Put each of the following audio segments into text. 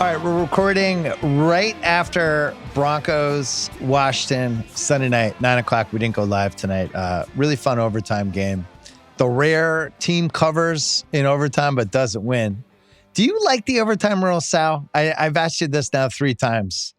All right, we're recording right after Broncos Washington Sunday night, 9 o'clock. We didn't go live tonight. Really fun overtime game. The rare team covers in overtime but doesn't win. Do you like the overtime rule, Sal? I've asked you this now 3 times.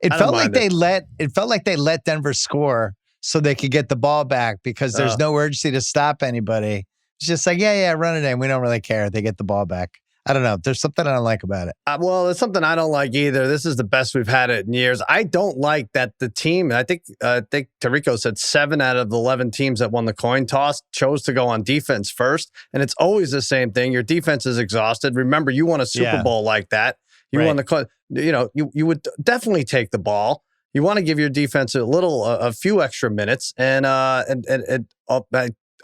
It felt like they let Denver score so they could get the ball back because there's no urgency to stop anybody. It's just like, yeah, run it in. We don't really care. They get the ball back. I don't know. There's something I don't like about it. Well, it's something I don't like either. This is the best we've had it in years. I don't like that the team, I think Tarico said 7 out of the 11 teams that won the coin toss chose to go on defense first. And it's always the same thing. Your defense is exhausted. Remember, you won a Super Bowl like that. You won the coin. You would definitely take the ball. You want to give your defense a few extra minutes, and it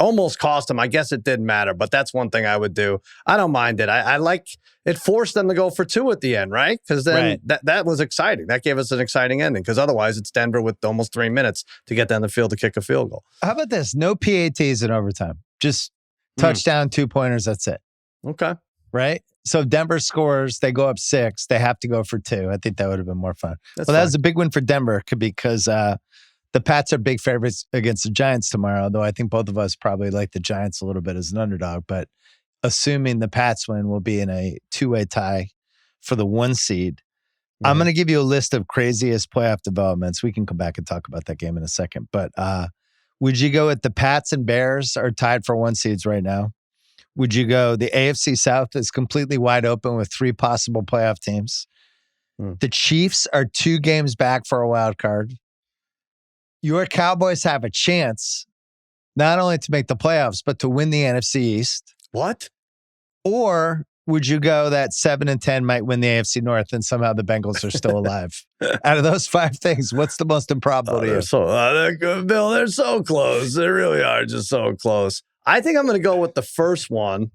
almost cost them. I guess it didn't matter, but that's one thing I would do. I don't mind it. I like it. Forced them to go for 2 at the end, right? Because then that was exciting. That gave us an exciting ending. Because otherwise, it's Denver with almost 3 minutes to get down the field to kick a field goal. How about this? No PATs in overtime. Just touchdown, 2-pointers. That's it. Okay. Right. So if Denver scores, they go up 6. They have to go for 2. I think that would have been more fun. That was a big win for Denver because the Pats are big favorites against the Giants tomorrow, although I think both of us probably like the Giants a little bit as an underdog. But assuming the Pats win, we'll be in a 2-way tie for the 1 seed. I'm going to give you a list of craziest playoff developments. We can come back and talk about that game in a second. But would you go with the Pats and Bears are tied for 1 seeds right now? Would you go the AFC South is completely wide open with 3 possible playoff teams? The Chiefs are 2 games back for a wild card. Your Cowboys have a chance not only to make the playoffs, but to win the NFC East. What? Or would you go that 7-10 might win the AFC North and somehow the Bengals are still alive? Out of those 5 things, what's the most improbable to you? Bill, they're so close. They really are just so close. I think I'm going to go with the first one.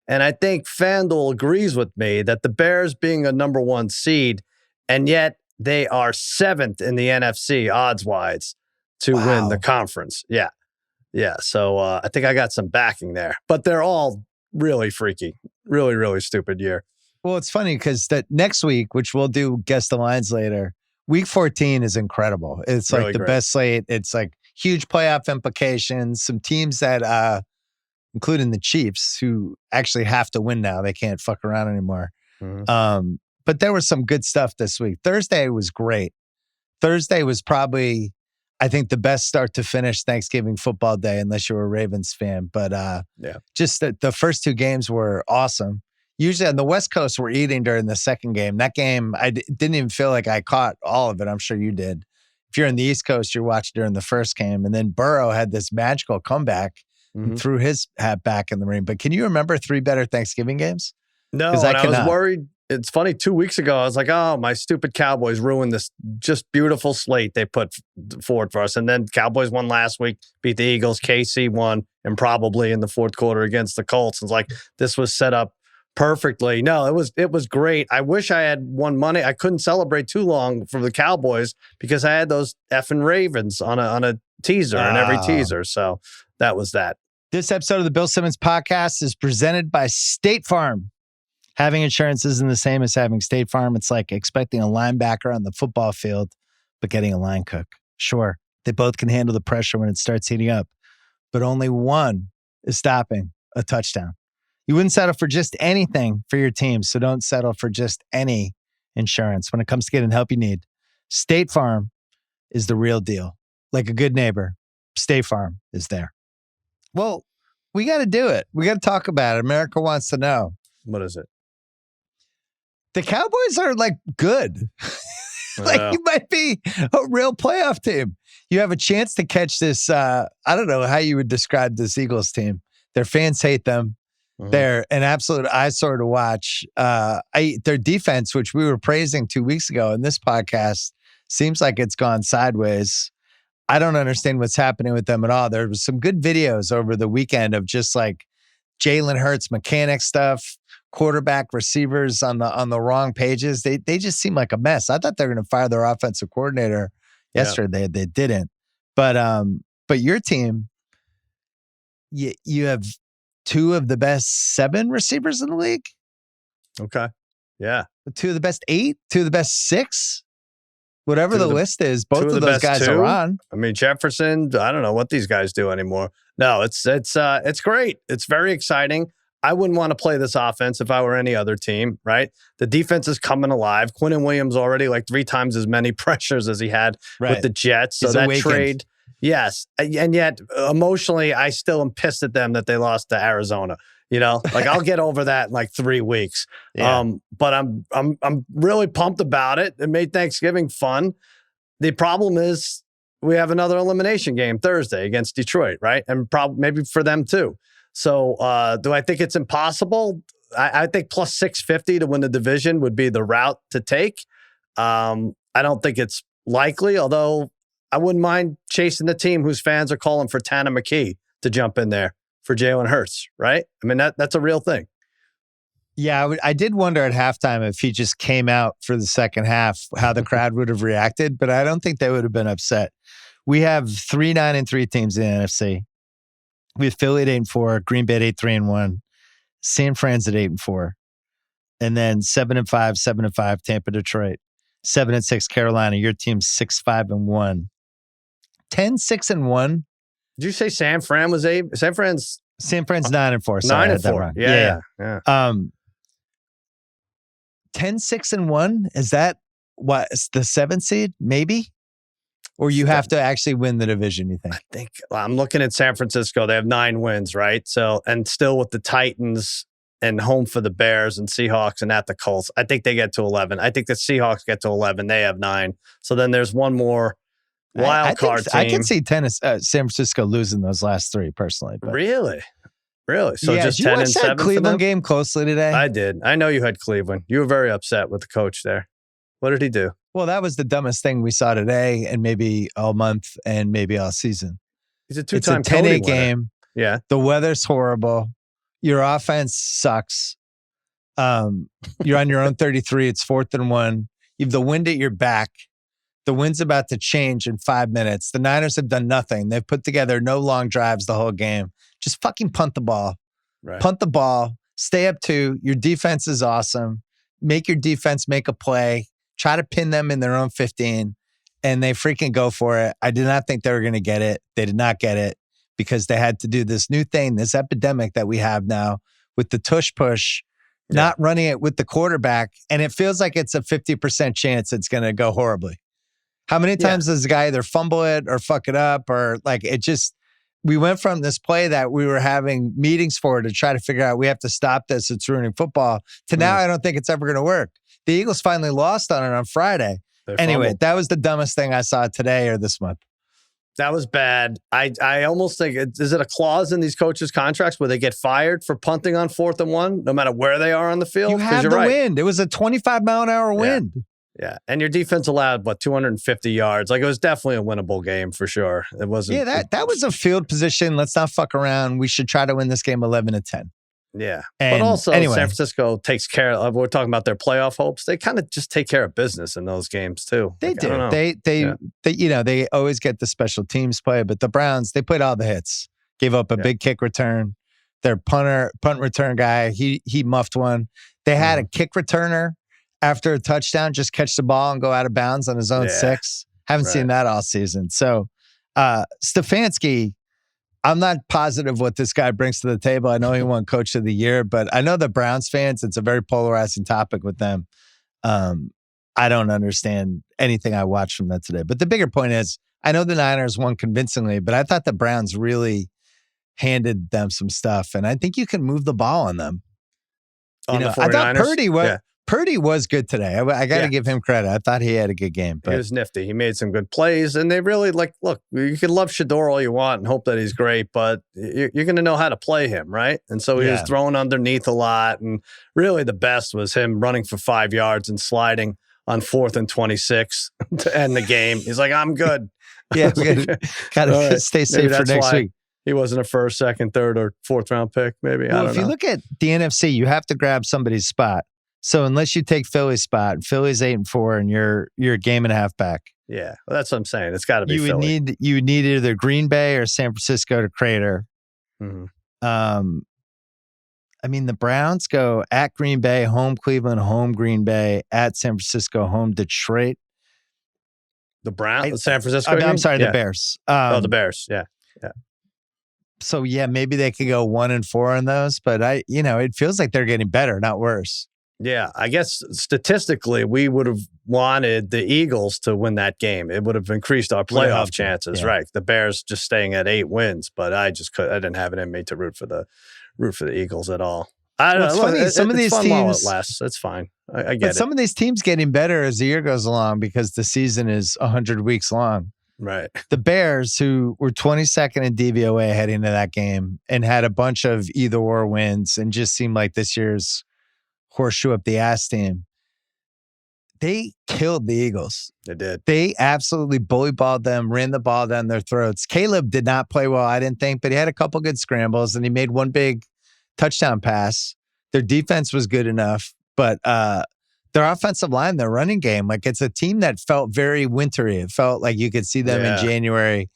And I think FanDuel agrees with me that the Bears being a number 1 seed, and yet they are 7th in the NFC odds-wise to win the conference. Yeah. So I think I got some backing there. But they're all really freaky. Really, really stupid year. Well, it's funny because that next week, which we'll do guess the lines later, week 14 is incredible. It's like the best slate. It's like huge playoff implications. Some teams that, including the Chiefs, who actually have to win now. They can't fuck around anymore. But there was some good stuff this week. Thursday was great. Thursday was probably, I think, the best start to finish Thanksgiving football day, unless you're a Ravens fan. But just the first 2 games were awesome. Usually on the West Coast, we're eating during the second game. That game, I didn't even feel like I caught all of it. I'm sure you did. If you're in the East Coast, you're watching during the first game. And then Burrow had this magical comeback and threw his hat back in the ring. But can you remember 3 better Thanksgiving games? No, I was worried. It's funny, 2 weeks ago, I was like, oh, my stupid Cowboys ruined this just beautiful slate they put forward for us. And then Cowboys won last week, beat the Eagles. KC won, and probably in the 4th quarter against the Colts. It's like, this was set up perfectly. No, it was great. I wish I had won money. I couldn't celebrate too long for the Cowboys because I had those effing Ravens on a teaser and every teaser. So that was that. This episode of the Bill Simmons podcast is presented by State Farm. Having insurance isn't the same as having State Farm. It's like expecting a linebacker on the football field, but getting a line cook. Sure, they both can handle the pressure when it starts heating up, but only one is stopping a touchdown. You wouldn't settle for just anything for your team, so don't settle for just any insurance. When it comes to getting the help you need, State Farm is the real deal. Like a good neighbor, State Farm is there. Well, we got to do it. We got to talk about it. America wants to know. What is it? The Cowboys are like good. You might be a real playoff team. You have a chance to catch this. I don't know how you would describe this Eagles team. Their fans hate them. They're an absolute eyesore to watch. Their defense, which we were praising 2 weeks ago in this podcast, seems like it's gone sideways. I don't understand what's happening with them at all. There was some good videos over the weekend of just like Jalen Hurts mechanic stuff, quarterback receivers on the wrong pages. They just seem like a mess. I thought they were going to fire their offensive coordinator yesterday. They didn't. But your team, you have 2 of the best 7 receivers in the league. Okay. Yeah. Two of the best 8, two of the best 6, whatever the list is. Both of those guys are on. I mean, Jefferson, I don't know what these guys do anymore. No, it's great. It's very exciting. I wouldn't want to play this offense if I were any other team, right? The defense is coming alive. Quinnen Williams already like 3 times as many pressures as he had with the Jets. So that trade, yes. And yet emotionally, I still am pissed at them that they lost to Arizona. You know, like I'll get over that in like 3 weeks. Yeah. But I'm really pumped about it. It made Thanksgiving fun. The problem is we have another elimination game Thursday against Detroit, right? And maybe for them too. So do I think it's impossible? I think plus 650 to win the division would be the route to take. I don't think it's likely, although I wouldn't mind chasing the team whose fans are calling for Tanner McKee to jump in there for Jalen Hurts, right? I mean, that's a real thing. Yeah, I did wonder at halftime if he just came out for the second half, how the crowd would have reacted, but I don't think they would have been upset. We have 3 9-3 teams in the NFC. We have Philly at 8-4, Green Bay at 8-3-1, San Fran's at 8-4, and then 7-5, 7-5, Tampa, Detroit, 7-6, Carolina. Your team's 6-5-1, 10-6-1. Did you say San Fran was 8? San Fran's 9-4. Sorry, 9-4. Yeah. 10-6-1. Is that what? The 7th seed? Maybe. Or you have to actually win the division, you think? I think I'm looking at San Francisco. They have 9 wins, right? So, and still with the Titans and home for the Bears and Seahawks and at the Colts, I think they get to 11. I think the Seahawks get to 11. They have 9. So then there's one more wild card team. I can see San Francisco losing those last 3 personally. But. Really? So yeah, just 10 and 7 that Cleveland game closely today? I did. I know you had Cleveland. You were very upset with the coach there. What did he do? Well, that was the dumbest thing we saw today and maybe all month and maybe all season. He's a 2-time It's a 10-8 game. Yeah. The weather's horrible. Your offense sucks. You're on your own 33. It's 4th and 1. You have the wind at your back. The wind's about to change in 5 minutes. The Niners have done nothing. They've put together no long drives the whole game. Just fucking punt the ball. Right. Punt the ball. Stay up 2. Your defense is awesome. Make your defense make a play. Try to pin them in their own 15. And they freaking go for it. I did not think they were going to get it. They did not get it because they had to do this new thing, this epidemic that we have now with the tush push, not running it with the quarterback. And it feels like it's a 50% chance it's going to go horribly. How many times does the guy either fumble it or fuck it up or like it just, we went from this play that we were having meetings for to try to figure out we have to stop this, it's ruining football, to now I don't think it's ever going to work. The Eagles finally lost on it on Friday. Anyway, that was the dumbest thing I saw today or this month. That was bad. I almost think, is it a clause in these coaches' contracts where they get fired for punting on 4th and 1, no matter where they are on the field? You had the wind. It was a 25-mile-an-hour wind. Yeah, and your defense allowed, 250 yards. Like, it was definitely a winnable game for sure. It wasn't. Yeah, that was a field position. Let's not fuck around. We should try to win this game 11-10. Yeah, but also San Francisco takes care of. We're talking about their playoff hopes. They kind of just take care of business in those games too. They do. They always get the special teams play, but the Browns, they played all the hits. Gave up a big kick return. Their punt return guy, he muffed one. They had a kick returner after a touchdown, just catch the ball and go out of bounds on his own 6. Haven't seen that all season. So Stefanski, I'm not positive what this guy brings to the table. I know he won Coach of the Year, but I know the Browns fans, it's a very polarizing topic with them. I don't understand anything I watched from that today. But the bigger point is, I know the Niners won convincingly, but I thought the Browns really handed them some stuff. And I think you can move the ball on them. On the 49ers? I thought Purdy was good today. I got to give him credit. I thought he had a good game. But he was nifty. He made some good plays. And they really, look, you can love Shador all you want and hope that he's great, but you're going to know how to play him, right? And so he was throwing underneath a lot. And really the best was him running for 5 yards and sliding on 4th and 26 to end the game. He's like, I'm good. Yeah, got to stay safe for next week. He wasn't a 1st, 2nd, 3rd, or 4th round pick, maybe. Well, if you look at the NFC, you have to grab somebody's spot. So unless you take Philly's spot, Philly's 8-4, and you're a game and a half back. Yeah, well, that's what I'm saying. It's got to be Philly. You would need either Green Bay or San Francisco to crater. Mm-hmm. I mean, the Browns go at Green Bay, home Cleveland, home Green Bay, at San Francisco, home Detroit. The San Francisco. I'm sorry, yeah. the Bears. The Bears. Yeah. So yeah, maybe they could go 1-4 on those, but it feels like they're getting better, not worse. Yeah, I guess statistically, we would have wanted the Eagles to win that game. It would have increased our playoff chances, right? The Bears just staying at 8 wins, but I didn't have it in me to root for the Eagles at all. I don't know. Funny. Some of these teams, while it lasts. It's fine. I get it. Some of these teams getting better as the year goes along because the season is 100 weeks long. Right. The Bears, who were 22nd in DVOA heading into that game and had a bunch of either or wins and just seemed like this year's horseshoe up the ass team, they killed the Eagles. They did. They absolutely bully balled them, ran the ball down their throats. Caleb did not play well, I didn't think, but he had a couple good scrambles and he made one big touchdown pass. Their defense was good enough, but their offensive line, their running game, like it's a team that felt very wintry. It felt like you could see them in January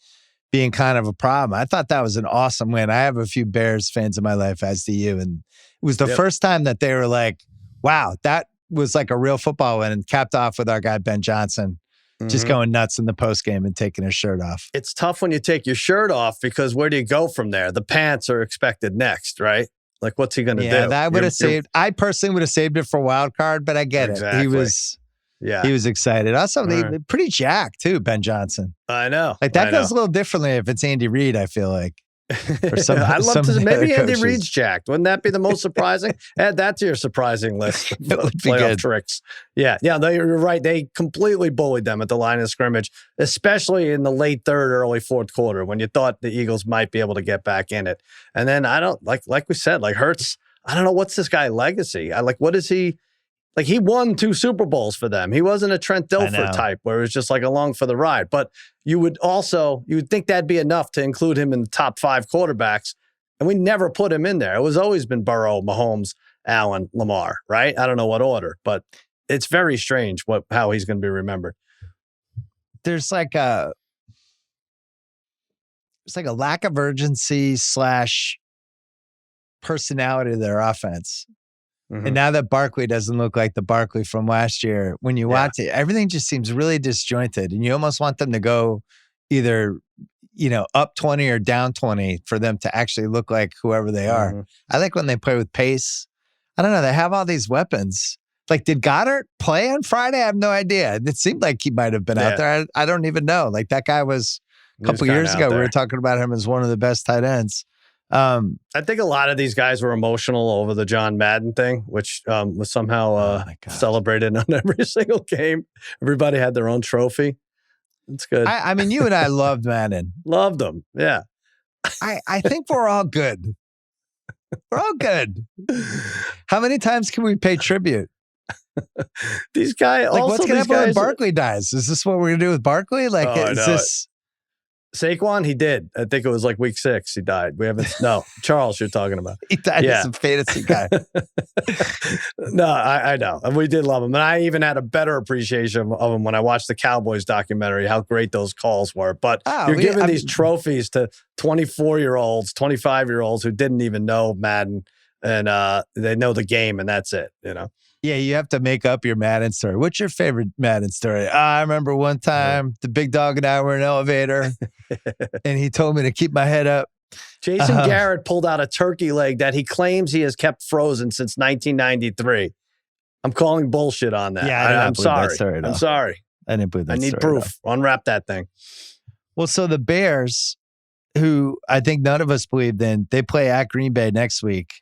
being kind of a problem. I thought that was an awesome win. I have a few Bears fans in my life, as do you. And it was the first time that they were like, wow, that was like a real football win, and capped off with our guy, Ben Johnson, just going nuts in the post game and taking his shirt off. It's tough when you take your shirt off because where do you go from there? The pants are expected next, right? Like, what's he going to do? Yeah, that would have saved. I personally would have saved it for wild card, but I get it. He was excited. Also, pretty jacked too, Ben Johnson. I know. Like that goes a little differently if it's Andy Reid, I feel like. Or I'd love to. Maybe Andy Reid's jacked. Wouldn't that be the most surprising? Add that to your surprising list of playoff tricks. Yeah. You're right. They completely bullied them at the line of scrimmage, especially in the late third, early fourth quarter when you thought the Eagles might be able to get back in it. And then I don't like we said, like Hurts. I don't know what's this guy's legacy. What is he? Like he won 2 Super Bowls for them. He wasn't a Trent Dilfer type where it was just like along for the ride. But you would think that'd be enough to include him in the top 5 quarterbacks. And we never put him in there. It was always been Burrow, Mahomes, Allen, Lamar, right? I don't know what order, but it's very strange how he's going to be remembered. There's like a lack of urgency / personality to their offense. And now that Barkley doesn't look like the Barkley from last year, when you watch it, everything just seems really disjointed. And you almost want them to go either, up 20 or down 20 for them to actually look like whoever they are. I like when they play with pace. I don't know. They have all these weapons. Like, did Goddard play on Friday? I have no idea. It seemed like he might have been out there. I don't even know. Like, that guy was a couple years ago, we were talking about him as one of the best tight ends. I think a lot of these guys were emotional over the John Madden thing, which was somehow celebrated on every single game. Everybody had their own trophy. It's good. I mean, you and I loved Madden. Loved them. Yeah. I think we're all good. We're all good. How many times can we pay tribute? These guys. Like, what's going to happen when Barkley dies? Is this what we're going to do with Barkley? Like, is this... Saquon, he did. I think it was like week 6. He died. Charles, you're talking about. He died as a fantasy guy. No, I know. And we did love him. And I even had a better appreciation of him when I watched the Cowboys documentary, how great those calls were. But you're giving these trophies to 24-year-olds, 25-year-olds who didn't even know Madden, and they know the game, and that's it, Yeah, you have to make up your Madden story. What's your favorite Madden story? I remember one time the big dog and I were in an elevator and he told me to keep my head up. Jason Garrett pulled out a turkey leg that he claims he has kept frozen since 1993. I'm calling bullshit on that. Yeah, I'm sorry. I'm sorry. I didn't believe that. I need proof. Unwrap that thing. Well, so the Bears, who I think none of us believed in, they play at Green Bay next week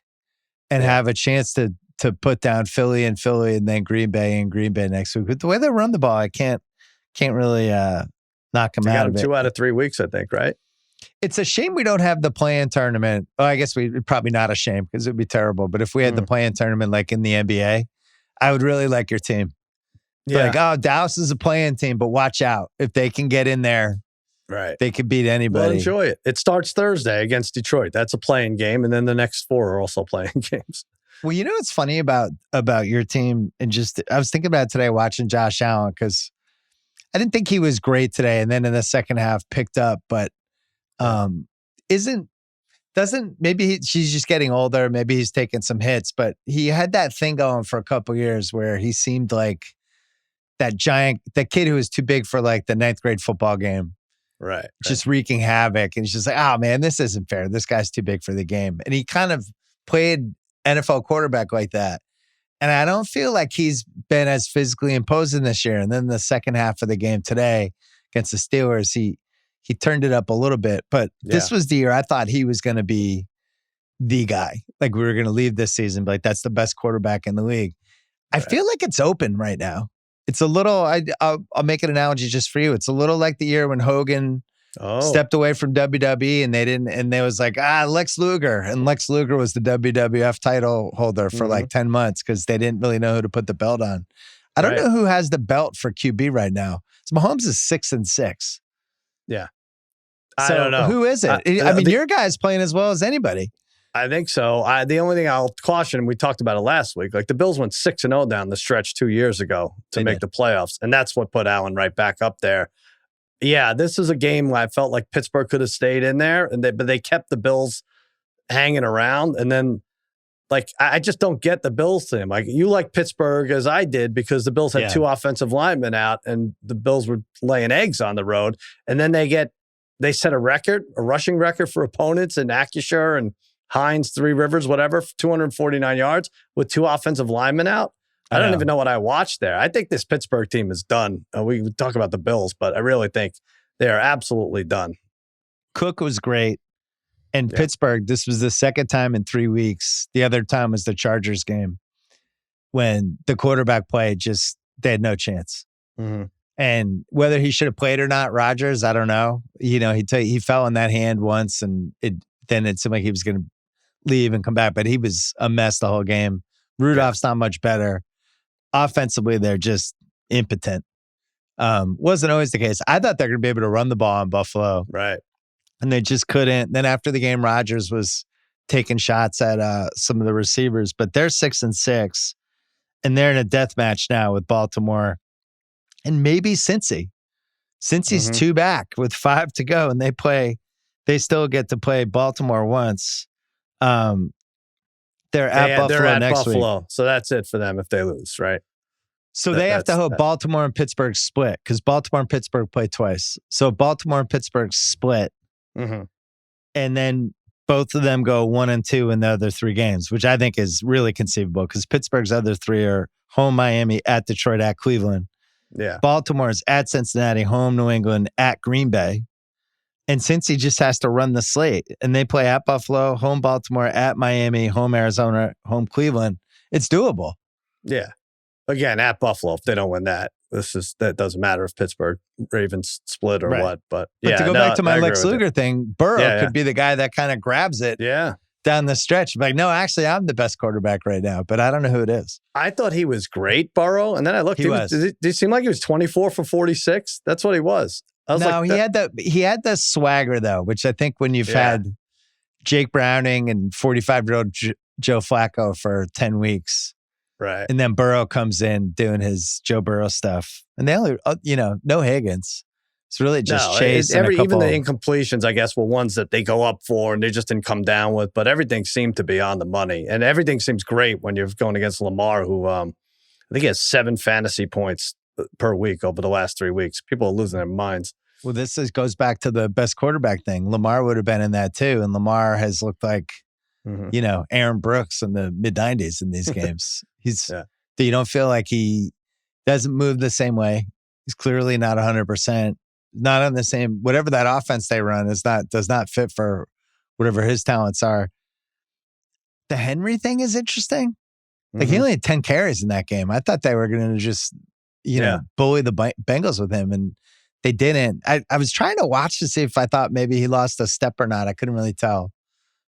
and have a chance to put down Philly and then Green Bay next week. With the way they run the ball, I can't really knock them out of it. 2 out of 3 weeks, I think, right? It's a shame we don't have the play-in tournament. Well, I guess probably not a shame because it would be terrible. But if we had the play-in tournament like in the NBA, I would really like your team. Like, Dallas is a play-in team, but watch out. If they can get in there, right, they could beat anybody. Well, enjoy it. It starts Thursday against Detroit. That's a play-in game. And then the next 4 are also play-in games. Well, you know what's funny about your team, and I was thinking about it today watching Josh Allen because I didn't think he was great today, and then in the second half picked up. But the maybe she's just getting older. Maybe he's taking some hits, but he had that thing going for a couple years where he seemed like that kid who was too big for like the 9th grade football game. Right. Just wreaking havoc. And he's just like, oh man, this isn't fair. This guy's too big for the game. And he kind of played NFL quarterback like that. And I don't feel like he's been as physically imposing this year. And then the second half of the game today against the Steelers, he turned it up a little bit. But this was the year I thought he was going to be the guy. Like we were going to leave this season, but like that's the best quarterback in the league. Right. I feel like it's open right now. It's a little, I'll make an analogy just for you. It's a little like the year when Hogan stepped away from WWE and they was like, Lex Luger. And Lex Luger was the WWF title holder for like 10 months because they didn't really know who to put the belt on. I don't know who has the belt for QB right now. So Mahomes is 6-6. Yeah. So I don't know. Who is it? I mean, your guy's playing as well as anybody. I think so. The only thing I'll caution, we talked about it last week, like the Bills went 6-0 down the stretch 2 years ago to make the playoffs. And that's what put Allen right back up there. Yeah, this is a game where I felt like Pittsburgh could have stayed in there, but they kept the Bills hanging around. And then, like, I just don't get the Bills thing. Like, you like Pittsburgh as I did because the Bills had 2 offensive linemen out and the Bills were laying eggs on the road. And then they set a rushing record for opponents in Acusher and Hines, 3 Rivers, whatever, 249 yards with 2 offensive linemen out. I don't even know what I watched there. I think this Pittsburgh team is done. We talk about the Bills, but I really think they are absolutely done. Cook was great. And Pittsburgh, this was the second time in 3 weeks. The other time was the Chargers game when the quarterback play they had no chance. Mm-hmm. And whether he should have played or not, Rodgers, I don't know. You know, he fell in that hand once and then it seemed like he was going to leave and come back, but he was a mess the whole game. Rudolph's not much better. Offensively, they're just impotent. Wasn't always the case. I thought they were going to be able to run the ball in Buffalo. Right. And they just couldn't. Then after the game, Rodgers was taking shots at some of the receivers, but they're 6-6 and they're in a death match now with Baltimore and maybe Cincy. Cincy's 2 back with 5 to go and they still get to play Baltimore once. They're at Buffalo next week. So that's it for them if they lose, right? So they have to hope Baltimore and Pittsburgh split because Baltimore and Pittsburgh play twice. So Baltimore and Pittsburgh split. Mm-hmm. And then both of them go 1-2 in the other 3 games, which I think is really conceivable because Pittsburgh's other 3 are home Miami, at Detroit, at Cleveland. Yeah. Baltimore's at Cincinnati, home New England, at Green Bay. And since he just has to run the slate and they play at Buffalo, home Baltimore, at Miami, home Arizona, home Cleveland, it's doable. Yeah. Again, at Buffalo, if they don't win that doesn't matter if Pittsburgh Ravens split or what. But to go back to my Lex Luger thing, Burrow could be the guy that kind of grabs it down the stretch. Like, no, actually, I'm the best quarterback right now, but I don't know who it is. I thought he was great, Burrow. And then I looked, did it seem like he was 24 for 46? That's what he was. He had the swagger though, which I think when you've had Jake Browning and 45-year-old Joe Flacco for 10 weeks, right, and then Burrow comes in doing his Joe Burrow stuff, and they only, no Higgins. It's really just Chase. Even the incompletions, I guess, were ones that they go up for and they just didn't come down with. But everything seemed to be on the money, and everything seems great when you're going against Lamar, who I think he has 7 fantasy points per week over the last 3 weeks. People are losing their minds. Well, goes back to the best quarterback thing. Lamar would have been in that too. And Lamar has looked like, Aaron Brooks in the mid-90s in these games. You don't feel like he doesn't move the same way. He's clearly not 100%. Not on the same, whatever that offense they run does not fit for whatever his talents are. The Henry thing is interesting. Like he only had 10 carries in that game. I thought they were going to just, bully the Bengals with him. And they didn't. I was trying to watch to see if I thought maybe he lost a step or not. I couldn't really tell.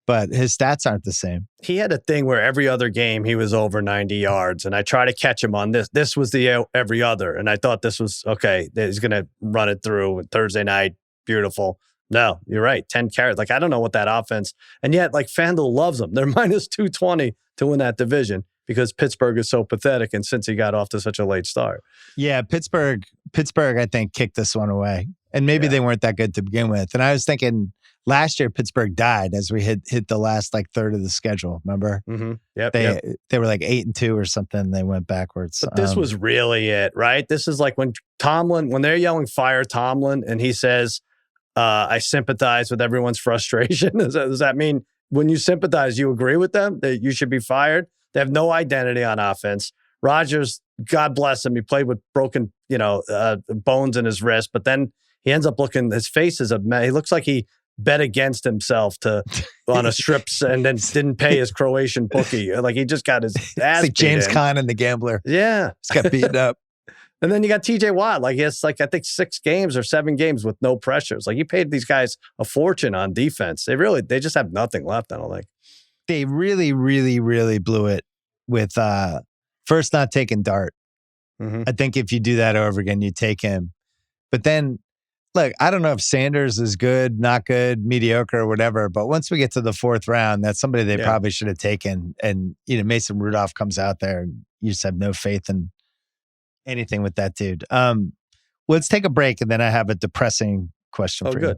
But his stats aren't the same. He had a thing where every other game he was over 90 yards. And I tried to catch him on this. This was the every other. And I thought this was, okay, he's going to run it through Thursday night. Beautiful. No, you're right. 10 carries. Like, I don't know what that offense. And yet, like, FanDuel loves them. They're minus 220 to win that division because Pittsburgh is so pathetic and since he got off to such a late start. Yeah, Pittsburgh, I think, kicked this one away. And maybe they weren't that good to begin with. And I was thinking, last year Pittsburgh died as we hit the last like third of the schedule. Remember? Mm-hmm. They were like 8-2 or something. They went backwards. But this was really it, right? This is like when they're yelling fire Tomlin, and he says, "I sympathize with everyone's frustration." Does that mean when you sympathize, you agree with them that you should be fired? They have no identity on offense. Rodgers, God bless him, he played with broken, bones in his wrist, but then he ends up his face is he looks like he bet against himself on a strips and then didn't pay his Croatian bookie. Like he just got his ass like James beaten. Conn and the gambler. Yeah. Just got beaten up. And then you got TJ Watt. Like he has I think 6 games or 7 games with no pressures. Like he paid these guys a fortune on defense. They just have nothing left, I don't think. They really, really, really blew it with first not taking Dart. Mm-hmm. I think if you do that over again, you take him. But then, look, I don't know if Sanders is good, not good, mediocre, or whatever. But once we get to the 4th round, that's somebody they probably should have taken. And, Mason Rudolph comes out there and you just have no faith in anything with that dude. Let's take a break. And then I have a depressing question for you. Good.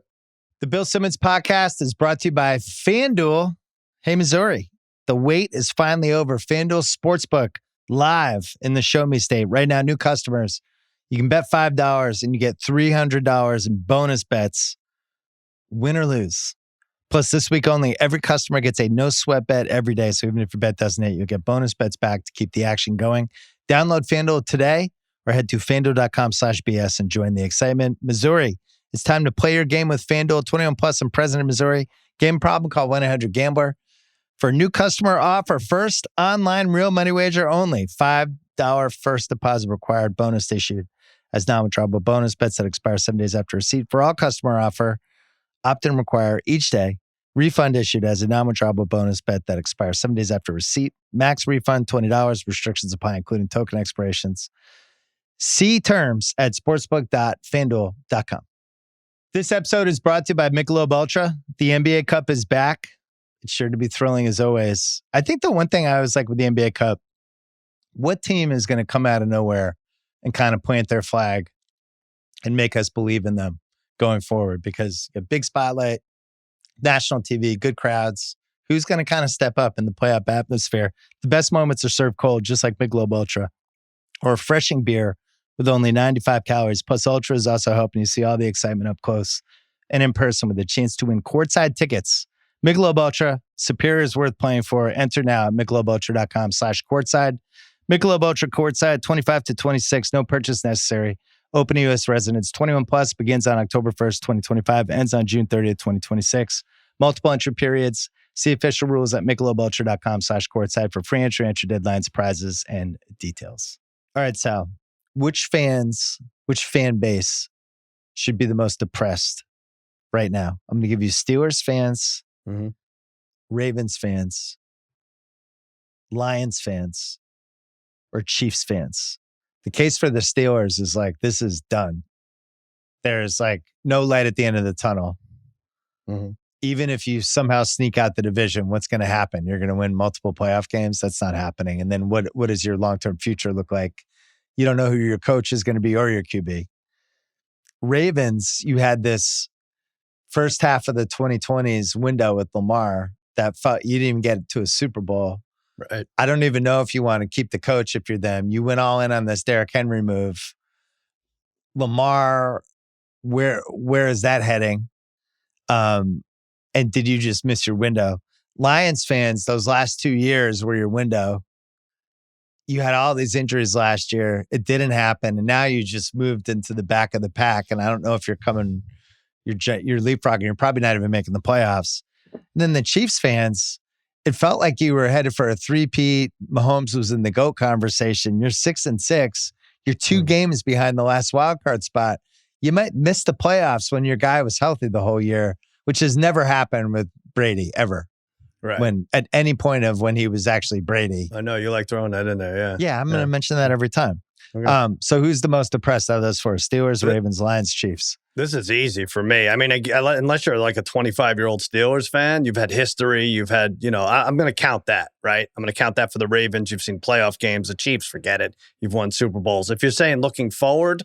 The Bill Simmons podcast is brought to you by FanDuel. Hey, Missouri, the wait is finally over. FanDuel Sportsbook live in the Show Me State. Right now, new customers, you can bet $5 and you get $300 in bonus bets, win or lose. Plus, this week only, every customer gets a no-sweat bet every day. So even if your bet doesn't hit, you'll get bonus bets back to keep the action going. Download FanDuel today or head to FanDuel.com/BS and join the excitement. Missouri, it's time to play your game with FanDuel. 21 plus and present in Missouri. Game problem? Call 1-800-GAMBLER. For a new customer offer, first online real money wager only. $5 first deposit required. Bonus issued as non-withdrawable bonus bets that expire 7 days after receipt. For all customer offer, opt-in require each day. Refund issued as a non-withdrawable bonus bet that expires 7 days after receipt. Max refund $20. Restrictions apply, including token expirations. See terms at sportsbook.fanduel.com. This episode is brought to you by Michelob ULTRA. The NBA Cup is back. It's sure to be thrilling as always. I think the one thing I was like with the NBA Cup, what team is going to come out of nowhere and kind of plant their flag and make us believe in them going forward? Because a big spotlight, national TV, good crowds. Who's going to kind of step up in the playoff atmosphere? The best moments are served cold, just like Michelob ULTRA, or refreshing beer with only 95 calories. Plus, Ultra is also helping you see all the excitement up close and in person with a chance to win courtside tickets. Michelob ULTRA, superior is worth playing for. Enter now at MichelobUltra.com/courtside. Michelob ULTRA Courtside, 25 to 26, no purchase necessary. Open to U.S. residents, 21 plus, begins on October 1st, 2025, ends on June 30th, 2026. Multiple entry periods. See official rules at MichelobUltra.com/courtside for free entry deadlines, prizes, and details. All right, Sal, which fan base should be the most depressed right now? I'm going to give you Steelers fans, Ravens fans, Lions fans, or Chiefs fans. The case for the Steelers is like, this is done. There's like no light at the end of the tunnel. Even if you somehow sneak out the division, what's going to happen? You're going to win multiple playoff games? That's not happening. And then what does your long-term future look like? You don't know who your coach is going to be or your QB. Ravens, you had this first half of the 2020s window with Lamar that felt you didn't even get to a Super Bowl. Right. I don't even know if you want to keep the coach if you're them. You went all in on this Derrick Henry move. Lamar, where is that heading? And did you just miss your window? Lions fans, those last 2 years were your window. You had all these injuries last year. It didn't happen. And now you just moved into the back of the pack. And I don't know if you're leapfrogging. You're probably not even making the playoffs. And then the Chiefs fans, it felt like you were headed for a three-peat. Mahomes was in the GOAT conversation. You're 6-6. You're 2 games behind the last wildcard spot. You might miss the playoffs when your guy was healthy the whole year, which has never happened with Brady ever. Right. When at any point of when he was actually Brady. I know you like throwing that in there. Yeah. Yeah. I'm going to mention that every time. Okay. So who's the most depressed out of those 4? Steelers, Ravens, Lions, Chiefs. This is easy for me. I mean, unless you're like a 25-year-old Steelers fan, you've had history, you've had, I'm going to count that, right? I'm going to count that for the Ravens. You've seen playoff games. The Chiefs, forget it. You've won Super Bowls. If you're saying looking forward,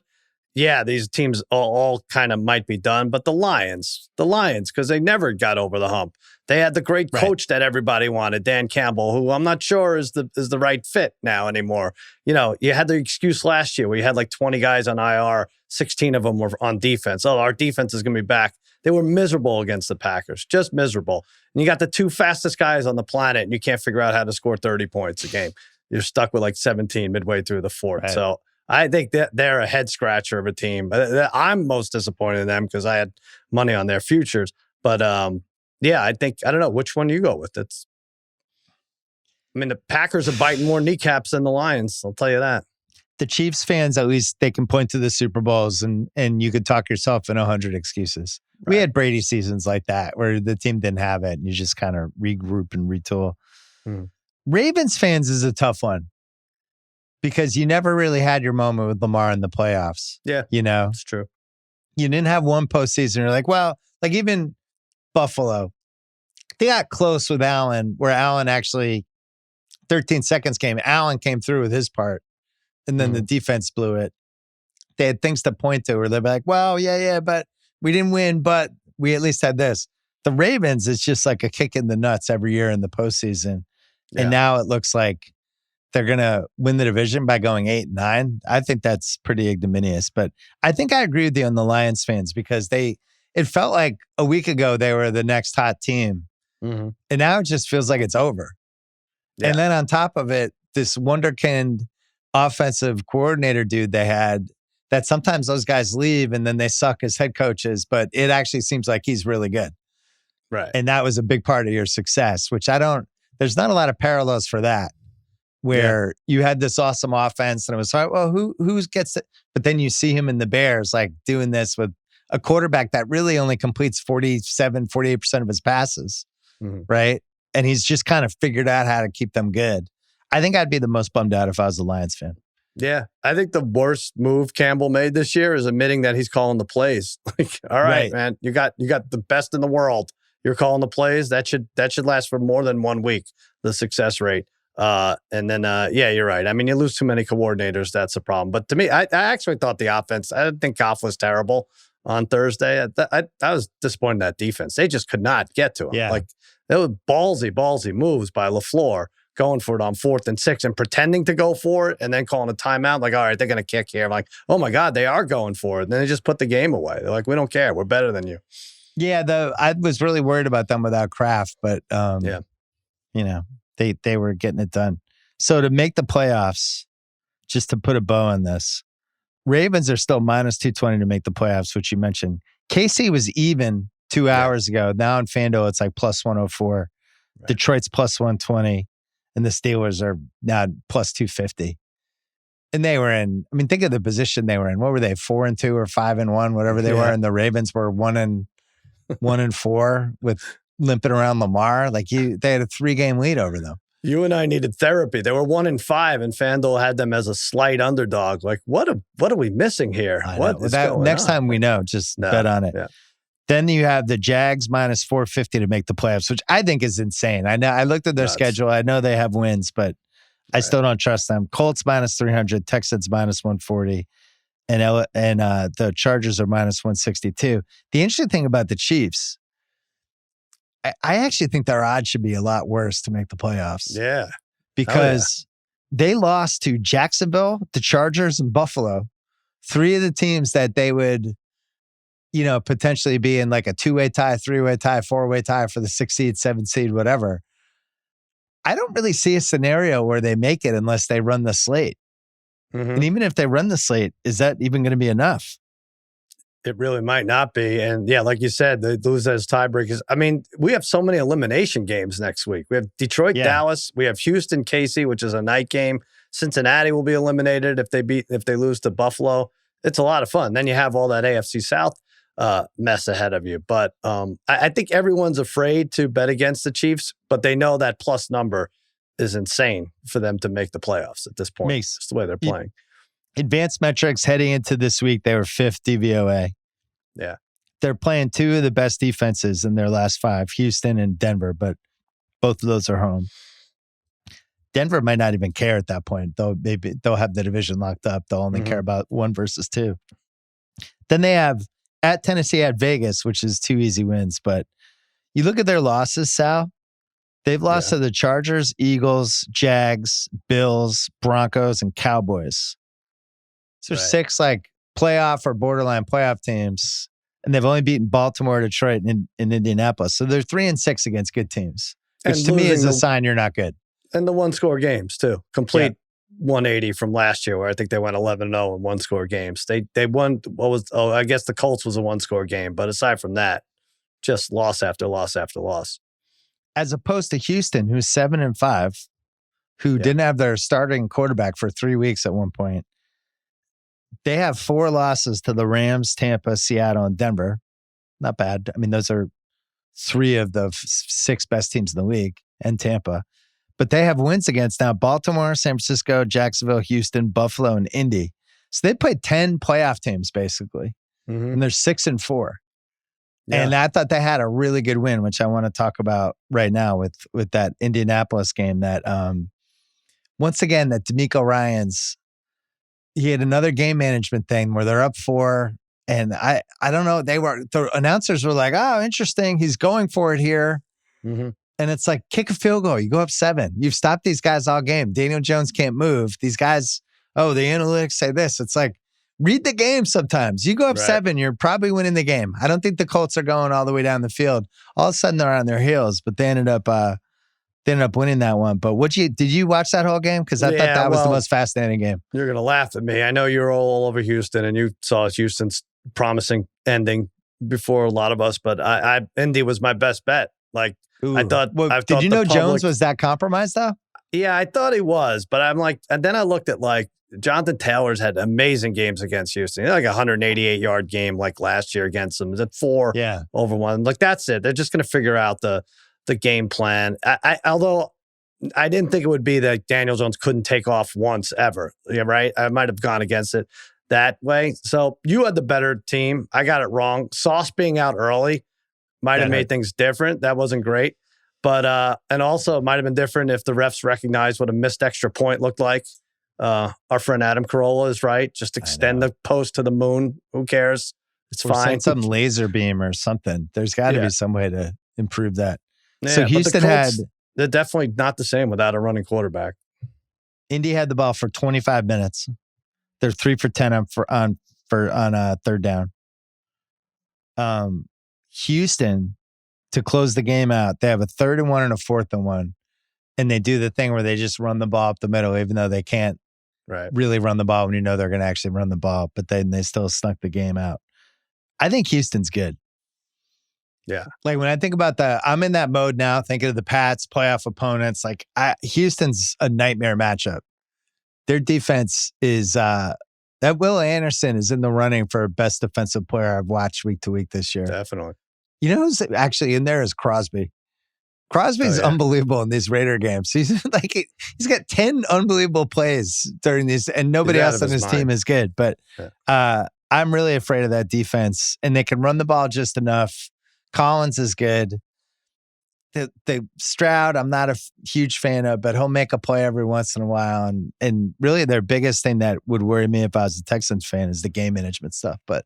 yeah, these teams all kind of might be done, but the Lions, because they never got over the hump. They had the great coach that everybody wanted, Dan Campbell, who I'm not sure is the right fit now anymore. You know, you had the excuse last year where you had like 20 guys on IR, 16 of them were on defense. Oh, our defense is going to be back. They were miserable against the Packers, just miserable. And you got the two fastest guys on the planet, and you can't figure out how to score 30 points a game. You're stuck with like 17 midway through the fourth. Right. So I think that they're a head scratcher of a team. I'm most disappointed in them because I had money on their futures. But yeah, I don't know which one you go with. I mean, the Packers are biting more kneecaps than the Lions. I'll tell you that. The Chiefs fans, at least they can point to the Super Bowls and you could talk yourself in 100 excuses. Right. We had Brady seasons like that where the team didn't have it and you just kind of regroup and retool. Ravens fans is a tough one because you never really had your moment with Lamar in the playoffs. Yeah. You know? It's true. You didn't have one postseason. You're like, well, like even Buffalo, they got close with Allen where Allen actually 13 seconds came. Allen came through with his part and then the defense blew it. They had things to point to where they'd be like, well, yeah, but we didn't win, but we at least had this. The Ravens, it's just like a kick in the nuts every year in the postseason. Yeah. And now it looks like they're going to win the division by going 8-9. I think that's pretty ignominious. But I think I agree with you on the Lions fans because it felt like a week ago they were the next hot team. And now it just feels like it's over. Yeah. And then on top of it, this wonderkind offensive coordinator dude they had, that sometimes those guys leave and then they suck as head coaches, but it actually seems like he's really good. Right. And that was a big part of your success, which there's not a lot of parallels for that, where you had this awesome offense and it was like, well, who gets it? But then you see him in the Bears, like doing this with a quarterback that really only completes 48% of his passes, right? And he's just kind of figured out how to keep them good. I think I'd be the most bummed out if I was a Lions fan. Yeah, I think the worst move Campbell made this year is admitting that he's calling the plays. Like, all right, man, you got the best in the world. You're calling the plays. That should last for more than 1 week. The success rate, and then yeah, you're right. I mean, you lose too many coordinators. That's a problem. But to me, I actually thought the offense. I didn't think Goff was terrible on Thursday. I was disappointed in that defense. They just could not get to him. Yeah. Like it was ballsy moves by LaFleur. Going for it on 4th and 6 and pretending to go for it and then calling a timeout. Like, all right, they're going to kick here. I'm like, oh my God, they are going for it. And then they just put the game away. They're like, we don't care. We're better than you. Yeah, I was really worried about them without Kraft, but you know, they were getting it done. So to make the playoffs, just to put a bow on this, Ravens are still minus 220 to make the playoffs, which you mentioned. KC was even 2 hours ago. Now on FanDuel, it's like plus 104. Right. Detroit's plus 120. And the Steelers are now plus 250. And they were in, I mean, think of the position they were in. What were they, 4-2 or 5-1, whatever they were. And the Ravens were 1-4 with limping around Lamar. Like they had a 3-game lead over them. You and I needed therapy. They were 1-5, and FanDuel had them as a slight underdog. Like, what are we missing here? What is going next on? time we know, just bet on it. Yeah. Then you have the Jags minus 450 to make the playoffs, which I think is insane. I know I looked at their schedule. I know they have wins, but I still don't trust them. Colts minus 300, Texans minus 140, and the Chargers are minus 162. The interesting thing about the Chiefs, I actually think their odds should be a lot worse to make the playoffs. Yeah. Because they lost to Jacksonville, the Chargers, and Buffalo. 3 of the teams that they would, you know, potentially be in like a 2-way tie, 3-way tie, 4-way tie for the 6 seed, 7 seed, whatever. I don't really see a scenario where they make it unless they run the slate. And even if they run the slate, is that even going to be enough? It really might not be. And yeah, like you said, they lose as tiebreakers. I mean, we have so many elimination games next week. We have Detroit, Dallas. We have Houston, KC, which is a night game. Cincinnati will be eliminated if they lose to Buffalo. It's a lot of fun. Then you have all that AFC South mess ahead of you. But I think everyone's afraid to bet against the Chiefs, but they know that plus number is insane for them to make the playoffs at this point. It's the way they're playing. Advanced metrics heading into this week, they were 5th DVOA. Yeah. They're playing 2 of the best defenses in their last 5, Houston and Denver, but both of those are home. Denver might not even care at that point. They'll have the division locked up. They'll only care about 1 versus 2. Then they have at Tennessee, at Vegas, which is 2 easy wins. But you look at their losses, Sal. They've lost to the Chargers, Eagles, Jags, Bills, Broncos, and Cowboys. So 6 like playoff or borderline playoff teams, and they've only beaten Baltimore, Detroit, and Indianapolis. So they're 3-6 against good teams, which and to me is a sign you're not good. And the one-score games too. Complete 180 from last year, where I think they went 11-0 in one-score games. They won. I guess the Colts was a one-score game, but aside from that, just loss after loss after loss. As opposed to Houston, who's 7-5, who didn't have their starting quarterback for 3 weeks at one point. They have 4 losses to the Rams, Tampa, Seattle, and Denver. Not bad. I mean, those are 3 of the 6 best teams in the league, and Tampa. But they have wins against now Baltimore, San Francisco, Jacksonville, Houston, Buffalo, and Indy. So they played 10 playoff teams, basically. And they're 6-4. Yeah. And I thought they had a really good win, which I want to talk about right now with that Indianapolis game that, once again, that D'Amico Ryans, he had another game management thing where they're up 4. And I don't know, the announcers were like, oh, interesting. He's going for it here. And it's like, kick a field goal. You go up 7. You've stopped these guys all game. Daniel Jones can't move. These guys, the analytics say this. It's like, read the game sometimes. You go up 7, you're probably winning the game. I don't think the Colts are going all the way down the field. All of a sudden, they're on their heels, but they ended up winning that one. But did you watch that whole game? Because I thought that was the most fascinating game. You're going to laugh at me. I know you're all over Houston, and you saw Houston's promising ending before a lot of us, but Indy was my best bet. Like, I thought. Did you know Jones was that compromised though? Yeah, I thought he was, but I'm like, and then I looked at like Jonathan Taylor's had amazing games against Houston. He had like a 188-yard game like last year against them. Is it 4 over 1? Like that's it. They're just going to figure out the game plan. Although I didn't think it would be that Daniel Jones couldn't take off once ever. Yeah, right. I might have gone against it that way. So you had the better team. I got it wrong. Sauce being out early might have made things different. That wasn't great. But, and also it might have been different if the refs recognized what a missed extra point looked like. Our friend Adam Carolla is right. Just extend the post to the moon. Who cares? It's fine. Some laser beam or something. There's got to be some way to improve that. Yeah, so Houston they're definitely not the same without a running quarterback. Indy had the ball for 25 minutes. They're 3 for 10 on third down. Houston, to close the game out, they have a 3rd and 1 and a 4th and 1. And they do the thing where they just run the ball up the middle, even though they can't really run the ball when you know they're going to actually run the ball. But then they still snuck the game out. I think Houston's good. Yeah. Like when I think about I'm in that mode now, thinking of the Pats, playoff opponents. Like Houston's a nightmare matchup. Their defense is, that Will Anderson is in the running for best defensive player I've watched week to week this year. Definitely. You know who's actually in there is Crosby. Crosby's unbelievable in these Raider games. He's got 10 unbelievable plays during these, and nobody else on his team is good. But I'm really afraid of that defense, and they can run the ball just enough. Collins is good. The Stroud, I'm not a huge fan of, but he'll make a play every once in a while. And really, their biggest thing that would worry me if I was a Texans fan is the game management stuff. But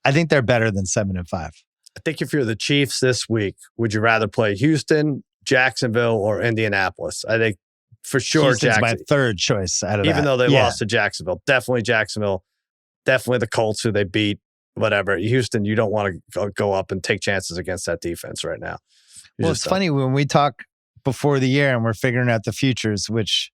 I think they're better than 7-5. I think if you're the Chiefs this week, would you rather play Houston, Jacksonville, or Indianapolis? I think for sure Houston's my third choice out of even though they lost to Jacksonville. Definitely Jacksonville. Definitely the Colts who they beat. Whatever. Houston, you don't want to go up and take chances against that defense right now. It's funny when we talk before the year and we're figuring out the futures, which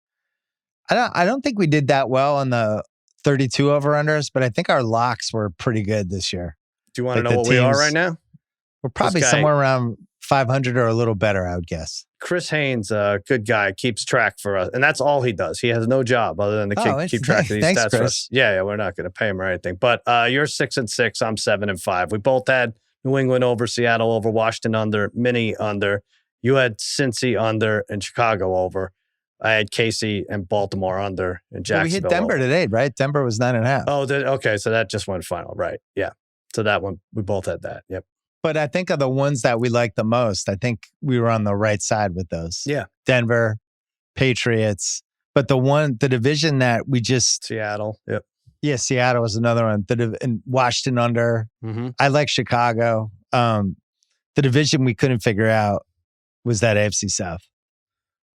I don't think we did that well on the 32 over-unders, but I think our locks were pretty good this year. Do you want to know what we are right now? We're probably somewhere around 500 or a little better, I would guess. Chris Haynes, a good guy, keeps track for us. And that's all he does. He has no job other than to keep track of these stats for us. Yeah, we're not going to pay him or anything. But you're 6-6. I'm 7-5. We both had New England over, Seattle over, Washington under, Minnie under. You had Cincy under and Chicago over. I had Casey and Baltimore under and Jacksonville. We hit Denver today, right? Denver was 9.5. Oh, okay. So that just went final, right? Yeah. So that one, we both had that. Yep. But I think of the ones that we like the most, I think we were on the right side with those. Yeah. Denver, Patriots. But the division that we just... Seattle. Yep. Yeah, Seattle was another one. And Washington under. Mm-hmm. I like Chicago. The division we couldn't figure out was that AFC South.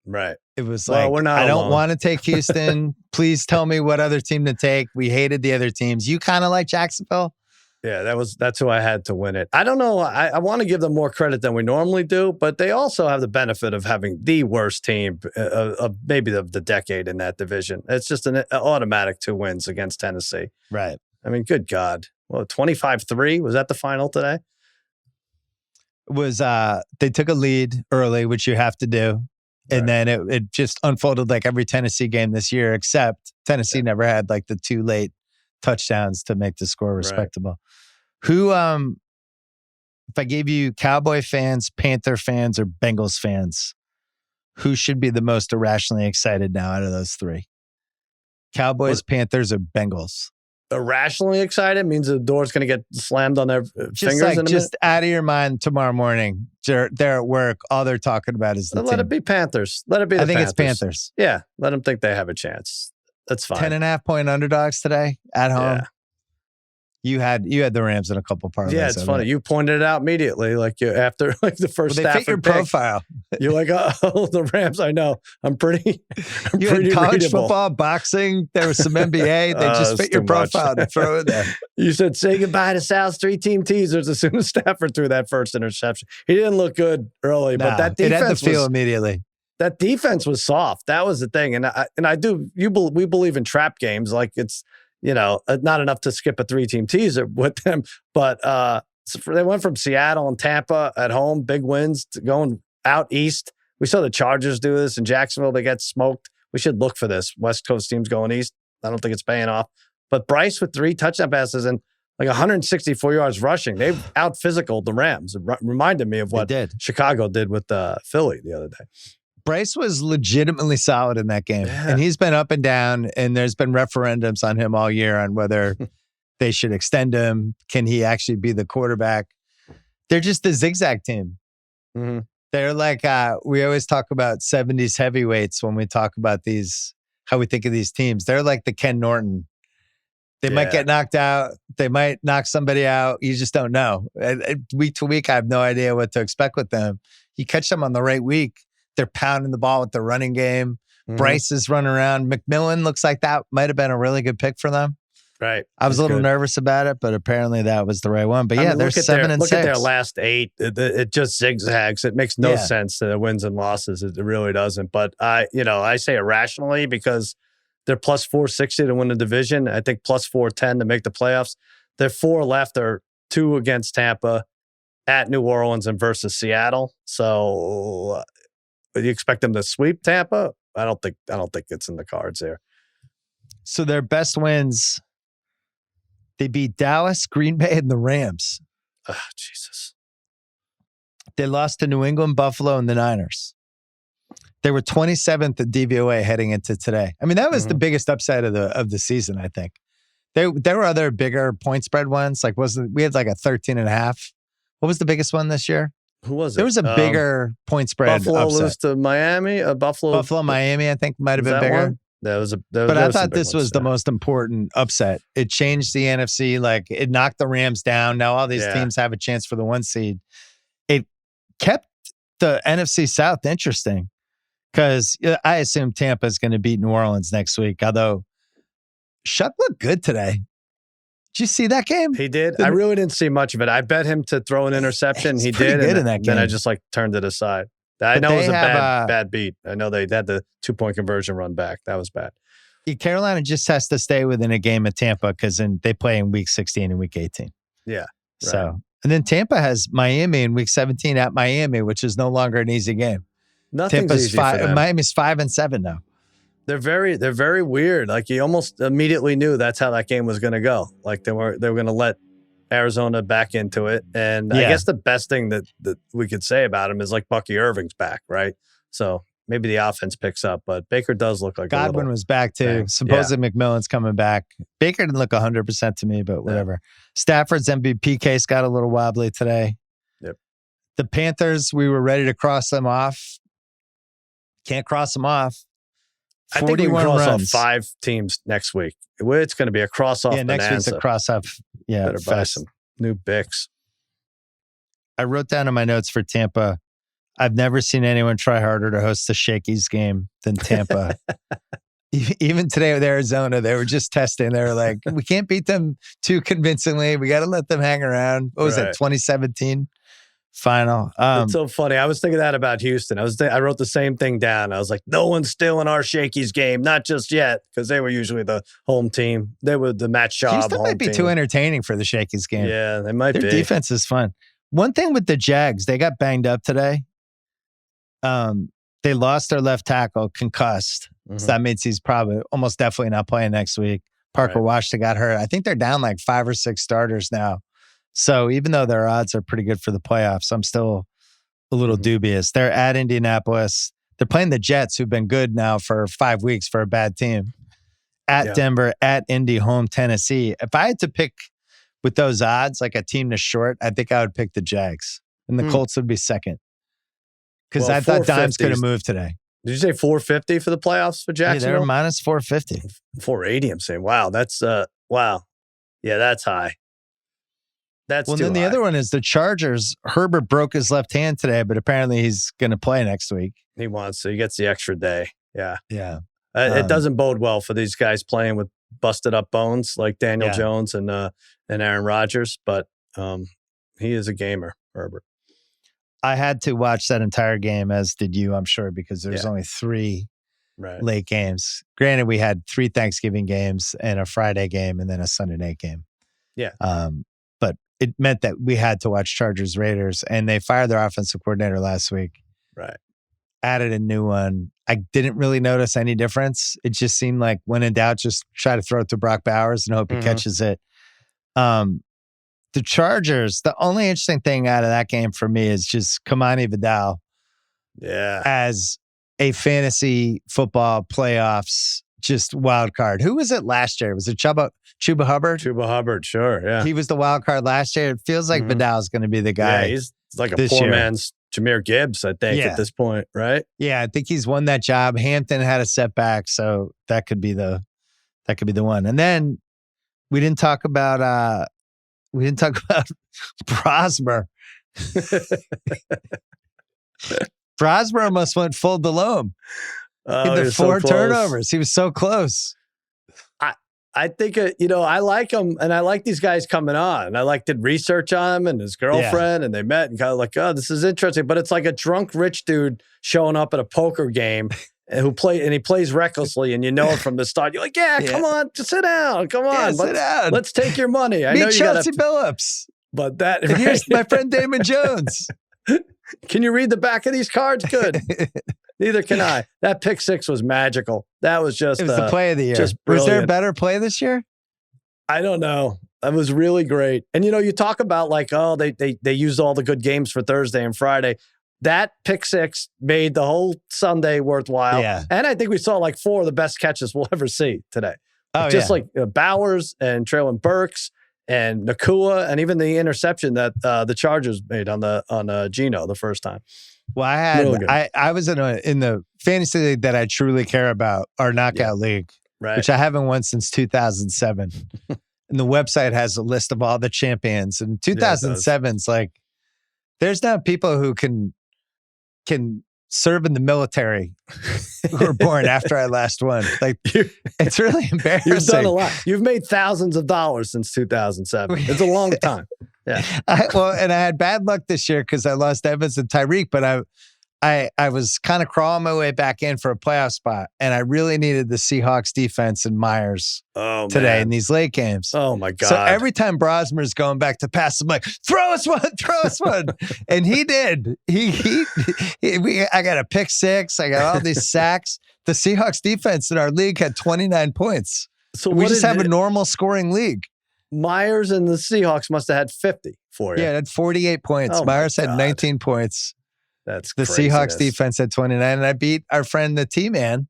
Right. It was we're not I alone. don't want to take Houston. Please tell me what other team to take. We hated the other teams. You kind of like Jacksonville? Yeah, that's who I had to win it. I don't know. I want to give them more credit than we normally do, but they also have the benefit of having the worst team of maybe of the decade in that division. It's just an automatic 2 wins against Tennessee. Right. I mean, good God. Well, 25-3, was that the final today? It was they took a lead early, which you have to do. And then it just unfolded like every Tennessee game this year, except Tennessee never had like the 2 late touchdowns to make the score respectable. Right. Who, if I gave you Cowboy fans, Panther fans, or Bengals fans, who should be the most irrationally excited now out of those 3? Cowboys, Panthers, or Bengals? Irrationally excited means the door's going to get slammed on their fingers in a minute? Just out of your mind tomorrow morning. They're at work. All they're talking about is the team. Let it be Panthers. Let it be the Panthers. I think it's Panthers. Yeah. Let them think they have a chance. That's fine. 10.5-point underdogs today at home. Yeah. You had the Rams in a couple parlays. Yeah, it's funny. You pointed it out immediately, after the first they fit your pick. Profile. You're like, oh, the Rams. I know. I'm pretty. You pretty had college readable. Football, boxing. There was some NBA. They just fit your profile to throw in there. You said say goodbye to Sal's 3-team teasers as soon as Stafford threw that first interception. He didn't look good early, but that defense it had the feel immediately. That defense was soft. That was the thing, and we believe in trap games. Like it's. Not enough to skip a 3-team teaser with them. But they went from Seattle and Tampa at home, big wins, to going out east. We saw the Chargers do this in Jacksonville. They got smoked. We should look for this. West Coast teams going east. I don't think it's paying off. But Bryce with 3 touchdown passes and like 164 yards rushing. They out-physicaled the Rams. It reminded me of what Chicago did with Philly the other day. Bryce was legitimately solid in that game. Yeah. And he's been up and down, and there's been referendums on him all year on whether they should extend him. Can he actually be the quarterback? They're just the zigzag team. Mm-hmm. They're like, we always talk about 70s heavyweights when we talk about how we think of these teams. They're like the Ken Norton. They might get knocked out. They might knock somebody out. You just don't know. Week to week, I have no idea what to expect with them. You catch them on the right week. They're pounding the ball with the running game. Mm-hmm. Bryce is running around. McMillan looks like that might have been a really good pick for them. Right. I was a little nervous about it, but apparently that was the right one. But they're 7-6. Look at their last 8. It just zigzags. It makes no sense to the wins and losses. It really doesn't. But I say irrationally because they're plus 460 to win the division. I think plus 410 to make the playoffs. Their 4 left are 2 against Tampa, at New Orleans, and versus Seattle. So. You expect them to sweep Tampa? I don't think it's in the cards there. So their best wins, they beat Dallas, Green Bay, and the Rams. Oh, Jesus. They lost to New England, Buffalo, and the Niners. They were 27th at DVOA heading into today. I mean, that was the biggest upside of the season, I think. There were other bigger point spread ones. Like we had like a 13.5. What was the biggest one this year? Who was it? There was a bigger point spread. Buffalo upset. lose to Miami. Buffalo, Miami. I think might have been bigger. But I thought this was the most important upset. It changed the NFC. Like it knocked the Rams down. Now all these teams have a chance for the 1 seed. It kept the NFC South interesting because I assume Tampa is going to beat New Orleans next week. Although Shuck looked good today. Did you see that game? He did. I really didn't see much of it. I bet him to throw an interception. He did. Good in that game. Then I just turned it aside. I know it was a bad beat. I know they had the 2-point conversion run back. That was bad. Carolina just has to stay within a game of Tampa because they play in week 16 and week 18. Yeah. Right. So, and then Tampa has Miami in week 17 at Miami, which is no longer an easy game. Nothing's easy for them. Miami's 5-7 now. They're very weird. Like you almost immediately knew that's how that game was going to go. Like they were going to let Arizona back into it. And I guess the best thing that we could say about him is like Bucky Irving's back, right? So maybe the offense picks up, but Baker does look like Godwin was back too. Supposedly McMillan's coming back. Baker didn't look 100% to me, but whatever. Yeah. Stafford's MVP case got a little wobbly today. Yep. The Panthers, we were ready to cross them off. Can't cross them off. I think we can 41 cross runs. off 5 teams next week. It's going to be a cross-off bonanza. Next week's a cross-off. Yeah, better buy some new Bics. I wrote down in my notes for Tampa, I've never seen anyone try harder to host the Shakey's game than Tampa. Even today with Arizona, they were just testing. They were like, we can't beat them too convincingly. We got to let them hang around. What was that, 2017 final? It's so funny. I was thinking that about Houston. I wrote the same thing down. I was like, no one's stealing our Shakey's game. Not just yet, because they were usually the home team. They were the match job Houston home might be team. too entertaining for the Shakey's game. Yeah, they might be. Their defense is fun. One thing with the Jags, they got banged up today. They lost their left tackle, concussed. Mm-hmm. So that means he's probably almost definitely not playing next week. Parker Washington got hurt. I think they're down like 5 or 6 starters now. So even though their odds are pretty good for the playoffs, I'm still a little dubious. They're at Indianapolis. They're playing the Jets, who've been good now for 5 weeks for a bad team. At Denver, at Indy, home Tennessee. If I had to pick with those odds, like a team to short, I think I would pick the Jags. And the Colts would be second. Because I thought dimes could have moved today. Did you say 450 for the playoffs for Jacksonville? Yeah, they're minus 450. 480, I'm saying. Wow, that's wow. Yeah, that's high. That's well, too then the high. other one is the Chargers. Herbert broke his left hand today, but apparently he's going to play next week. He wants to. He gets the extra day. Yeah. Yeah. It doesn't bode well for these guys playing with busted up bones like Daniel Jones and Aaron Rodgers, but he is a gamer, Herbert. I had to watch that entire game, as did you, I'm sure, because there's only 3 late games. Granted, we had 3 Thanksgiving games and a Friday game and then a Sunday night game. Yeah. But it meant that we had to watch Chargers Raiders, and they fired their offensive coordinator last week. Right. Added a new one. I didn't really notice any difference. It just seemed like when in doubt, just try to throw it to Brock Bowers and hope he catches it. The Chargers, the only interesting thing out of that game for me is just Kamani Vidal as a fantasy football playoffs just wild card. Who was it last year? Was it Chuba Hubbard? Chuba Hubbard, sure, yeah. He was the wild card last year. It feels like Vidal's going to be the guy. Yeah, he's like a poor man's Jahmyr Gibbs, I think, at this point, right? Yeah, I think he's won that job. Hampton had a setback, so that could be the one. And then we didn't talk about Prosper. Prosper almost went full Delhomme. Oh, the 4 turnovers. He was so close. I think, I like him, and I like these guys coming on. And I did research on him and his girlfriend, and they met and kind of like, oh, this is interesting. But it's like a drunk rich dude showing up at a poker game and he plays recklessly, and you know it from the start. You're like, come on, just sit down. Come on, sit down. Let's take your money. I know you Chelsea Billups. But that and here's my friend Damon Jones. Can you read the back of these cards? Good. Neither can I. That pick 6 was magical. That was just it was the play of the year. Was there a better play this year? I don't know. That was really great. And you talk about like, oh, they used all the good games for Thursday and Friday. That pick 6 made the whole Sunday worthwhile. Yeah. And I think we saw like 4 of the best catches we'll ever see today. Oh, like Bowers and Traylon Burks and Nakua, and even the interception that the Chargers made on Geno the first time. Well, I was in the fantasy league that I truly care about, our knockout league, which I haven't won since 2007. And the website has a list of all the champions. And 2007's like, there's now people who can serve in the military who were born after I last won. Like, it's really embarrassing. You've done a lot. You've made thousands of dollars since 2007. It's a long time. Yeah. And I had bad luck this year because I lost Evans and Tyreek, but I was kind of crawling my way back in for a playoff spot, and I really needed the Seahawks defense and Myers today in these late games. Oh my God. So every time Brosmer's going back to pass, I'm like, throw us one. And he did. I got a pick 6. I got all these sacks. The Seahawks defense in our league had 29 points. So we just have a normal scoring league. Myers and the Seahawks must have had 50 for you. Yeah, it had 48 points. Myers had 19 points. That's the craziness. Seahawks defense had 29, and I beat our friend, the T-Man,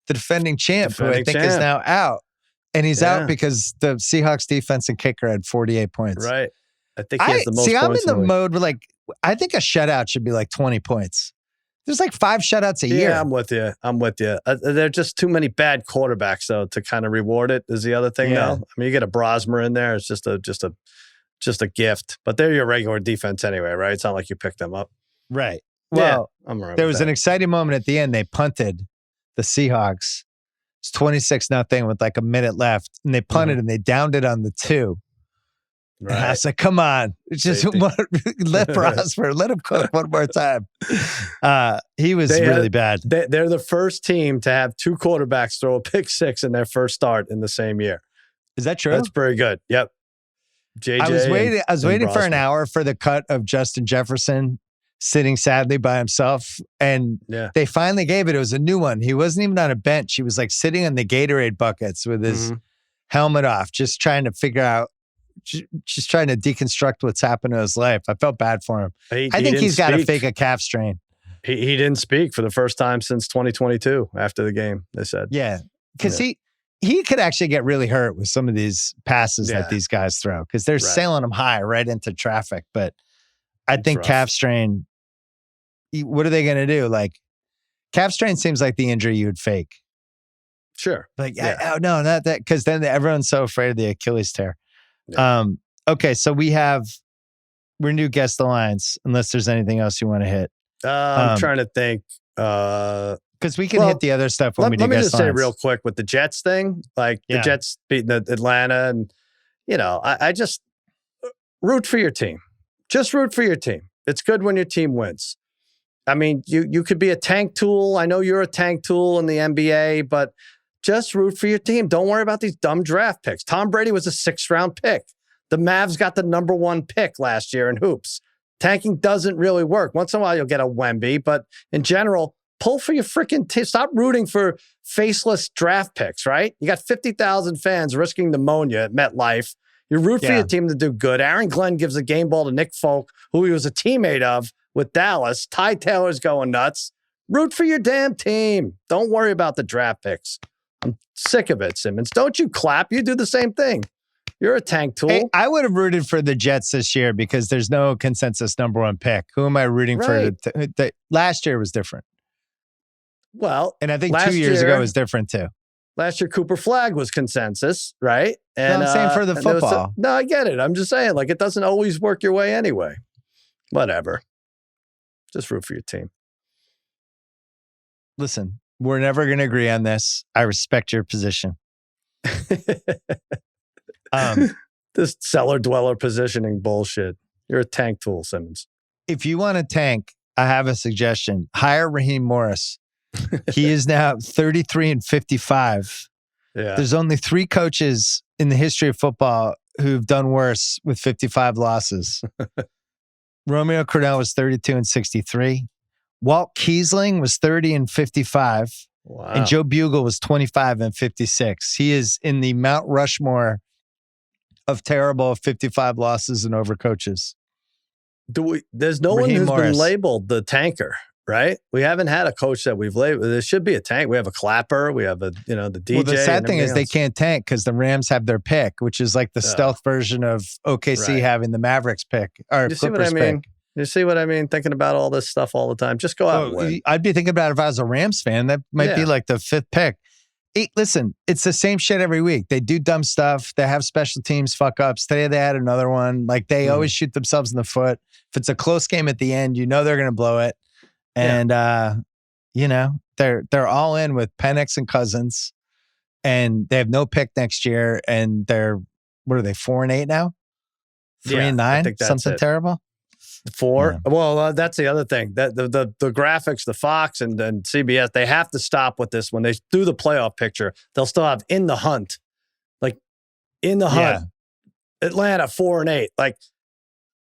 the defending champ, who I think is now out. And he's out because the Seahawks defense and kicker had 48 points. Right. I think he has the most points. I'm in the mode where, like, I think a shutout should be like 20 points. There's like 5 shutouts a year. Yeah, I'm with you. There are just too many bad quarterbacks, though, to kind of reward it is the other thing, though. I mean, you get a Brosmer in there. It's just a gift. But they're your regular defense anyway, right? It's not like you picked them up. Right. Well, yeah, there was an exciting moment at the end. They punted the Seahawks. It's 26-0 with like a minute left. And they punted and they downed it on the 2. Right. And I was like, come on. It's just let Brosmer, let him cook one more time. He was really bad. They're the first team to have 2 quarterbacks throw a pick 6 in their first start in the same year. Is that true? That's pretty good. Yep. JJ I was waiting for an hour for the cut of Justin Jefferson sitting sadly by himself. And they finally gave it. It was a new one. He wasn't even on a bench. He was like sitting on the Gatorade buckets with his helmet off, just trying to figure out, just trying to deconstruct what's happened to his life. I felt bad for him. I think he's got to fake a calf strain. He didn't speak for the first time since 2022 after the game, they said. Yeah, because he could actually get really hurt with some of these passes that these guys throw because they're sailing him high right into traffic. But I think calf strain, what are they going to do? Like, calf strain seems like the injury you would fake. Sure. Like, oh, no, not that. Because then everyone's so afraid of the Achilles tear. Yeah. Okay, so we're going to guess the lines, unless there's anything else you want to hit. I'm trying to think. Because we can hit the other stuff when we do guess the lines. Let me just say real quick with the Jets thing, like the Jets beating Atlanta, and I just root for your team. Just root for your team. It's good when your team wins. I mean, you could be a tank tool. I know you're a tank tool in the NBA, but just root for your team. Don't worry about these dumb draft picks. Tom Brady was a 6th-round pick. The Mavs got the number 1 pick last year in hoops. Tanking doesn't really work. Once in a while, you'll get a Wemby, but in general, pull for your freaking team. Stop rooting for faceless draft picks, right? You got 50,000 fans risking pneumonia at MetLife. You root for your team to do good. Aaron Glenn gives a game ball to Nick Folk, who he was a teammate of with Dallas. Ty Taylor's going nuts. Root for your damn team. Don't worry about the draft picks. I'm sick of it, Simmons. Don't you clap. You do the same thing. You're a tank tool. Hey, I would have rooted for the Jets this year because there's no consensus number 1 pick. Who am I rooting for? Last year was different. Well, and I think 2 years ago was different too. Last year, Cooper Flagg was consensus, right? And no, I'm saying for the football. No, I get it. I'm just saying, like, it doesn't always work your way anyway. Whatever. Just root for your team. Listen, we're never going to agree on this. I respect your position. This cellar dweller positioning bullshit. You're a tank tool, Simmons. If you want to tank, I have a suggestion. Hire Raheem Morris. He is now 33-55. Yeah. There's only 3 coaches in the history of football who've done worse with 55 losses. Romeo Crennel was 32-63. Walt Kiesling was 30-55. Wow. And Joe Bugle was 25-56. He is in the Mount Rushmore of terrible 55 losses and over coaches. There's no one who's been labeled the tanker, right? We haven't had a coach that we've labeled. There should be a tank. We have a clapper. We have the DJ. Well, the sad thing is they can't tank because the Rams have their pick, which is like the stealth version of OKC having the Mavericks pick or Clippers pick. You see what I mean? Thinking about all this stuff all the time. Just go out and win. I'd be thinking about it if I was a Rams fan. That might be like the 5th pick. Listen, it's the same shit every week. They do dumb stuff. They have special teams fuck ups. Today they had another one. Like they always shoot themselves in the foot. If it's a close game at the end, you know they're going to blow it. And they're all in with Penix and Cousins, and they have no pick next year. And they're 4-8 now, 3-9, something terrible. 4. Yeah. Well, that's the other thing. That the graphics, the Fox and CBS, they have to stop with this when they do the playoff picture. They'll still have in the hunt, like in the hunt. Atlanta 4-8, like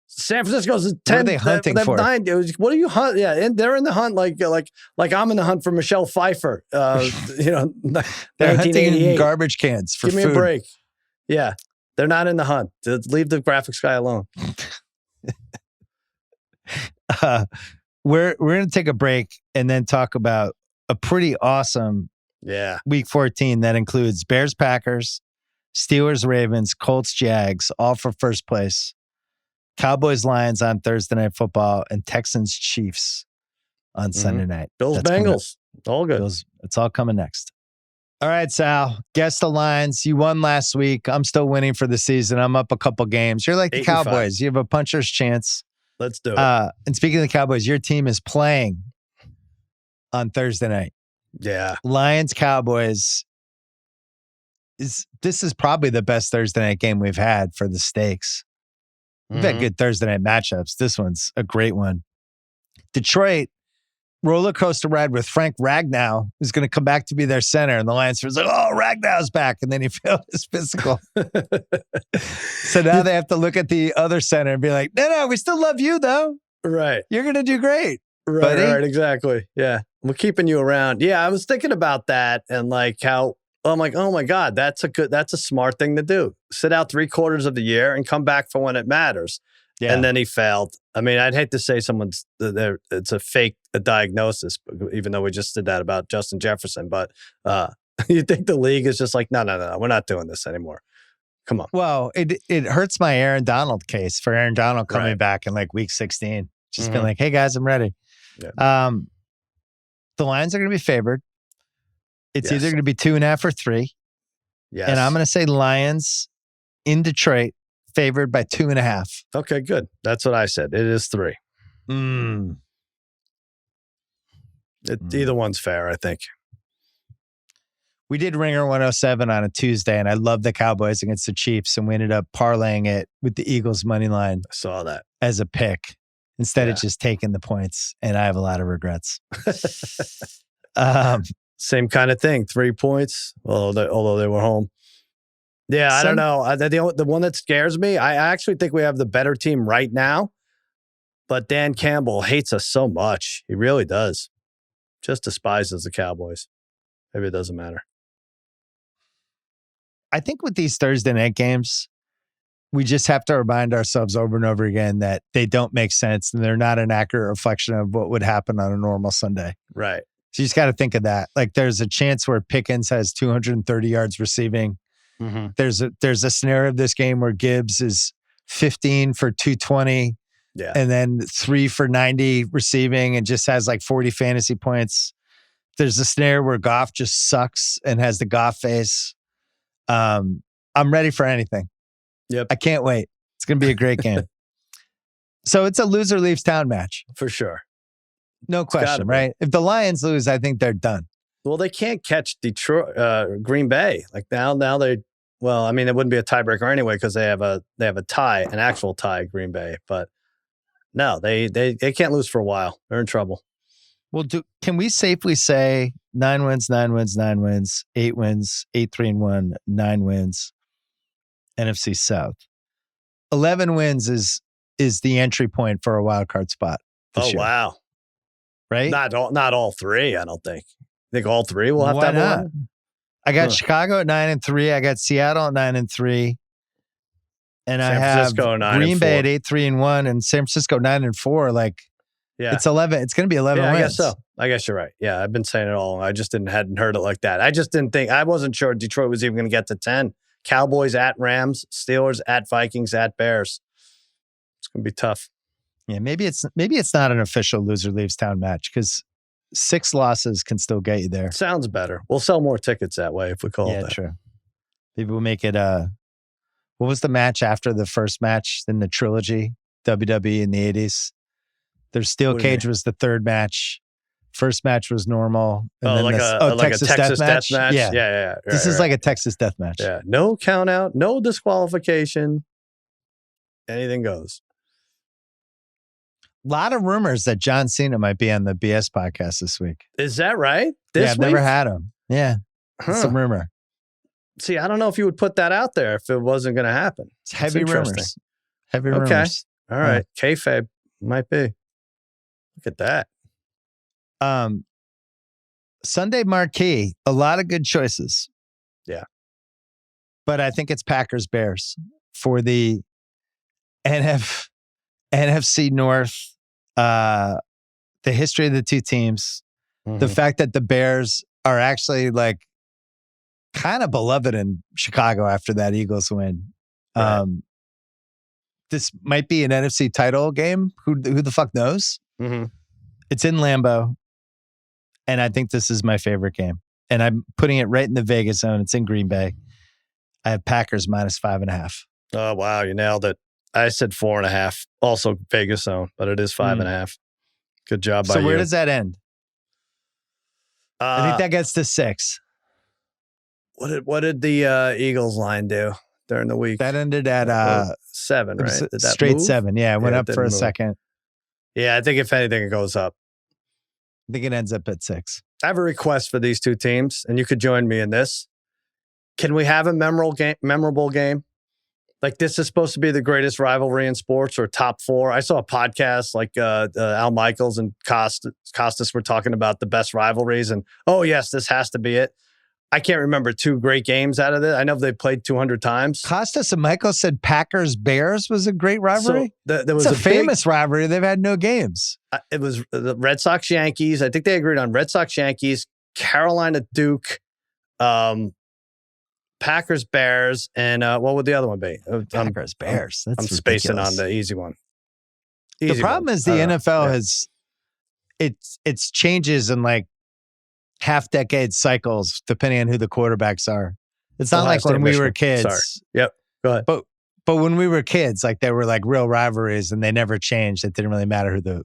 San Francisco's 10. What are they hunting for? 9. What are you hunt? Yeah, and they're in the hunt like I'm in the hunt for Michelle Pfeiffer. They're hunting in garbage cans for food. Give me a break. Yeah, they're not in the hunt. Leave the graphics guy alone. We're going to take a break and then talk about a pretty awesome Week 14 that includes Bears, Packers, Steelers, Ravens, Colts, Jags, all for first place. Cowboys, Lions on Thursday Night Football, and Texans, Chiefs on Sunday night. Bills, Bengals. All good. It's all coming next. All right, Sal. Guess the lines. You won last week. I'm still winning for the season. I'm up a couple games. You're like the Cowboys. You have a puncher's chance. Let's do it. And speaking of the Cowboys, your team is playing on Thursday night. Yeah. Lions, Cowboys. This is probably the best Thursday night game we've had for the stakes. We've had good Thursday night matchups. This one's a great one. Detroit, roller coaster ride with Frank Ragnow, who's going to come back to be their center. And the Lions was like, oh, Ragnow's back. And then he failed his physical. So now they have to look at the other center and be like, no, we still love you, though. Right. You're going to do great. Right, exactly. Yeah. We're keeping you around. Yeah, I was thinking about that and like how I'm like, oh my God, that's a smart thing to do. Sit out 3/4 of the year and come back for when it matters. Yeah. And then he failed. I mean, I'd hate to say someone's there. It's a fake diagnosis, even though we just did that about Justin Jefferson. But you think the league is just like, no, we're not doing this anymore. Come on. Well, it hurts my Aaron Donald case for Aaron Donald coming back in like week 16. Just being like, hey guys, I'm ready. Yeah. The Lions are going to be favored. It's either going to be 2.5 or 3. Yes. And I'm going to say Lions in Detroit favored by 2.5. Okay, good. That's what I said. It is 3. Either one's fair, I think. We did Ringer 107 on a Tuesday, and I love the Cowboys against the Chiefs, and we ended up parlaying it with the Eagles money line. I saw that. As a pick instead of just taking the points, and I have a lot of regrets. Same kind of thing. 3 points, although they were home. Yeah, I don't know. The one that scares me, I actually think we have the better team right now, but Dan Campbell hates us so much. He really does. Just despises the Cowboys. Maybe it doesn't matter. I think with these Thursday night games, we just have to remind ourselves over and over again that they don't make sense and they're not an accurate reflection of what would happen on a normal Sunday. Right. So you just got to think of that. Like there's a chance where Pickens has 230 yards receiving. There's a scenario of this game where Gibbs is 15 for 220 and then 3 for 90 receiving and just has like 40 fantasy points. There's a scenario where Goff just sucks and has the Goff face. I'm ready for anything. Yep. I can't wait. It's going to be a great game. So it's a loser leaves town match. For sure. No question, right? If the Lions lose, I think they're done. Well, they can't catch Green Bay. Like now they. Well, I mean, it wouldn't be a tiebreaker anyway because they have a tie, an actual tie, Green Bay. But no, they can't lose for a while. They're in trouble. Well, can we safely say 9 wins, 9 wins, 9 wins, 8 wins, 8-3-1, 9 wins, NFC South. 11 wins is the entry point for a wild card spot. Oh year. Wow! Right? Not all 3. I don't think. I think all 3 will have to have one. I got Chicago at 9-3. I got Seattle at 9-3. And I have Green Bay at 8-3-1 and San Francisco 9-4. Like, it's 11. It's going to be 11 wins. I guess so. I guess you're right. Yeah, I've been saying it all. I just hadn't heard it like that. I wasn't sure Detroit was even going to get to 10. Cowboys at Rams, Steelers at Vikings at Bears. It's going to be tough. Yeah, maybe it's not an official loser leaves town match because 6 losses can still get you there. Sounds better. We'll sell more tickets that way if we call it that. Yeah, true. Maybe we'll make it what was the match after the first match in the trilogy, WWE in the 80s? There's Steel Cage was the third match. First match was normal. And then Texas death match? Yeah. This is like a Texas death match. Yeah. No count out, no disqualification. Anything goes. A lot of rumors that John Cena might be on the BS podcast this week. Is that right? I've never had him. Yeah. It's a rumor. See, I don't know if you would put that out there if it wasn't going to happen. It's heavy rumors. Heavy rumors. Okay. All right. Kayfabe might be. Look at that. Sunday marquee, a lot of good choices. Yeah. But I think it's Packers-Bears for the NFC North. The history of the two teams, the fact that the Bears are actually like kind of beloved in Chicago after that Eagles win. Right. This might be an NFC title game. Who the fuck knows? It's in Lambeau, and I think this is my favorite game. And I'm putting it right in the Vegas zone. It's in Green Bay. I have Packers minus 5.5. Oh, wow. You nailed it. I said 4.5. Also Vegas zone, but it is 5.5. Good job by you. So where does that end? I think that gets to 6. What did the Eagles line do during the week? That ended at 7, right? Did that straight move? 7. Yeah, it went up for a second. Yeah, I think if anything, it goes up. I think it ends up at 6. I have a request for these two teams, and you could join me in this. Can we have a memorable game? Like, this is supposed to be the greatest rivalry in sports, or top 4. I saw a podcast like Al Michaels and Costas were talking about the best rivalries, and yes, this has to be it. I can't remember 2 great games out of it. I know they played 200 times. Costas and Michaels said Packers-Bears was a great rivalry. So there was a famous rivalry. They've had no games. It was the Red Sox-Yankees. I think they agreed on Red Sox-Yankees, Carolina-Duke, Packers-Bears, and what would the other one be? Packers-Bears. I'm spacing on the easy one. The problem is the NFL has it's changes in like half-decade cycles depending on who the quarterbacks are. It's not like when we were kids. Sorry. Yep. Go ahead. But when we were kids, like they were like real rivalries and they never changed. It didn't really matter who the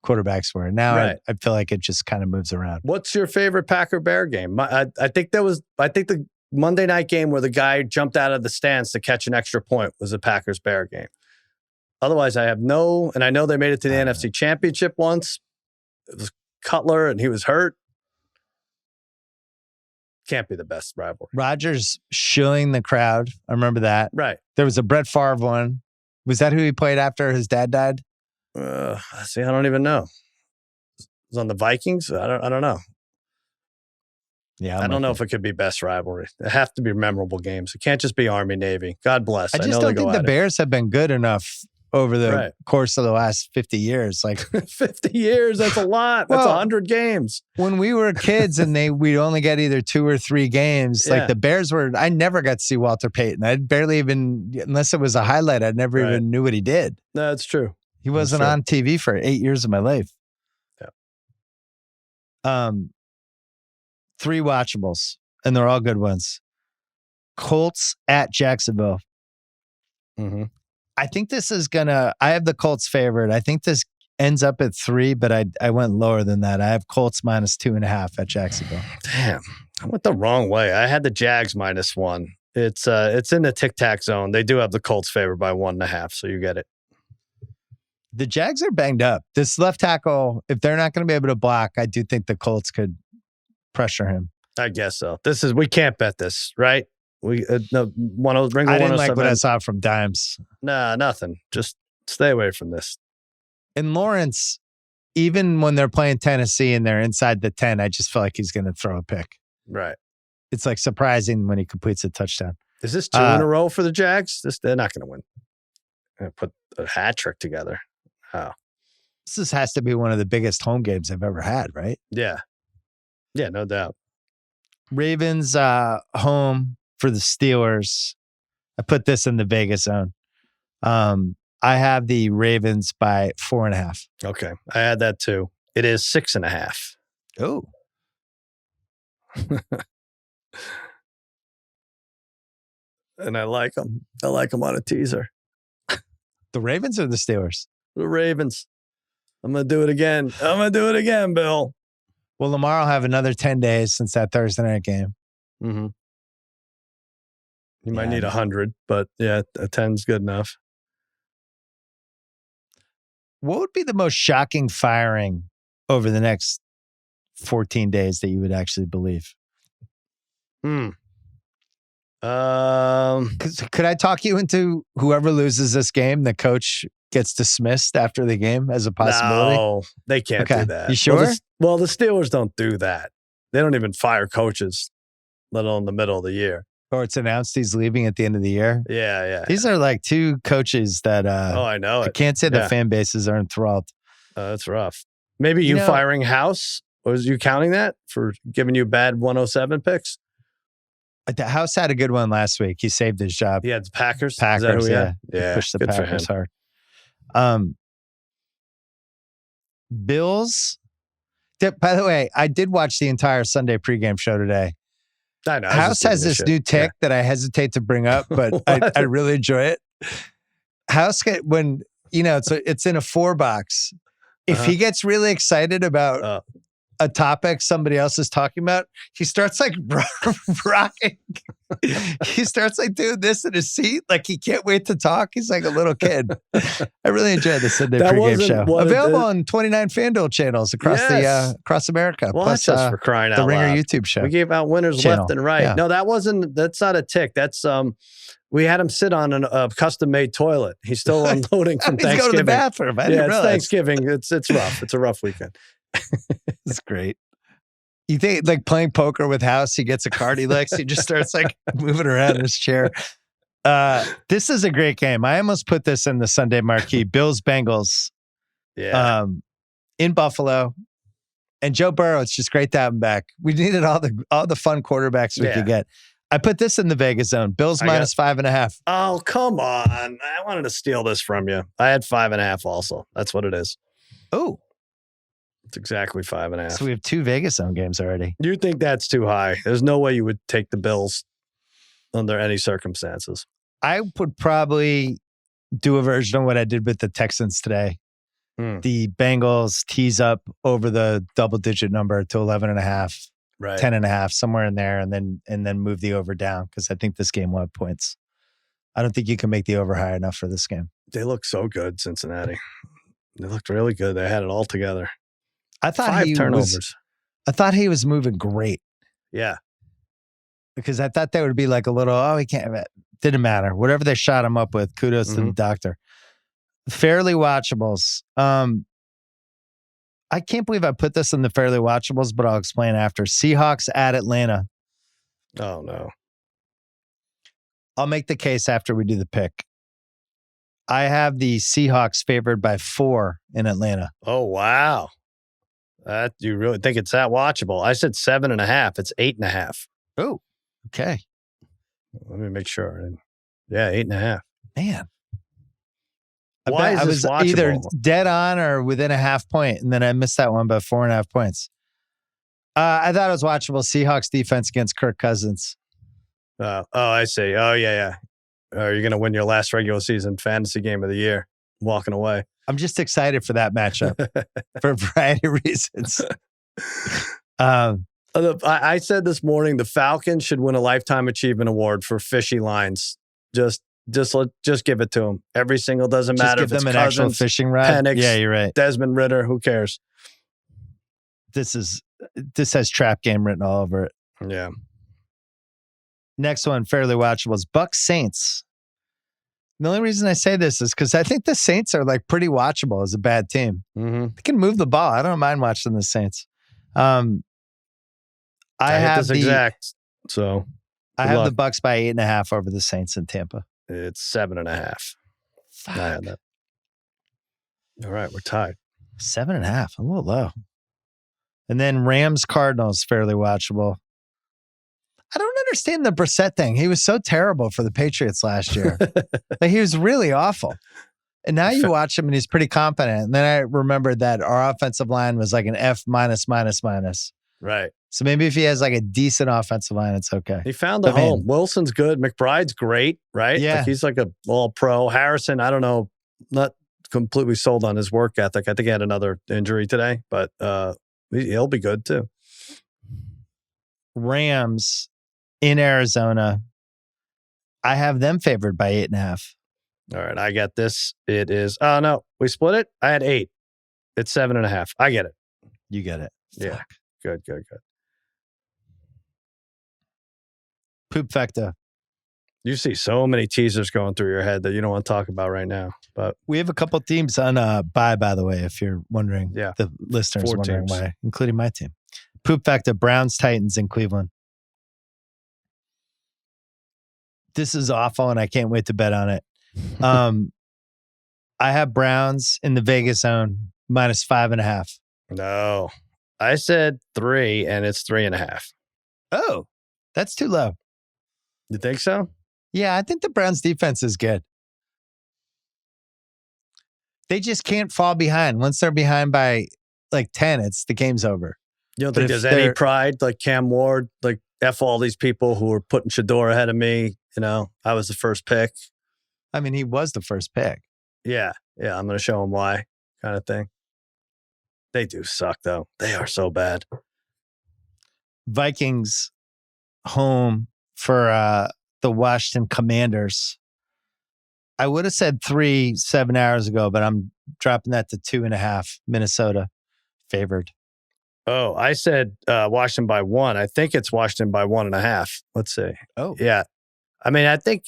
quarterbacks were. Now I feel like it just kind of moves around. What's your favorite Packer-Bear game? I think the Monday night game where the guy jumped out of the stands to catch an extra point was a Packers-Bear game. Otherwise, I have and I know they made it to the NFC Championship once. It was Cutler and he was hurt. Can't be the best rivalry. Rodgers shilling the crowd. I remember that. Right. There was a Brett Favre one. Was that who he played after his dad died? See, I don't even know. It was on the Vikings. I don't know. Yeah, I don't know if it could be best rivalry. It have to be memorable games. It can't just be Army Navy. God bless. I just don't think the Bears have been good enough over the course of the last 50 years. Like 50 years, that's a lot. That's 100 games. When we were kids and we'd only get either 2 or 3 games, like the Bears I never got to see Walter Payton. I'd barely even, unless it was a highlight, I never even knew what he did. No, that's true. He wasn't on TV for 8 years of my life. Yeah. 3 watchables, and they're all good ones. Colts at Jacksonville. Mm-hmm. I think this is I have the Colts favored. I think this ends up at 3, but I went lower than that. I have Colts minus 2.5 at Jacksonville. Damn, I went the wrong way. I had the Jags minus 1. It's in the tic-tac zone. They do have the Colts favored by 1.5, so you get it. The Jags are banged up. This left tackle, if they're not going to be able to block, I do think the Colts could pressure him. I guess so. We can't bet this, right? I didn't like what I saw from Dimes. Nah, nothing. Just stay away from this. And Lawrence, even when they're playing Tennessee and they're inside the 10, I just feel like he's going to throw a pick. Right. It's like surprising when he completes a touchdown. Is this 2 in a row for the Jags? They're not going to win. They're gonna put a hat trick together. Oh. This has to be one of the biggest home games I've ever had, right? Yeah. Yeah, no doubt. Ravens home for the Steelers. I put this in the Vegas zone. I have the Ravens by 4.5. Okay. I had that too. It is 6.5. Oh. And I like them. I like them on a teaser. The Ravens or the Steelers? The Ravens. I'm going to do it again. Bill. Well, Lamar will have another 10 days since that Thursday night game. Mm-hmm. You might need 100, but yeah, a 10's good enough. What would be the most shocking firing over the next 14 days that you would actually believe? Could I talk you into whoever loses this game, the coach gets dismissed after the game as a possibility? No, they can't do that. You sure? Well, the Steelers don't do that. They don't even fire coaches, let alone the middle of the year. Or it's announced he's leaving at the end of the year. Yeah. These are like 2 coaches that I know it. I can't say the fan bases are enthralled. That's rough. Maybe you firing House? Was you counting that for giving you bad 107 picks? The House had a good one last week. He saved his job. He had the Packers? Packers, yeah. He pushed the Packers hard. Bills By the way, I did watch the entire Sunday pregame show today. I know. House has this new tick that I hesitate to bring up, but I really enjoy it. House, when, it's in a 4-box. If he gets really excited about a topic somebody else is talking about, he starts like rocking. He starts like doing this in his seat. Like he can't wait to talk. He's like a little kid. I really enjoyed the Sunday pregame show. Available on 29 FanDuel channels across America. Well, plus, that's just for crying out loud. The Ringer YouTube show. We gave out winners left and right. Yeah. No, that's not a tick. That's we had him sit on a custom-made toilet. He's still unloading from Thanksgiving. He's going to the bathroom. I didn't realize. It's Thanksgiving. It's rough. It's a rough weekend. It's great. You think like playing poker with House, he gets a card he likes, he just starts like moving around in his chair. This is a great game. I almost put this in the Sunday marquee. Bills Bengals. Yeah. In Buffalo. And Joe Burrow, it's just great to have him back. We needed all the fun quarterbacks we could get. I put this in the Vegas zone. Bills minus 5.5. Oh, come on. I wanted to steal this from you. I had 5.5 also. That's what it is. Oh. It's exactly 5.5. So we have 2 Vegas zone games already. You think that's too high? There's no way you would take the Bills under any circumstances. I would probably do a version of what I did with the Texans today. The Bengals tease up over the double-digit number to 11.5. Right. 10.5, somewhere in there, and then move the over down because I think this game will have points. I don't think you can make the over high enough for this game. They look so good, Cincinnati. They looked really good. They had it all together. I thought 5 turnovers. I thought he was moving great. Yeah. Because I thought there would be like a little, he can't. Didn't matter. Whatever they shot him up with, kudos to the doctor. Fairly watchables. I can't believe I put this in the fairly watchables, but I'll explain after. Seahawks at Atlanta. Oh, no. I'll make the case after we do the pick. I have the Seahawks favored by 4 in Atlanta. Oh, wow. You really think it's that watchable? I said 7.5. It's 8.5. Oh, okay. Let me make sure. Yeah, 8.5. Man. I was watchable? Either dead on or within a half point, and then I missed that one by 4.5 points. I thought it was watchable. Seahawks defense against Kirk Cousins. I see. Oh, yeah. Are you going to win your last regular season fantasy game of the year? Walking away. I'm just excited for that matchup for a variety of reasons. I said this morning the Falcons should win a Lifetime Achievement Award for fishy lines. Just give it to them. Every single doesn't matter. Give if it's them an Cousins, actual fishing rod. Penix, yeah, you're right. Desmond Ridder, who cares? This has trap game written all over it. Yeah. Next one, fairly watchable, is Bucs Saints. The only reason I say this is because I think the Saints are like pretty watchable as a bad team. Mm-hmm. They can move the ball. I don't mind watching the Saints. I have this exact. So I have the Bucs by 8.5 over the Saints in Tampa. It's 7.5. I had that. All right, we're tied. 7.5, a little low. And then Rams Cardinals, fairly watchable. I don't understand the Brissett thing. He was so terrible for the Patriots last year. Like, he was really awful. And now you watch him and he's pretty confident. And then I remembered that our offensive line was like an F minus. Right. So maybe if he has like a decent offensive line, it's okay. He found a home. Wilson's good. McBride's great, right? Yeah. Like he's like a all-pro. Harrison, I don't know, not completely sold on his work ethic. I think he had another injury today, but he'll be good too. Rams in Arizona. I have them favored by 8.5. All right, I got this. It is, oh no, we split it. I had 8. It's 7.5. I get it. You get it. Yeah. Fuck. Good. Poop Fecta. You see so many teasers going through your head that you don't want to talk about right now. But we have a couple teams on bye, by the way, if you're wondering. Yeah. The listeners 4 wondering teams. why, including my team. Poop Fecta, Browns, Titans in Cleveland. This is awful, and I can't wait to bet on it. I have Browns in the Vegas zone, minus 5.5. No. I said 3, and it's 3.5. Oh, that's too low. You think so? Yeah, I think the Browns defense is good. They just can't fall behind. Once they're behind by like 10, the game's over. You don't think there's any pride, like Cam Ward, like F all these people who were putting Shador ahead of me. I was the first pick. I mean, he was the first pick. Yeah. I'm going to show him why, kind of thing. They do suck, though. They are so bad. Vikings home for the Washington Commanders. I would have said 3 7 hours ago, but I'm dropping that to 2.5. Minnesota favored. Oh, I said Washington by 1. I think it's Washington by 1.5. Let's see. Oh, yeah. I mean, I think.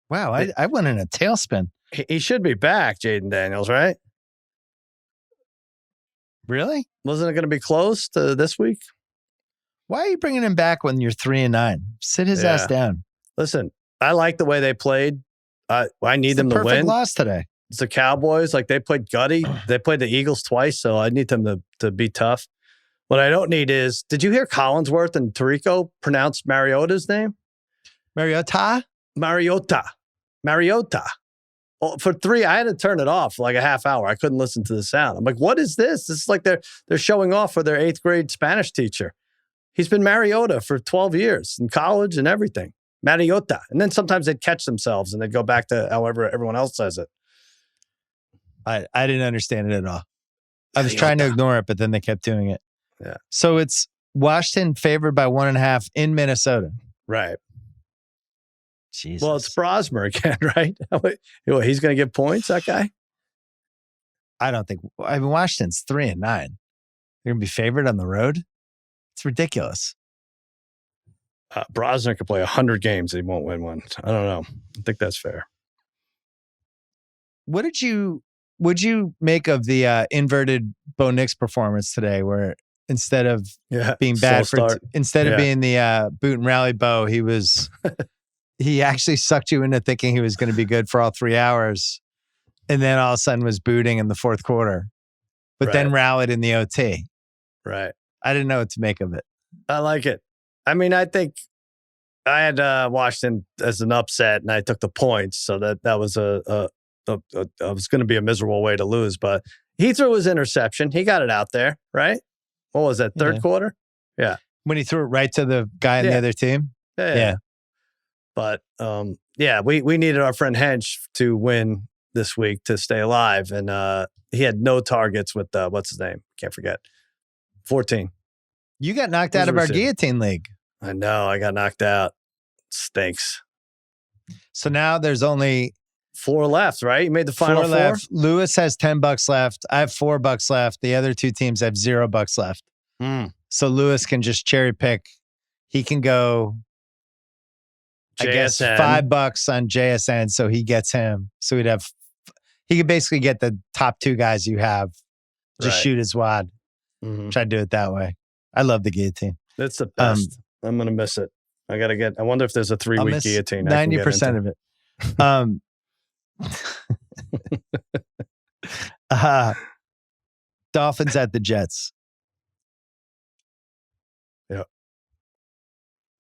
Wow, I went in a tailspin. He should be back, Jaden Daniels, right? Really? Wasn't it going to be close to this week? Why are you bringing him back when you're 3-9? Sit his ass down. Listen, I like the way they played. I need them to win. Perfect loss today. It's the Cowboys. Like, they played gutty. They played the Eagles twice, so I need them to be tough. What I don't need is, did you hear Collinsworth and Tirico pronounce Mariota's name? Mariota. Well, for 3, I had to turn it off for like a half hour. I couldn't listen to the sound. I'm like, what is this? This is like they're showing off for their 8th grade Spanish teacher. He's been Mariota for 12 years in college and everything. Mariota. And then sometimes they'd catch themselves and they'd go back to however everyone else says it. I didn't understand it at all. I was trying to ignore it, but then they kept doing it. Yeah. So it's Washington favored by 1.5 in Minnesota. Right. Jesus. Well, it's Brosmer again, right? He's going to get points, that guy? I don't think. I mean, Washington's 3-9. They're going to be favored on the road? It's ridiculous. Brosner could play 100 games and he won't win one. I don't know. I think that's fair. Would you make of the inverted Bo Nix performance today, where instead of being bad instead of being the boot and rally Bo, he actually sucked you into thinking he was going to be good for all 3 hours, and then all of a sudden was booting in the fourth quarter, but then rallied in the OT. Right. I didn't know what to make of it. I like it. I mean, I think I had Washington as an upset, and I took the points, so that was was going to be a miserable way to lose. But he threw his interception. He got it out there, right? What was that, third quarter? Yeah. When he threw it right to the guy on the other team? Yeah. But, we needed our friend Hench to win this week to stay alive. And he had no targets with, what's his name? Can't forget. 14. You got knocked out of our guillotine league. I know. I got knocked out. Stinks. So now there's only 4 left, right? You made the final 4 left. Lewis has $10 left. I have $4 left. The other 2 teams have $0 left. So Lewis can just cherry pick. He can go, JSN. I guess, $5 on JSN. So he gets him. So he could basically get the top 2 guys you have. Just shoot his wad. Try to do it that way. I love the guillotine. It's the best. I'm going to miss it. I wonder if there's a 3-week guillotine. 90% of it. Dolphins at the Jets. Yeah.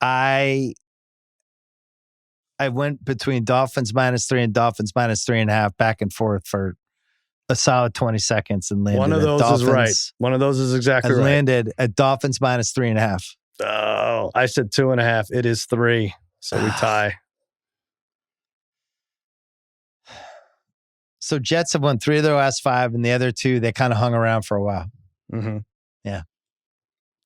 I went between Dolphins -3 and Dolphins -3.5 back and forth for a solid 20 seconds and landed. One of those is right. One of those is exactly right. Landed at Dolphins -3.5. Oh, I said 2.5. It is 3. So we tie. So Jets have won 3 of their last 5, and the other 2, they kind of hung around for a while. Mm-hmm. Yeah.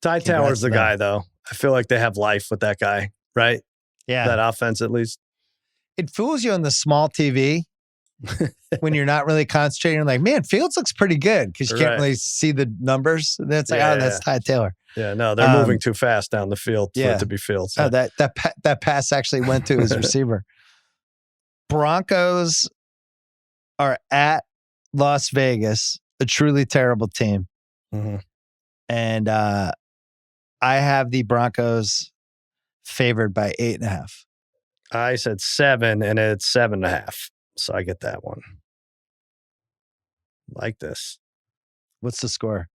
Ty Tower's the guy, though. I feel like they have life with that guy, right? Yeah. That offense, at least. It fools you on the small TV when you're not really concentrating. You're like, man, Fields looks pretty good because you can't really see the numbers. And then it's like, that's Ty Taylor. Yeah, no, they're moving too fast down the field for it to be Fields. Oh, that pass actually went to his receiver. Broncos are at Las Vegas, a truly terrible team. Mm-hmm. And I have the Broncos favored by 8.5. I said 7, and it's 7.5. So I get that one. Like this. What's the score?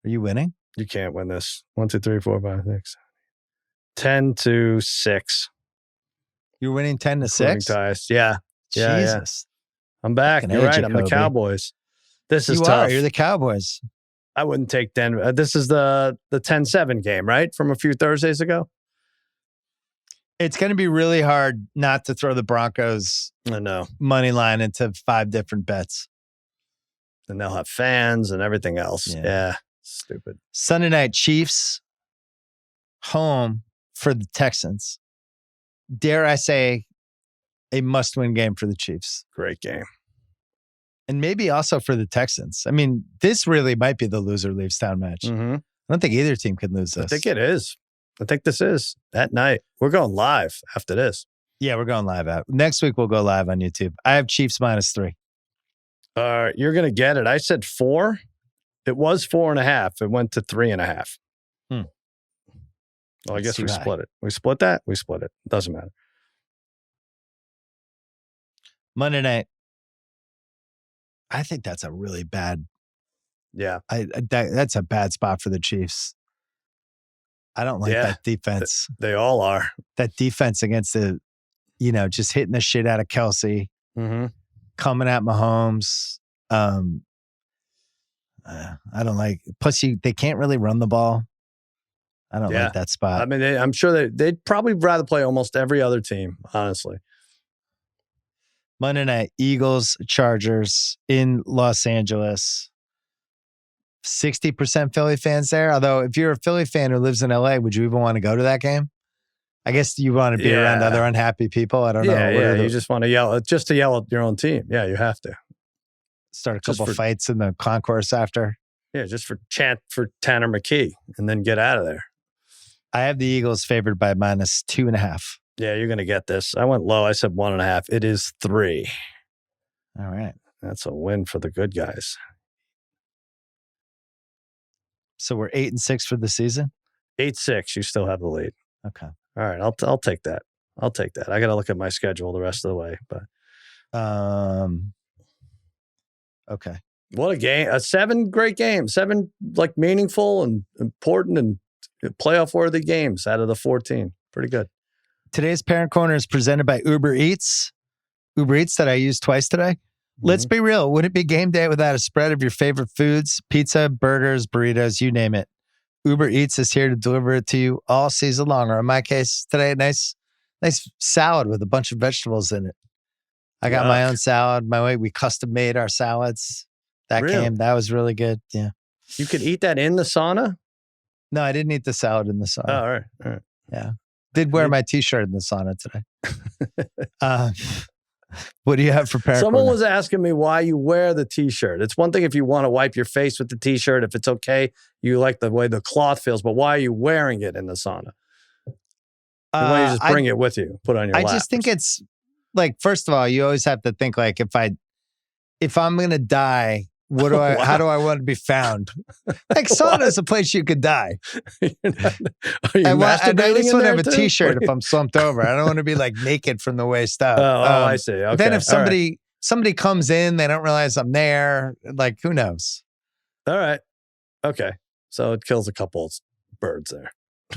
Are you winning? You can't win this. 1, 2, 3, 4, 5, 6, 10-6. You're winning 10-6? Ties. Yeah. Jesus. I'm back. You're right. I'm the Cowboys. This is tough. You're the Cowboys. I wouldn't take Denver. This is the 10-7 game, right? From a few Thursdays ago. It's going to be really hard not to throw the Broncos money line into 5 different bets. And they'll have fans and everything else. Yeah. Stupid. Sunday night, Chiefs home for the Texans. Dare I say, a must-win game for the Chiefs. Great game. And maybe also for the Texans. I mean, this really might be the loser leaves town match. Mm-hmm. I don't think either team can lose this. I think it is. I think this is that night. We're going live after this. Yeah, we're going live. Next week, we'll go live on YouTube. I have Chiefs -3. You're going to get it. I said 4. It was 4.5. It went to 3.5. Well, I guess we split it. We split that? We split it. Doesn't matter. Monday night. I think that's a really bad. Yeah. That's a bad spot for the Chiefs. I don't like that defense. They all are. That defense against just hitting the shit out of Kelsey, coming at Mahomes. I don't like. Plus, they can't really run the ball. I don't like that spot. I mean, I'm sure they'd probably rather play almost every other team, honestly. Monday night, Eagles, Chargers in Los Angeles. 60% Philly fans there. Although, if you're a Philly fan who lives in LA, would you even want to go to that game? I guess you want to be around other unhappy people. I don't know. Yeah, you just want to yell at your own team. Yeah, you have to. Start a couple fights in the concourse after. Yeah, just for chant for Tanner McKee and then get out of there. I have the Eagles favored by -2.5. Yeah, you're going to get this. I went low. I said 1.5. It is 3. All right. That's a win for the good guys. So we're 8-6 for the season? 8-6. You still have the lead. Okay. All right. I'll take that. I got to look at my schedule the rest of the way. But okay. What a game. 7 great games. 7 meaningful and important and playoff-worthy games out of the 14. Pretty good. Today's Parent Corner is presented by Uber Eats. Uber Eats that I used twice today. Let's be real. Wouldn't it be game day without a spread of your favorite foods? Pizza, burgers, burritos, you name it. Uber Eats is here to deliver it to you all season long. Or in my case today, nice salad with a bunch of vegetables in it. I got my own salad. We custom made our salads. That was really good. Yeah. You could eat that in the sauna? No, I didn't eat the salad in the sauna. Oh, all right. Yeah. Did wear my t-shirt in the sauna today. What do you have for Parent Someone Corner? was asking me why you wear the t-shirt. It's one thing if you want to wipe your face with the t-shirt, if it's okay, you like the way the cloth feels, but why are you wearing it in the sauna? Why don't you just bring it with you, put it on your lap? I just think it's first of all, you always have to think if I'm going to die, how do I want to be found? Sauna is a place you could die. Are you I just want to have a t-shirt if I'm slumped over. I don't want to be naked from the waist up. I see. Okay. Then if somebody comes in, they don't realize I'm there. Who knows? All right. Okay. So it kills a couple birds there.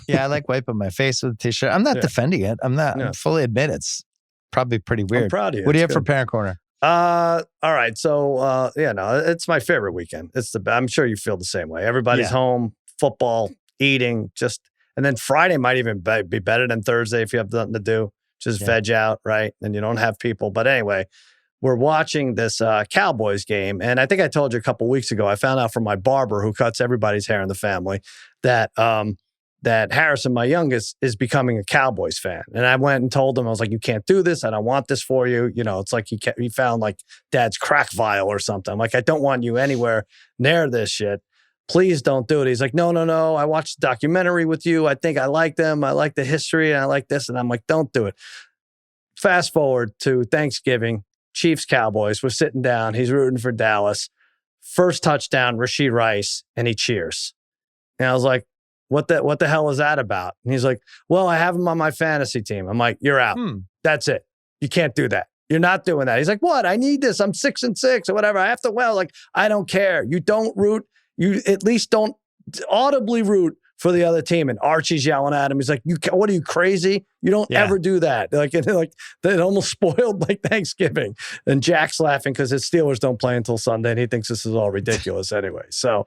Yeah, I like wiping my face with a t-shirt. I'm not defending it. I'm not. I fully admit it's probably pretty weird. I'm proud of you. What do you have for Parent Corner? All right. So, it's my favorite weekend. I'm sure you feel the same way. Everybody's home, football, eating, and then Friday might even be better than Thursday if you have nothing to do. Just veg out, right? And you don't have people. But anyway, we're watching this Cowboys game. And I think I told you a couple weeks ago, I found out from my barber who cuts everybody's hair in the family that Harrison, my youngest, is becoming a Cowboys fan. And I went and told him, I was like, you can't do this. I don't want this for you. It's like he found dad's crack vial or something. I'm like, I don't want you anywhere near this shit. Please don't do it. He's like, no. I watched the documentary with you. I think I like them. I like the history and I like this. And I'm like, don't do it. Fast forward to Thanksgiving, Chiefs, Cowboys. We're sitting down. He's rooting for Dallas. First touchdown, Rashid Rice, and he cheers. And I was like, what the hell is that about? And he's like, well, I have him on my fantasy team. I'm like, you're out. That's it. You can't do that. You're not doing that. He's like, what? I need this. I'm 6-6 or whatever. I have to, I don't care. You don't root. You at least don't audibly root for the other team. And Archie's yelling at him. He's like, what are you, crazy? You don't ever do that. Like, it almost spoiled like Thanksgiving. And Jack's laughing because his Steelers don't play until Sunday, and he thinks this is all ridiculous anyway. So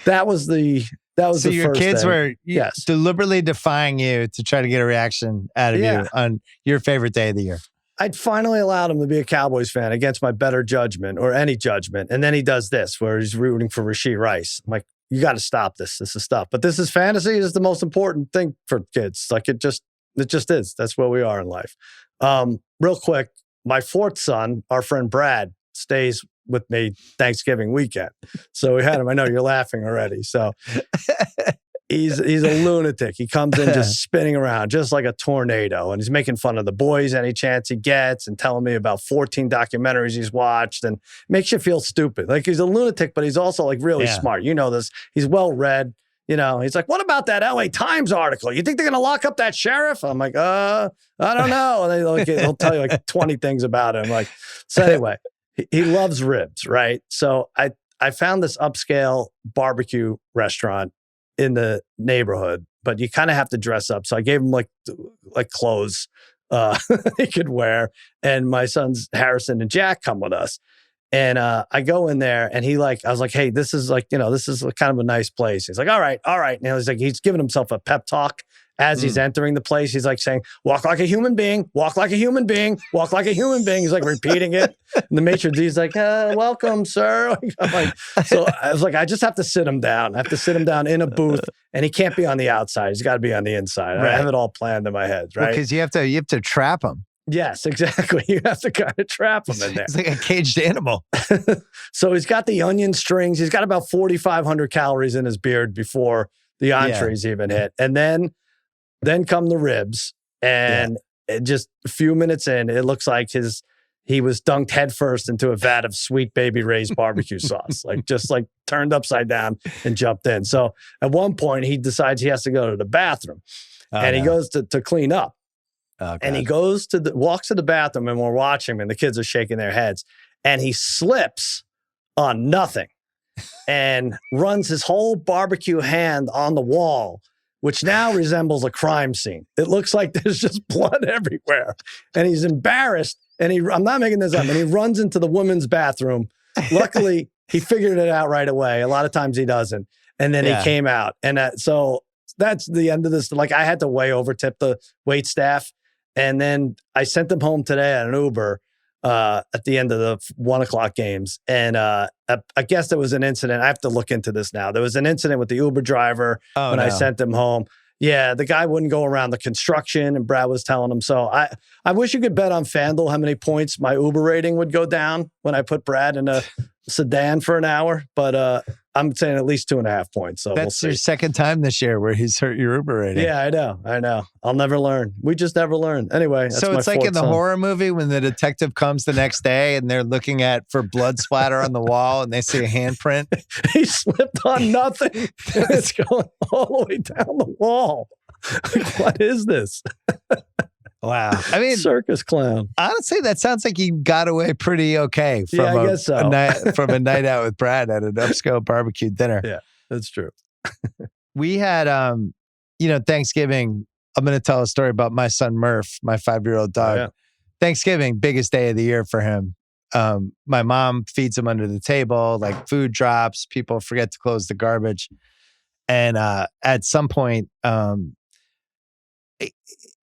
that was the so your first kids thing. were deliberately defying you to try to get a reaction out of you on your favorite day of the year. I'd finally allowed him to be a Cowboys fan against my better judgment or any judgment. And then he does this where he's rooting for Rashee Rice. I'm like, you got to stop this. This is stuff. But this is fantasy. This is the most important thing for kids. Like it just is. That's where we are in life. Real quick, my fourth son, our friend Brad, stays with me Thanksgiving weekend. So we had him. I know you're laughing already. So he's a lunatic. He comes in just spinning around just like a tornado, and he's making fun of the boys any chance he gets and telling me about 14 documentaries he's watched, and makes you feel stupid. Like he's a lunatic, but he's also like really smart. You know this. He's well read. You know, he's like, what about that LA Times article? You think they're going to lock up that sheriff? I'm like, I don't know. And he'll tell you like 20 things about him. Like, so anyway, he loves ribs, right? So I found this upscale barbecue restaurant in the neighborhood, but you kind of have to dress up. So I gave him like clothes he could wear. And my sons Harrison and Jack come with us. And I go in there, and I was like, hey, this is like, this is kind of a nice place. He's like, all right. And he's giving himself a pep talk as he's entering the place. He's like saying, walk like a human being, walk like a human being, walk like a human being. He's like repeating it. And the maitre d's like, welcome, sir. I'm like, so I was like, I just have to sit him down. I have to sit him down in a booth, and he can't be on the outside. He's got to be on the inside. Right. I have it all planned in my head, right? Because you have to trap him. Yes, exactly. You have to kind of trap him in there. It's like a caged animal. So he's got the onion strings. He's got about 4,500 calories in his beard before the entrees even hit. And then come the ribs. And just a few minutes in, it looks like he was dunked headfirst into a vat of Sweet Baby Ray's barbecue sauce, just turned upside down and jumped in. So at one point, he decides he has to go to the bathroom. He goes to clean up. Oh, and he walks to the bathroom, and we're watching him, and the kids are shaking their heads, and he slips on nothing and runs his whole barbecue hand on the wall, which now resembles a crime scene. It looks like there's just blood everywhere, and he's embarrassed. And I'm not making this up. And he runs into the women's bathroom. Luckily, he figured it out right away. A lot of times he doesn't. And then he came out. And so that's the end of this. Like, I had to way overtip the wait staff. And then I sent them home today at an Uber at the end of the 1:00 games. And I guess there was an incident. I have to look into this now. There was an incident with the Uber driver when I sent them home. Yeah, the guy wouldn't go around the construction, and Brad was telling him. So I wish you could bet on FanDuel how many points my Uber rating would go down when I put Brad in a sedan for an hour. But I'm saying at least 2.5 points. So that's your second time this year where he's hurt your Uber rating. Yeah, I know. I'll never learn. We just never learn. Anyway, that's so it's like in the horror movie when the detective comes the next day and they're looking for blood splatter on the wall, and they see a handprint. He slipped on nothing. It's going all the way down the wall. Like, what is this? Wow. I mean, circus clown. Honestly, that sounds like you got away pretty okay from I guess so. a night out with Brad at an upscale barbecue dinner. Yeah, that's true. We had, Thanksgiving. I'm going to tell a story about my son, Murph, my 5-year-old dog. Oh, yeah. Thanksgiving, biggest day of the year for him. My mom feeds him under the table, like food drops, people forget to close the garbage. And at some point,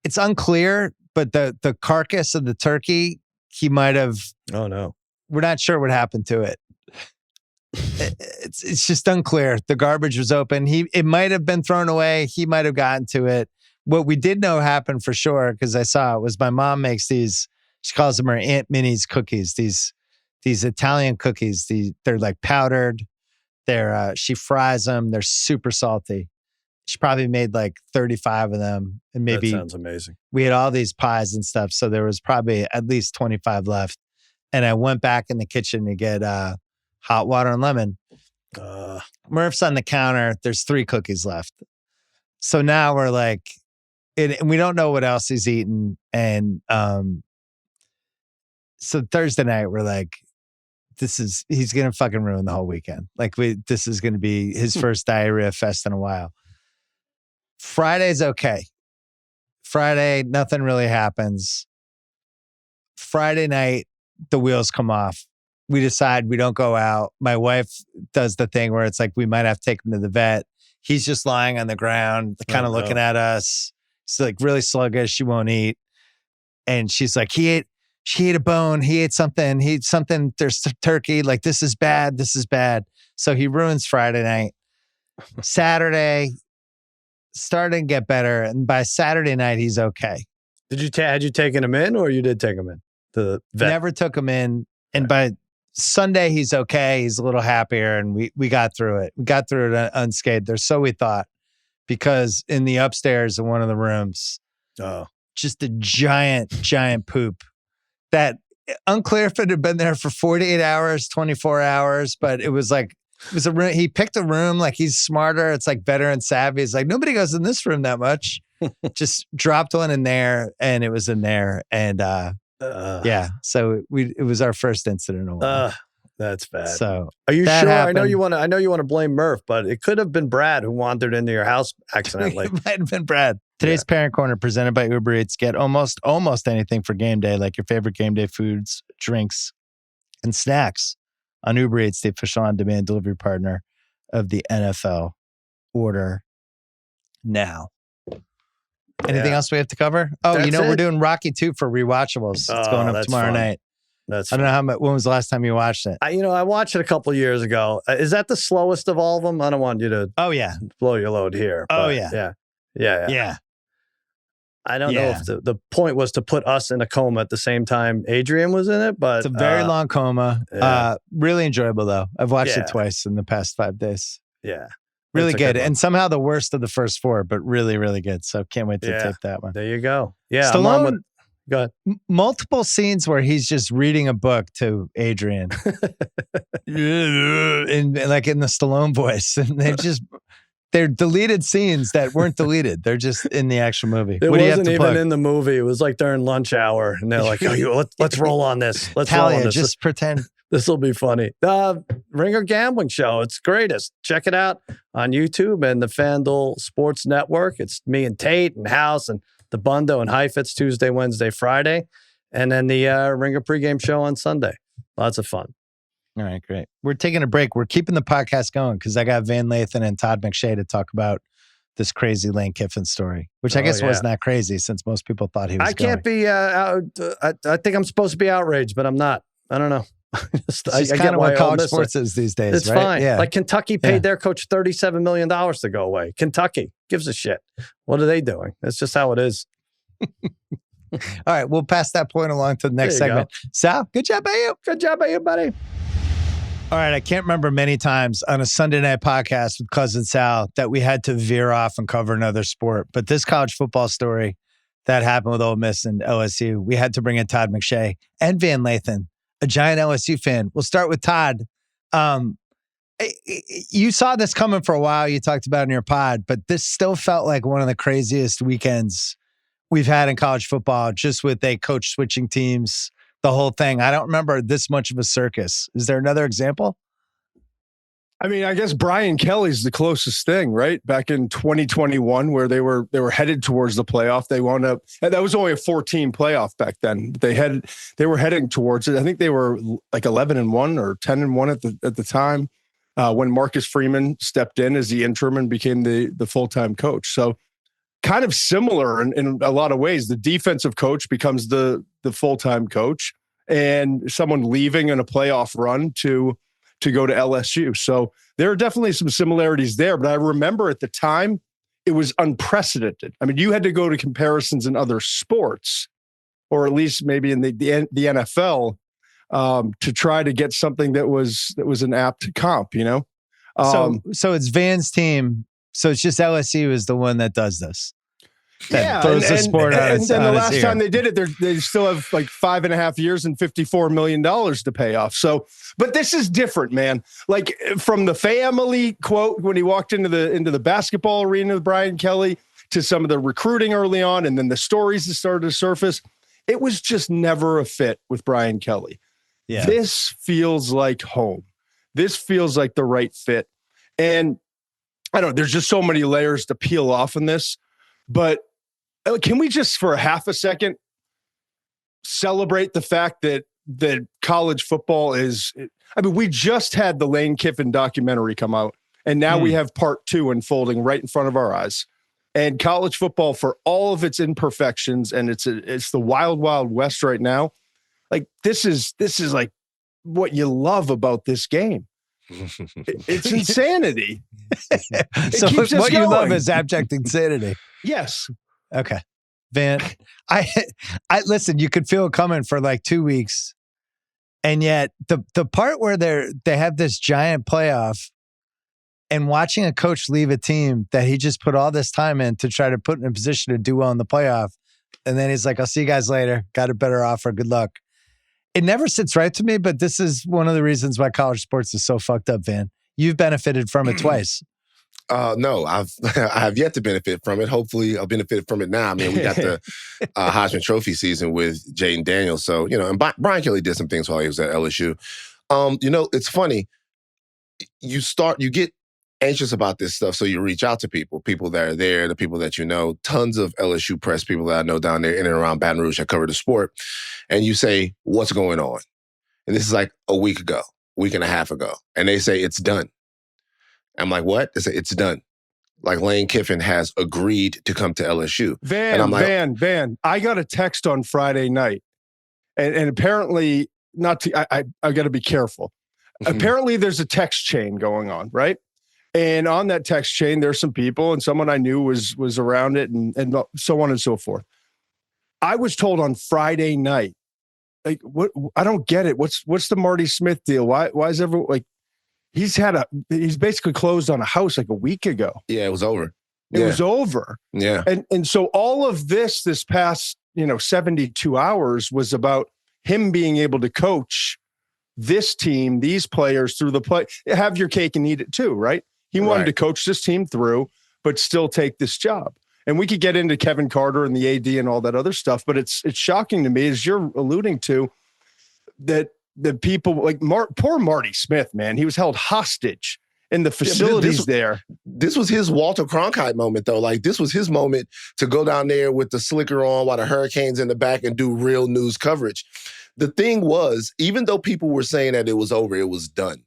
it's unclear, but the carcass of the turkey, he might have. Oh no, we're not sure what happened to it. It's just unclear. The garbage was open. It might have been thrown away. He might have gotten to it. What we did know happened for sure, because I saw it, was my mom makes these. She calls them her Aunt Minnie's cookies. These Italian cookies. They're like powdered. She fries them. They're super salty. She probably made like 35 of them. And maybe that sounds amazing. We had all these pies and stuff. So there was probably at least 25 left. And I went back in the kitchen to get hot water and lemon. Murph's on the counter. There's 3 cookies left. So now we're like, and we don't know what else he's eaten. And so Thursday night, we're like, he's going to fucking ruin the whole weekend. Like this is going to be his first diarrhea fest in a while. Friday's okay. Friday, nothing really happens. Friday night, the wheels come off. We decide we don't go out. My wife does the thing where it's like we might have to take him to the vet. He's just lying on the ground, kind of looking at us. He's like really sluggish. She won't eat. And she's like, she ate a bone. He ate something. There's turkey. Like, this is bad. This is bad. So he ruins Friday night. Saturday, starting to get better. And by Saturday night, he's okay. Had you taken him in, or you did take him in to the vet? Never took him in. And by Sunday, he's okay. He's a little happier. And we got through it. We got through it unscathed. Or so we thought. Because in the upstairs in one of the rooms, just a giant poop. That unclear if it had been there for 48 hours, 24 hours, but it was a room. He picked a room, like he's smarter. It's like veteran savvy. It's like, nobody goes in this room that much. Just dropped one in there, and it was in there. And so it was our first incident in a while. That's bad. So are you sure? Happened. I know you want to blame Murph, but it could have been Brad who wandered into your house accidentally. It might have been Brad. Today's Parent Corner presented by Uber Eats. Get almost anything for game day, like your favorite game day foods, drinks, and snacks on Uber Eats, the official on-demand delivery partner of the NFL. Order now. Anything else we have to cover? Oh, we're doing Rocky 2 for rewatchables. It's going up tomorrow night. I don't know when was the last time you watched it? I watched it a couple of years ago. Is that the slowest of all of them? I don't want you to blow your load here. Yeah. I don't know if the point was to put us in a coma at the same time Adrian was in it, but it's a very long coma. Really enjoyable though. I've watched it twice in the past 5 days. Yeah. Really good. And somehow the worst of the first 4, but really, really good. So can't wait to take that one. There you go. Yeah. Stallone, go ahead. Multiple scenes where he's just reading a book to Adrian. and like in the Stallone voice. And they're deleted scenes that weren't deleted. They're just in the actual movie. It wasn't even in the movie. It was like during lunch hour. And they're like, let's roll on this. Just pretend. This will be funny. Ringer Gambling Show. It's greatest. Check it out on YouTube and the FanDuel Sports Network. It's me and Tate and House and the Bundo and Heifetz Tuesday, Wednesday, Friday. And then the Ringer pregame show on Sunday. Lots of fun. All right, great. We're taking a break. We're keeping the podcast going because I got Van Lathan and Todd McShay to talk about this crazy Lane Kiffin story, which I guess wasn't that crazy since most people thought he was can't be, I think I'm supposed to be outraged, but I'm not. I don't know. It's kind of what college sports is these days. It's right? fine. Yeah. Like Kentucky paid their coach $37 million to go away. Kentucky gives a shit. What are they doing? That's just how it is. All right. We'll pass that point along to the next segment. Sal, good job by you. Good job by you, buddy. All right. I can't remember many times on a Sunday night podcast with Cousin Sal that we had to veer off and cover another sport. But this college football story that happened with Ole Miss and LSU, we had to bring in Todd McShay and Van Lathan, a giant LSU fan. We'll start with Todd. You saw this coming for a while. You talked about it in your pod, but this still felt like one of the craziest weekends we've had in college football, just with a coach switching teams, the whole thing. I don't remember this much of a circus. Is there another example? I mean, I guess Brian Kelly's the closest thing, right? Back in 2021, where they were headed towards the playoff. They wound up, and that was only a 14 playoff back then. They were heading towards it. I think they were like 11-1 or 10-1 at the time when Marcus Freeman stepped in as the interim and became the full-time coach. So kind of similar in a lot of ways. The defensive coach becomes the full-time coach, and someone leaving in a playoff run to go to LSU. So there are definitely some similarities there. But I remember at the time, it was unprecedented. I mean, you had to go to comparisons in other sports, or at least maybe in the NFL, to try to get something that was an apt comp, you know? So it's Van's team. So it's just LSU is the one that does this. That throws the sport out. And then the last time they did it, they still have like 5.5 years and $54 million to pay off. So, but this is different, man. Like from the family quote when he walked into the basketball arena with Brian Kelly to some of the recruiting early on, and then the stories that started to surface, it was just never a fit with Brian Kelly. Yeah. This feels like home. This feels like the right fit. And I don't know. There's just so many layers to peel off in this. But can we just, for a half a second, celebrate the fact that college football is, I mean, we just had the Lane Kiffin documentary come out, and now we have part 2 unfolding right in front of our eyes. And college football, for all of its imperfections, and it's the wild, wild west right now. Like, this is like what you love about this game. It's insanity. So what you love is abject insanity. Yes. Okay. Van, I listen, you could feel it coming for like 2 weeks. And yet the part where they have this giant playoff and watching a coach leave a team that he just put all this time in to try to put in a position to do well in the playoff. And then he's like, I'll see you guys later. Got a better offer. Good luck. It never sits right to me, but this is one of the reasons why college sports is so fucked up, Van. You've benefited from it twice. No, I have yet to benefit from it. Hopefully, I'll benefit from it now. I mean, we got the Heisman Trophy season with Jaden Daniels. So, and Brian Kelly did some things while he was at LSU. It's funny. You get anxious about this stuff, so you reach out to people that are there, the people that you know, tons of LSU press people that I know down there in and around Baton Rouge that cover the sport, and you say, what's going on? And this is like a week and a half ago, and they say, it's done. I'm like, what? They say, it's done. Like, Lane Kiffin has agreed to come to LSU. Van, I got a text on Friday night, and apparently, I got to be careful. Apparently, there's a text chain going on, right? And on that text chain, there's some people, and someone I knew was around it, and so on and so forth. I was told on Friday night, like, what? I don't get it. What's the Marty Smith deal? Why is everyone like? He's basically closed on a house like a week ago. Yeah, it was over. It was over. Yeah, and so all of this past 72 hours was about him being able to coach this team, these players through the play. Have your cake and eat it too, right? He wanted to coach this team through, but still take this job. And we could get into Kevin Carter and the AD and all that other stuff, but it's shocking to me, as you're alluding to, that the people like poor Marty Smith, man, he was held hostage in the facilities there. This was his Walter Cronkite moment, though. Like, this was his moment to go down there with the slicker on while the Hurricanes in the back and do real news coverage. The thing was, even though people were saying that it was over, it was done,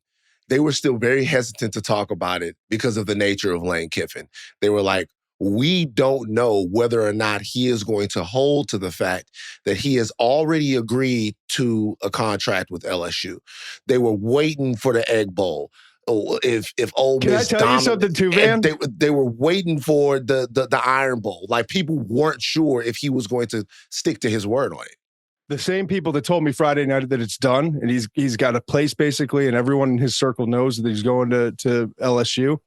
they were still very hesitant to talk about it because of the nature of Lane Kiffin. They were like, we don't know whether or not he is going to hold to the fact that he has already agreed to a contract with LSU. They were waiting for the Egg Bowl. If Ole Miss, can I tell you something too, Van? They were waiting for the Iron Bowl. Like, people weren't sure if he was going to stick to his word on it. The same people that told me Friday night that it's done and he's got a place basically, and everyone in his circle knows that he's going to LSU.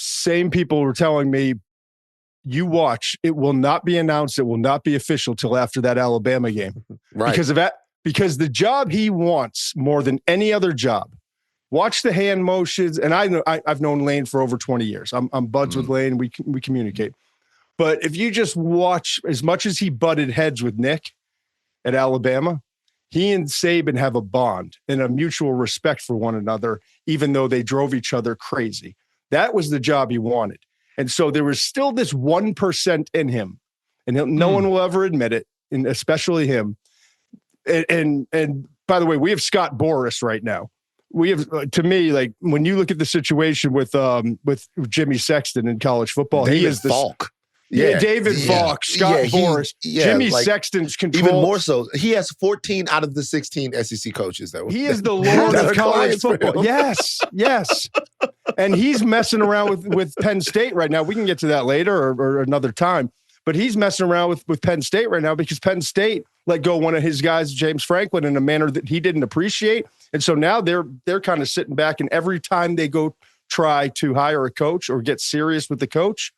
Same people were telling me, you watch, it will not be announced, it will not be official till after that Alabama game. Right. Because of that, because the job he wants more than any other job. Watch the hand motions, and I've known Lane for over 20 years. I'm buds with Lane. We communicate. But if you just watch, as much as he butted heads with Nick at Alabama, he and Saban have a bond and a mutual respect for one another, even though they drove each other crazy. That was the job he wanted. And so there was still this 1% in him, and no one will ever admit it, and especially him. And by the way, we have Scott Boras right now. We have, to me, like, when you look at the situation with Jimmy Sexton in college football, David he is the Falk. David Falk, Scott Boras, Jimmy Sexton's control. Even more so, he has 14 out of the 16 SEC coaches. He is the Lord of college football. Yes. And he's messing around with Penn State right now. We can get to that later or another time. But he's messing around with Penn State right now because Penn State let go one of his guys, James Franklin, in a manner that he didn't appreciate. And so now they're kind of sitting back, and every time they go try to hire a coach or get serious with the coach,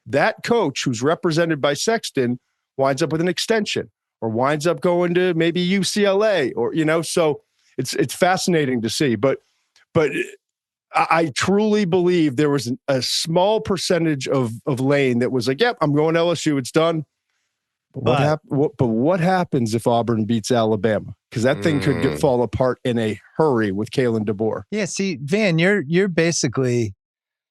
that coach who's represented by Sexton winds up with an extension or winds up going to maybe UCLA or, so it's fascinating to see. But I truly believe there was a small percentage of Lane that was like, yep, I'm going to LSU. It's done. But what happens if Auburn beats Alabama? Because that thing could fall apart in a hurry with Kalen DeBoer. Yeah, see, Van, you're basically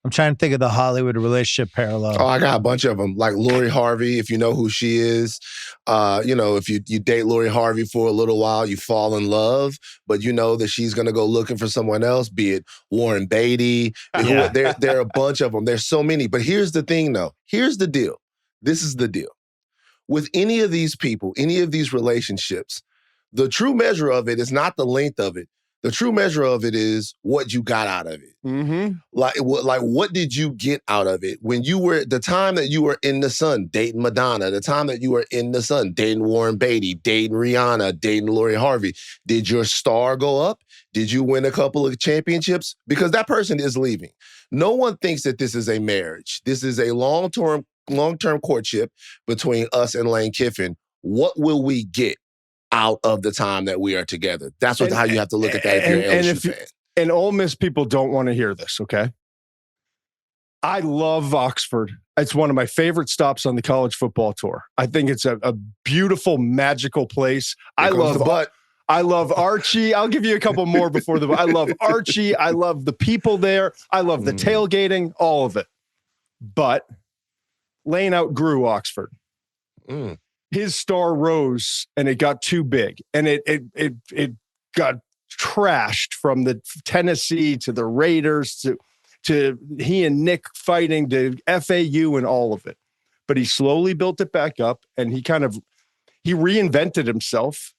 I'm trying to think of the Hollywood relationship parallel. Oh, I got a bunch of them. Like Lori Harvey, if you know who she is. If you date Lori Harvey for a little while, you fall in love, but you know that she's going to go looking for someone else, be it Warren Beatty. Yeah. There are a bunch of them. There's so many. But here's the thing, though. Here's the deal. This is the deal. With any of these people, any of these relationships, the true measure of it is not the length of it. The true measure of it is what you got out of it. Mm-hmm. What did you get out of it? When you were, the time that you were in the sun, dating Madonna, the time that you were in the sun, dating Warren Beatty, dating Rihanna, dating Lori Harvey, did your star go up? Did you win a couple of championships? Because that person is leaving. No one thinks that this is a marriage. This is a long-term courtship between us and Lane Kiffin. What will we get out of the time that we are together? That's how you have to look at that if you're an LSU fan. And Ole Miss people don't want to hear this, okay? I love Oxford. It's one of my favorite stops on the college football tour. I think it's a beautiful, magical place. I love Archie. I'll give you a couple more before I love Archie. I love the people there. I love the tailgating, all of it. But Lane outgrew Oxford. His star rose and it got too big, and it got trashed from the Tennessee to the Raiders to he and Nick fighting to FAU and all of it. But he slowly built it back up, and he reinvented himself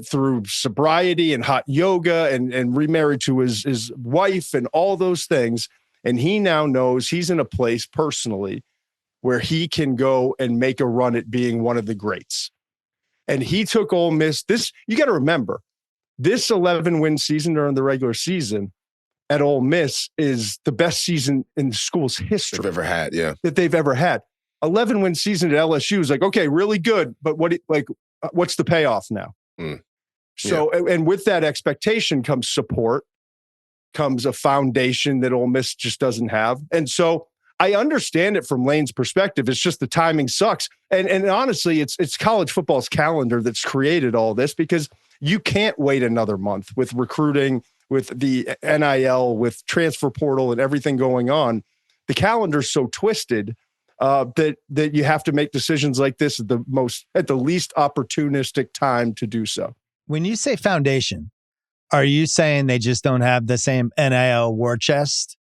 through sobriety and hot yoga and remarried to his wife and all those things. And he now knows he's in a place personally where he can go and make a run at being one of the greats. And he took Ole Miss. You got to remember, this 11-win season during the regular season at Ole Miss is the best season in the school's history. They've ever had, yeah. That they've ever had. 11-win season at LSU is like, okay, really good, but what's the payoff now? So, and with that expectation comes support, comes a foundation that Ole Miss just doesn't have. And so I understand it from Lane's perspective. It's just the timing sucks. And honestly, it's college football's calendar that's created all this, because you can't wait another month with recruiting, with the NIL, with transfer portal and everything going on. The calendar's so twisted that you have to make decisions like this at the least opportunistic time to do so. When you say foundation, are you saying they just don't have the same NIL war chest?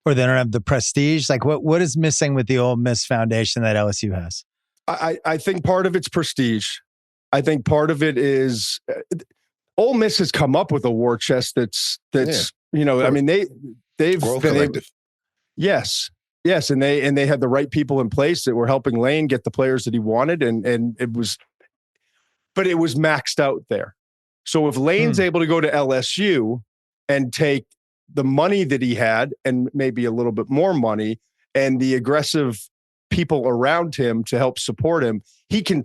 Or they don't have the prestige? Like what is missing with the Ole Miss foundation that LSU has? I think part of it's prestige. I think part of it is Ole Miss has come up with a war chest that's I mean they've Growth been collective. Yes, and they had the right people in place that were helping Lane get the players that he wanted, and it was maxed out there. So if Lane's able to go to LSU and take the money that he had and maybe a little bit more money and the aggressive people around him to help support him, he can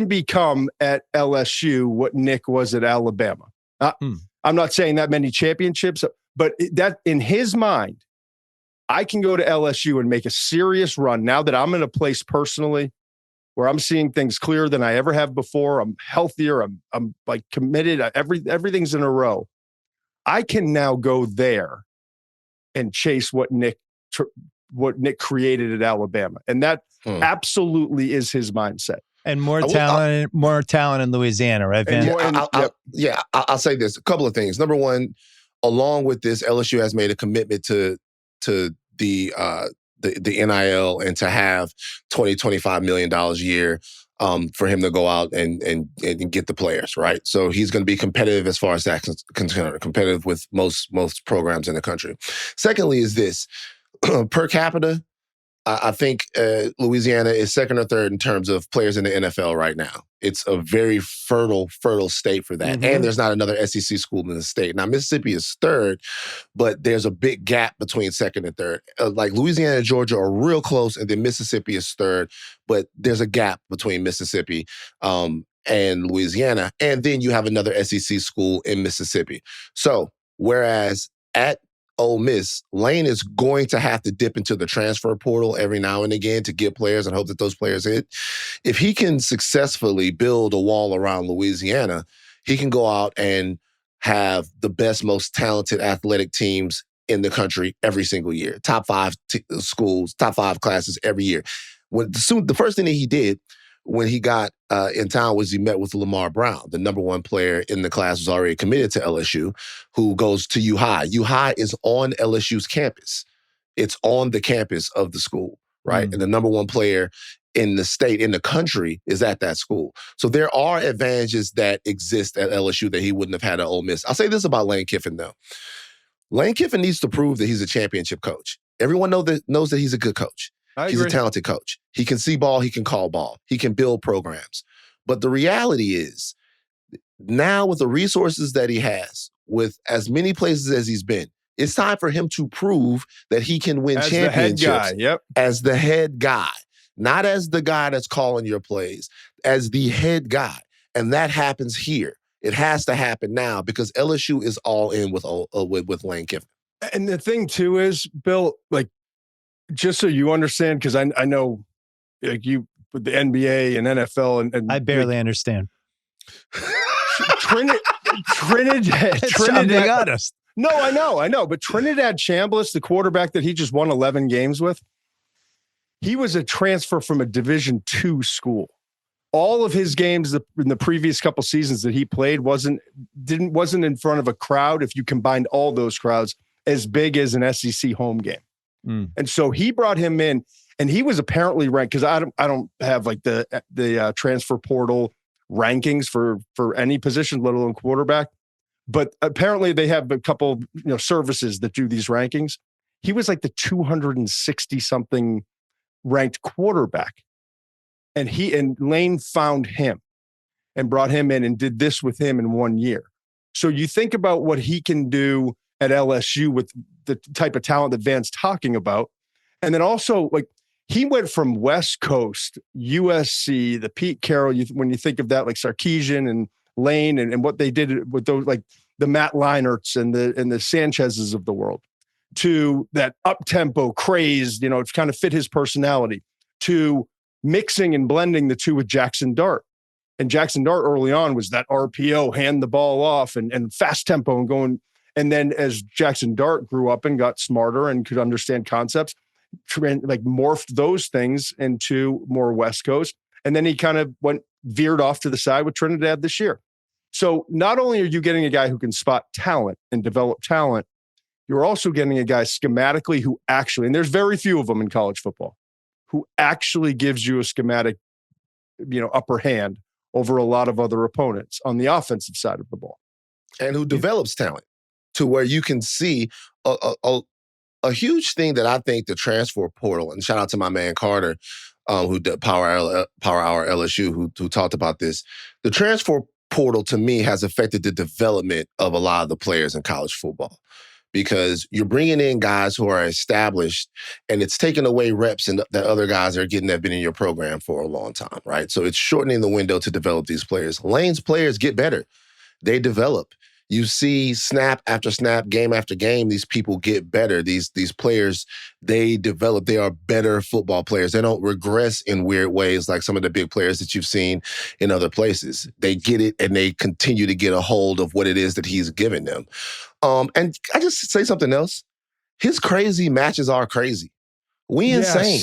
become at LSU what Nick was at Alabama. I'm not saying that many championships, but that in his mind, I can go to LSU and make a serious run now that I'm in a place personally where I'm seeing things clearer than I ever have before. I'm healthier. I'm like committed. Everything's in a row. I can now go there and chase what Nick created at Alabama. And that absolutely is his mindset. And more talent in Louisiana, right, Van? I'll say this. A couple of things. Number one, along with this, LSU has made a commitment to the NIL and to have $20-25 million a year for him to go out and get the players, right? So he's going to be competitive as far as that's concerned, competitive with most programs in the country. Secondly is this, per capita, I think Louisiana is second or third in terms of players in the NFL right now. It's a very fertile state for that. And there's not another SEC school in the state. Now, Mississippi is third, but there's a big gap between second and third. Like Louisiana and Georgia are real close, and then Mississippi is third, but there's a gap between Mississippi and Louisiana. And then you have another SEC school in Mississippi. So whereas at Ole Miss, Lane is going to have to dip into the transfer portal every now and again to get players and hope that those players hit. If he can successfully build a wall around Louisiana, he can go out and have the best, most talented athletic teams in the country every single year. Top 5 schools, top 5 classes every year. The first thing that he did when he got in town was he met with Lamar Brown, the number 1 player in the class, was already committed to LSU, who goes to U High. U High is on LSU's campus. It's on the campus of the school, right? And the number 1 player in the state, in the country, is at that school. So there are advantages that exist at LSU that he wouldn't have had at Ole Miss. I'll say this about Lane Kiffin, though. Lane Kiffin needs to prove that he's a championship coach. Everyone knows that he's a good coach. He's a talented coach. He can see ball. He can call ball. He can build programs. But the reality is, now with the resources that he has, with as many places as he's been, it's time for him to prove that he can win championships the head guy. As the head guy. Not as the guy that's calling your plays, as the head guy. And that happens here. It has to happen now because LSU is all in with Lane Kiffin. And the thing too is, Bill, like, just so you understand, because I know, like, you with the NBA and NFL and I barely understand. Trinidad. I'm being honest. No, I know. But Trinidad Chambliss, the quarterback that he just won 11 games with, he was a transfer from a Division II school. All of his games in the previous couple seasons that he played wasn't in front of a crowd, if you combined all those crowds, as big as an SEC home game. And so he brought him in, and he was apparently ranked, because I don't have like the transfer portal rankings for any position, let alone quarterback. But apparently they have a couple services that do these rankings. He was like the 260 something ranked quarterback. And Lane found him and brought him in and did this with him in 1 year. So you think about what he can do at LSU with the type of talent that Van's talking about. And then also, like, he went from West Coast, USC, the Pete Carroll, when you think of that, like Sarkisian and Lane and what they did with those, like the Matt Leinerts and the Sanchez's of the world, to that up-tempo, crazed, it's kind of fit his personality, to mixing and blending the two with Jackson Dart. And Jackson Dart early on was that RPO, hand the ball off and fast tempo and going. And then as Jackson Dart grew up and got smarter and could understand concepts, like morphed those things into more West Coast. And then he kind of veered off to the side with Trinidad this year. So not only are you getting a guy who can spot talent and develop talent, you're also getting a guy schematically who actually, and there's very few of them in college football, who actually gives you a schematic, upper hand over a lot of other opponents on the offensive side of the ball. And who develops talent to where you can see a huge thing that I think the transfer portal, and shout out to my man Carter, who did Power Hour LSU, who talked about this. The transfer portal, to me, has affected the development of a lot of the players in college football, because you're bringing in guys who are established, and it's taking away reps that other guys are getting that have been in your program for a long time, right? So it's shortening the window to develop these players. Lane's players get better. They develop. You see snap after snap, game after game, these people get better. These players, they develop. They are better football players. They don't regress in weird ways like some of the big players that you've seen in other places. They get it, and they continue to get a hold of what it is that he's giving them. And I just say something else. His crazy matches are crazy. We insane.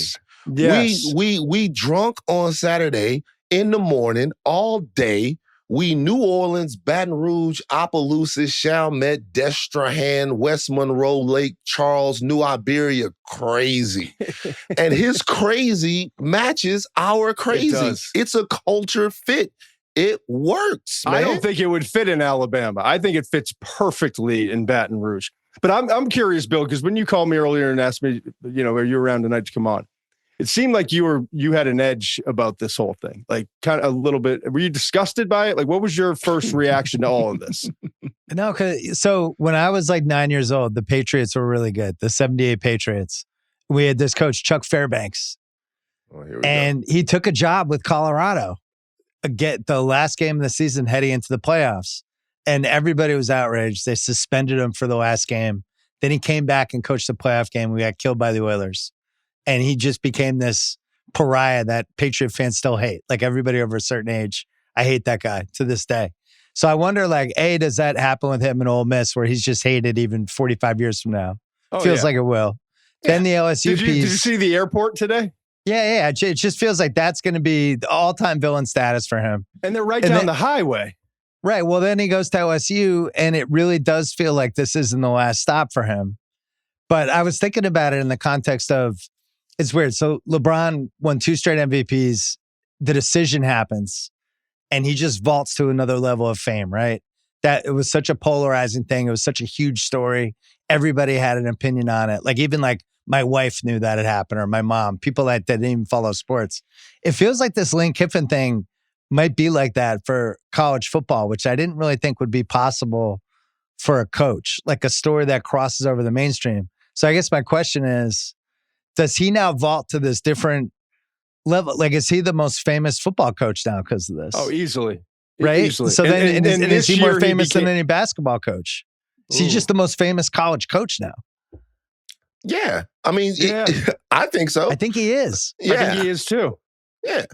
Yes. We drunk on Saturday in the morning all day. We New Orleans, Baton Rouge, Opelousas, Chalmette, Destrehan, West Monroe, Lake Charles, New Iberia, crazy. And his crazy matches our crazy. It's a culture fit. It works, man. I don't think it would fit in Alabama. I think it fits perfectly in Baton Rouge. But I'm curious, Bill, because when you called me earlier and asked me, are you around tonight to come on? It seemed like you had an edge about this whole thing, like kind of a little bit. Were you disgusted by it? Like, what was your first reaction to all of this? No, so when I was like 9 years old, the Patriots were really good. The 78 Patriots. We had this coach, Chuck Fairbanks. And he took a job with Colorado. Get the last game of the season heading into the playoffs. And everybody was outraged. They suspended him for the last game. Then he came back and coached the playoff game. We got killed by the Oilers. And he just became this pariah that Patriot fans still hate. Like everybody over a certain age, I hate that guy to this day. So I wonder, like, A, does that happen with him in Ole Miss where he's just hated even 45 years from now? Feels like it will. Then the LSU piece. Did you see the airport today? Yeah. It just feels like that's going to be the all-time villain status for him. And they're down the highway. Right. Well, then he goes to LSU, and it really does feel like this isn't the last stop for him. But I was thinking about it in the context of, it's weird. So LeBron won 2 straight MVPs. The decision happens, and he just vaults to another level of fame, right? That it was such a polarizing thing. It was such a huge story. Everybody had an opinion on it. Like even like my wife knew that had happened, or my mom, people that didn't even follow sports. It feels like this Lane Kiffin thing might be like that for college football, which I didn't really think would be possible for a coach, like a story that crosses over the mainstream. So I guess my question is, does he now vault to this different level? Like, is he the most famous football coach now because of this? Oh, easily. Right? Easily. So then and is he more famous than any basketball coach? Is he Ooh. just the most famous college coach now? Yeah. I mean, I think so. I think he is. Yeah. I think he is too. Yeah.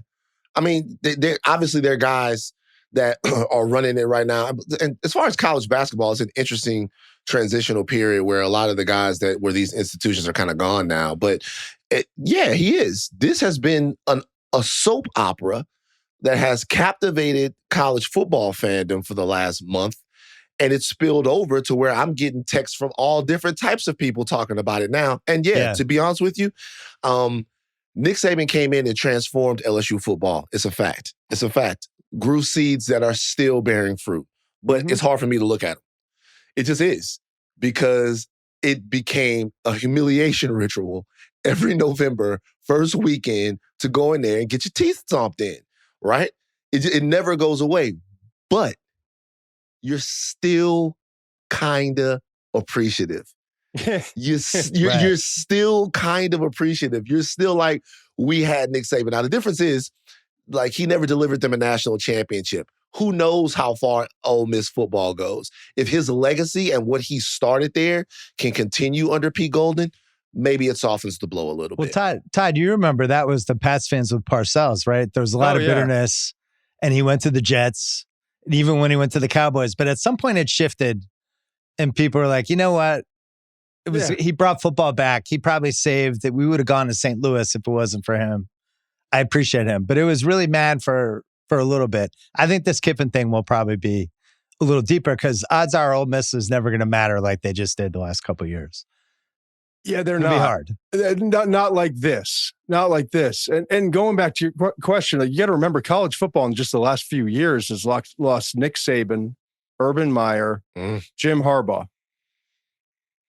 I mean, they're obviously they're guys that are running it right now. And as far as college basketball, it's an interesting transitional period where a lot of the guys where these institutions are kind of gone now. But he is. This has been a soap opera that has captivated college football fandom for the last month. And it's spilled over to where I'm getting texts from all different types of people talking about it now. And to be honest with you, Nick Saban came in and transformed LSU football. It's a fact. It's a fact. Grew seeds that are still bearing fruit. But it's hard for me to look at them. It just is. Because it became a humiliation ritual every November, first weekend, to go in there and get your teeth stomped in, right? It never goes away. But you're still kind of appreciative. You're still kind of appreciative. You're still like, we had Nick Saban. Now, the difference is, like, he never delivered them a national championship. Who knows how far Ole Miss football goes? If his legacy and what he started there can continue under Pete Golden, maybe it softens the blow a little bit. Well, Todd, you remember that was the Pats fans with Parcells, right? There was a lot of bitterness, and he went to the Jets, and even when he went to the Cowboys. But at some point it shifted, and people were like, you know what? It was he brought football back. He probably saved that. We would have gone to St. Louis if it wasn't for him. I appreciate him. But it was really mad for a little bit. I think this Kiffin thing will probably be a little deeper because odds are Ole Miss is never going to matter like they just did the last couple of years. Yeah, they're It'll not. be hard. Not like this. Not like this. And going back to your question, like, you got to remember college football in just the last few years has lost Nick Saban, Urban Meyer, Jim Harbaugh.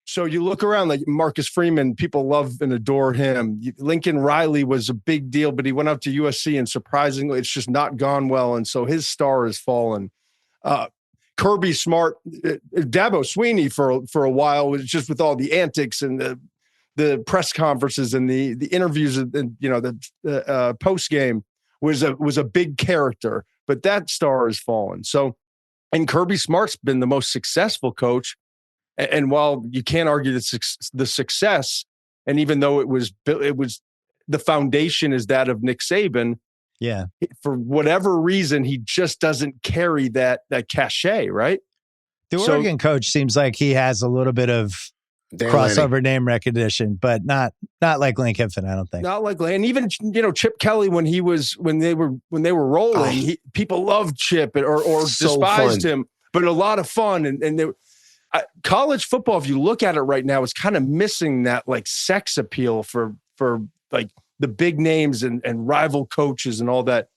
So you look around, like Marcus Freeman, people love and adore him. Lincoln Riley was a big deal, but he went up to USC and surprisingly, it's just not gone well. And so his star has fallen. Kirby Smart, Dabo Sweeney for a while was just with all the antics and the press conferences and the interviews and the post game was a big character, but that star has fallen. So, and Kirby Smart's been the most successful coach. And while you can't argue the success, and even though it was the foundation is that of Nick Saban, for whatever reason, he just doesn't carry that cachet, right? The Oregon coach seems like he has a little bit of crossover name recognition, but not like Lane Kiffin, I don't think. Not like Lane. And even Chip Kelly when they were rolling, people loved Chip or despised him, but a lot of fun and college football, if you look at it right now, is kind of missing that like sex appeal for like the big names and rival coaches and all that.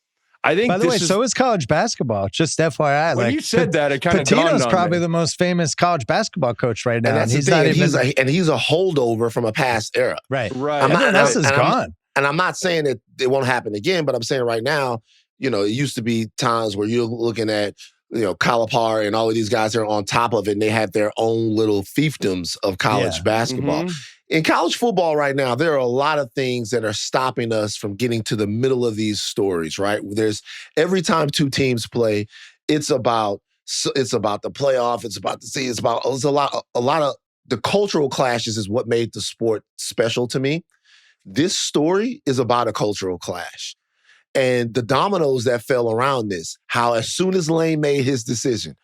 I think. By the way, so is college basketball. Just FYI, when you said that, it kind of dawned on me. Patino's probably the most famous college basketball coach right now, and he's not even. And he's a holdover from a past era. Right. Everyone else is gone. And I'm not saying that it won't happen again, but I'm saying right now, it used to be times where you're looking at. Calipari and all of these guys are on top of it, and they have their own little fiefdoms of college basketball. In college football right now, there are a lot of things that are stopping us from getting to the middle of these stories, right? There's every time two teams play, it's about the playoff, it's a lot of the cultural clashes is what made the sport special to me. This story is about a cultural clash. And the dominoes that fell around this, how as soon as Lane made his decision,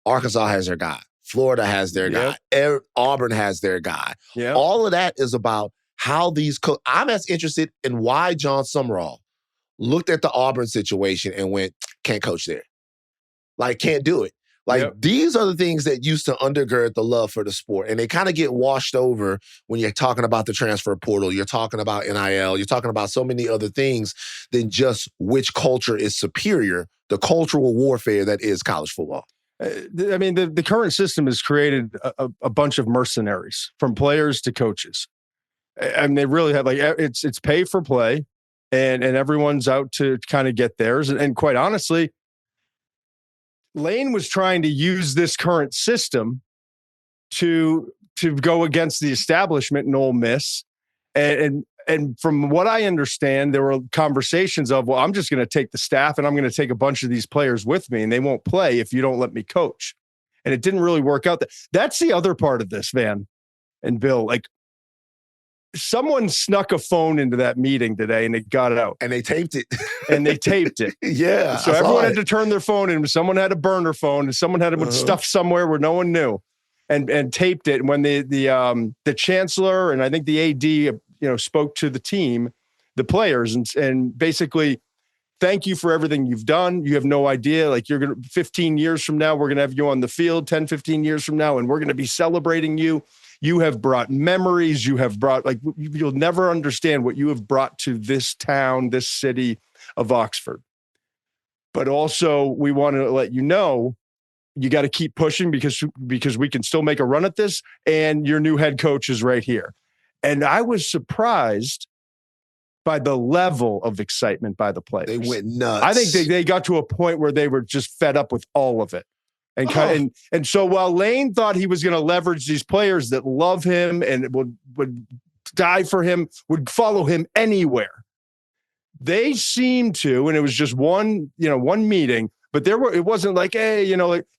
Arkansas has their guy. Florida has their guy. Auburn has their guy. Yep. All of that is about how these I'm as interested in why John Summerall looked at the Auburn situation and went, can't coach there. Like, can't do it. Like, these are the things that used to undergird the love for the sport. And they kind of get washed over when you're talking about the transfer portal. You're talking about NIL. You're talking about so many other things than just which culture is superior, the cultural warfare that is college football. I mean, the current system has created a bunch of mercenaries, from players to coaches. And they really have, like, it's pay for play, and everyone's out to kind of get theirs. And quite honestly, Lane was trying to use this current system to go against the establishment in Ole Miss. And from what I understand, there were conversations of, well, I'm just going to take the staff and I'm going to take a bunch of these players with me, and they won't play if you don't let me coach. And it didn't really work out. That's the other part of this, Van and Bill. Like, someone snuck a phone into that meeting today and it got out. And they taped it. Yeah. So everyone had to turn their phone in. Someone had a burner phone, and someone had it stuffed somewhere where no one knew, and taped it. And when the chancellor and I think the AD, spoke to the team, the players, and basically, thank you for everything you've done. You have no idea. Like, 15 years from now, we're going to have you on the field, 10, 15 years from now, and we're going to be celebrating you. You have brought memories. You have brought, you'll never understand what you have brought to this town, this city of Oxford. But also, we want to let you know, you got to keep pushing because we can still make a run at this, and your new head coach is right here. And I was surprised by the level of excitement by the players. They went nuts. I think they got to a point where they were just fed up with all of it. And so while Lane thought he was going to leverage these players that love him and would die for him, would follow him anywhere, they seemed to, and it was just one meeting, but it wasn't like, hey,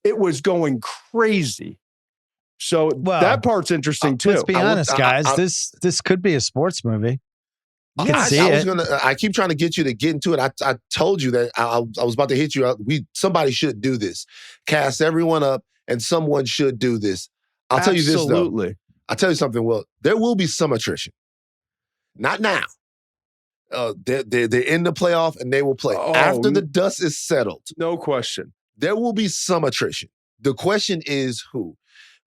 it was going crazy. So that part's interesting too. Let's be honest, guys. This could be a sports movie. I keep trying to get you to get into it. I told you that I was about to hit you. Somebody should do this. Cast everyone up, and someone should do this. I'll tell you this, though. Absolutely. I'll tell you something, Will. There will be some attrition. Not now. They're in the playoff, and they will play. After the dust is settled. No question. There will be some attrition. The question is who?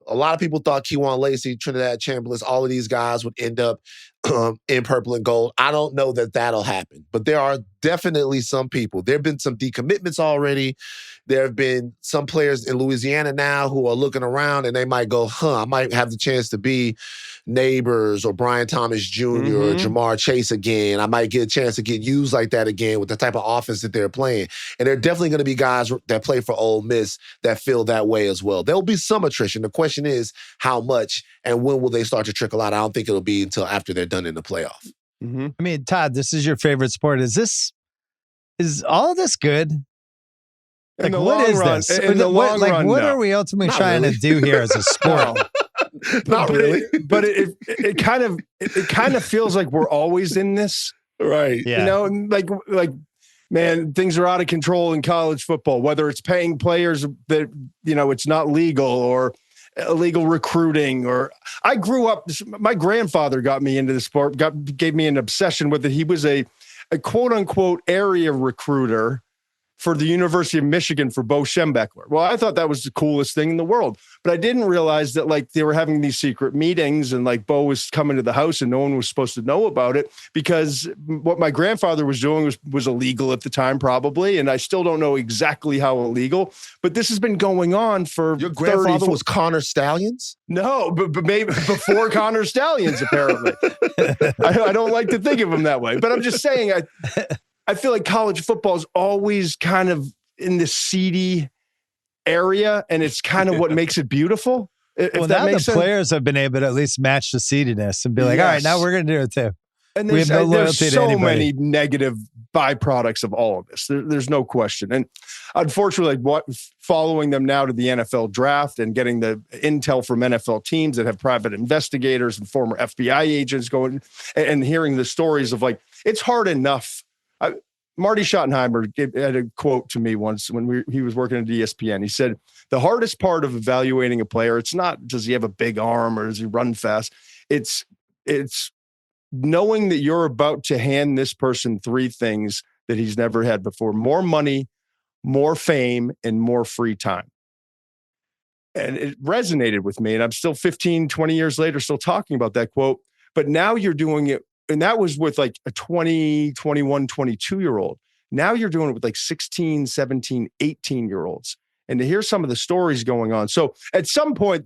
A lot of people thought Kewan Lacey, Trinidad Chambliss, all of these guys would end up in purple and gold. I don't know that that'll happen, but there are definitely some people. There have been some decommitments already. There have been some players in Louisiana now who are looking around and they might go, I might have the chance to be Neighbors or Brian Thomas Jr. or Jamar Chase again. I might get a chance to get used like that again with the type of offense that they're playing. And there are definitely going to be guys that play for Ole Miss that feel that way as well. There'll be some attrition. The question is how much and when will they start to trickle out? I don't think it'll be until after they're done in the playoff. I mean, Todd, this is your favorite sport. Is all of this good? Like, what is this? In the long run, what are we ultimately trying to do here as a sport? Not really. But it kind of feels like we're always in this. Right. Yeah. Like, man, things are out of control in college football, whether it's paying players that, it's not legal, or illegal recruiting, or I grew up, my grandfather got me into the sport, gave me an obsession with it. He was a quote unquote area recruiter for the University of Michigan for Bo Schembechler. Well, I thought that was the coolest thing in the world, but I didn't realize that they were having these secret meetings and Bo was coming to the house and no one was supposed to know about it, because what my grandfather was doing was illegal at the time, probably. And I still don't know exactly how illegal, but this has been going on for Your grandfather was Connor Stalions? No, but maybe before Connor Stalions, apparently. I don't like to think of him that way, but I'm just saying, I feel like college football is always kind of in this seedy area, and it's kind of what makes it beautiful. Well, now the players have been able to at least match the seediness and be like, all right, now we're going to do it too. And there's so many negative byproducts of all of this. There's no question. And unfortunately, following them now to the NFL draft and getting the intel from NFL teams that have private investigators and former FBI agents going and hearing the stories of it's hard enough. Marty Schottenheimer had a quote to me once when he was working at ESPN. He said, the hardest part of evaluating a player, it's not, does he have a big arm or does he run fast? It's knowing that you're about to hand this person three things that he's never had before: more money, more fame, and more free time. And it resonated with me. And I'm still 15, 20 years later, still talking about that quote. But now you're doing it. And that was with like a 20, 21, 22-year-old. Now you're doing it with like 16, 17, 18-year-olds. And to hear some of the stories going on. So at some point,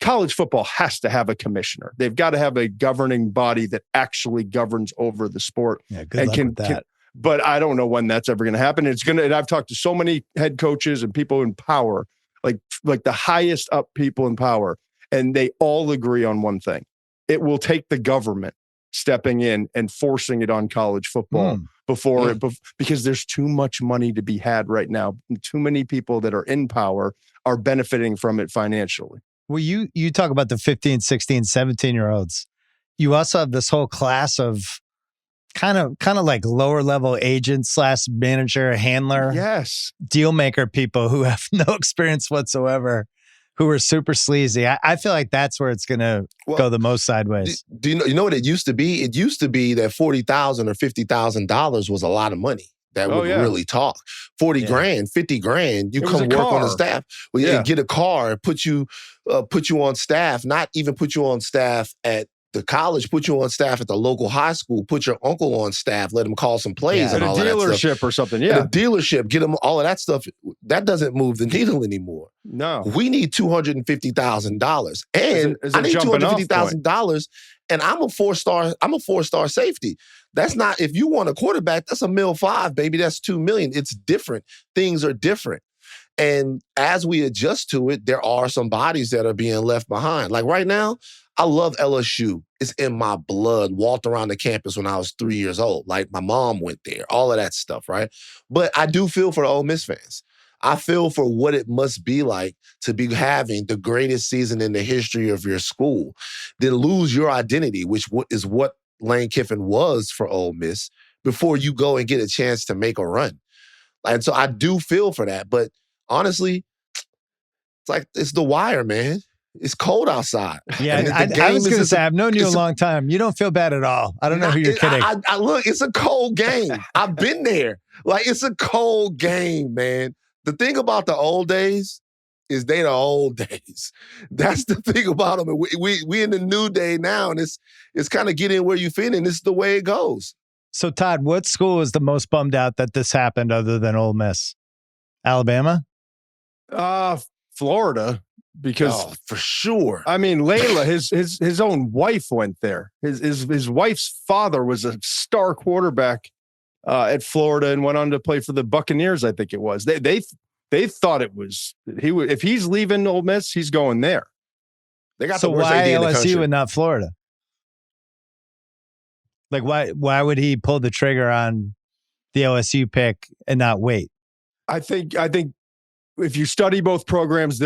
college football has to have a commissioner. They've got to have a governing body that actually governs over the sport. Yeah, good luck with that. But I don't know when that's ever going to happen. And I've talked to so many head coaches and people in power, like the highest up people in power, and they all agree on one thing: it will take the government stepping in and forcing it on college football because there's too much money to be had right now. Too many people that are in power are benefiting from it financially. Well, you talk about the 15, 16, 17-year-olds. You also have this whole class of kind of like lower level agent / manager, handler, deal maker people who have no experience whatsoever, who are super sleazy. I feel like that's where it's going to go the most sideways. Do you know what it used to be? It used to be that $40,000 or $50,000 was a lot of money. That would really talk. 40 grand, 50 grand. You come work on the staff. Well, get a car, put you on staff. Not even put you on staff at the college, put you on staff at the local high school, put your uncle on staff, let him call some plays and all that stuff. At a dealership or something, At a dealership, get them all of that stuff. That doesn't move the needle anymore. No. We need $250,000. And I need $250,000, and I'm a four-star safety. That's not, if you want a quarterback, that's $1.5 million, baby. That's $2 million. It's different. Things are different. And as we adjust to it, there are some bodies that are being left behind. Like right now, I love LSU. It's in my blood. Walked around the campus when I was 3 years old. Like my mom went there, all of that stuff, right? But I do feel for the Ole Miss fans. I feel for what it must be like to be having the greatest season in the history of your school, then lose your identity, which is what Lane Kiffin was for Ole Miss, before you go and get a chance to make a run. And so I do feel for that. But honestly, it's the wire, man. It's cold outside. Yeah, I was going to say, I've known you a long time. You don't feel bad at all. I don't know who you're kidding. Look, it's a cold game. I've been there. Like, it's a cold game, man. The thing about the old days is they the old days. That's the thing about them. We in the new day now, and it's kind of getting where you fit, and this is the way it goes. So, Todd, what school is the most bummed out that this happened other than Ole Miss? Alabama? Florida. Because for sure. I mean, Layla, his own wife went there. His wife's father was a star quarterback at Florida and went on to play for the Buccaneers, I think it was. They thought it was if he's leaving Ole Miss, he's going there. They got so the worst why AD in the LSU country. and not Florida? Like why would he pull the trigger on the LSU pick and not wait? I think if you study both programs,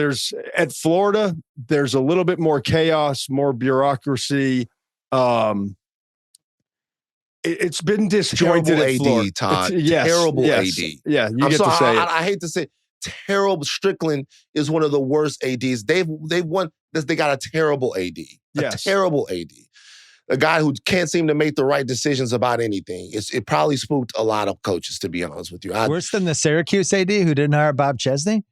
at Florida, there's a little bit more chaos, more bureaucracy. It's been disjointed at Florida. AD, Todd. Yes, terrible yes. AD. Yeah, you get to say it. I hate to say terrible. Strickland is one of the worst ADs. They've won this. They got a terrible AD. Terrible AD. A guy who can't seem to make the right decisions about anything. It probably spooked a lot of coaches, to be honest with you. Worse than the Syracuse AD who didn't hire Bob Chesney?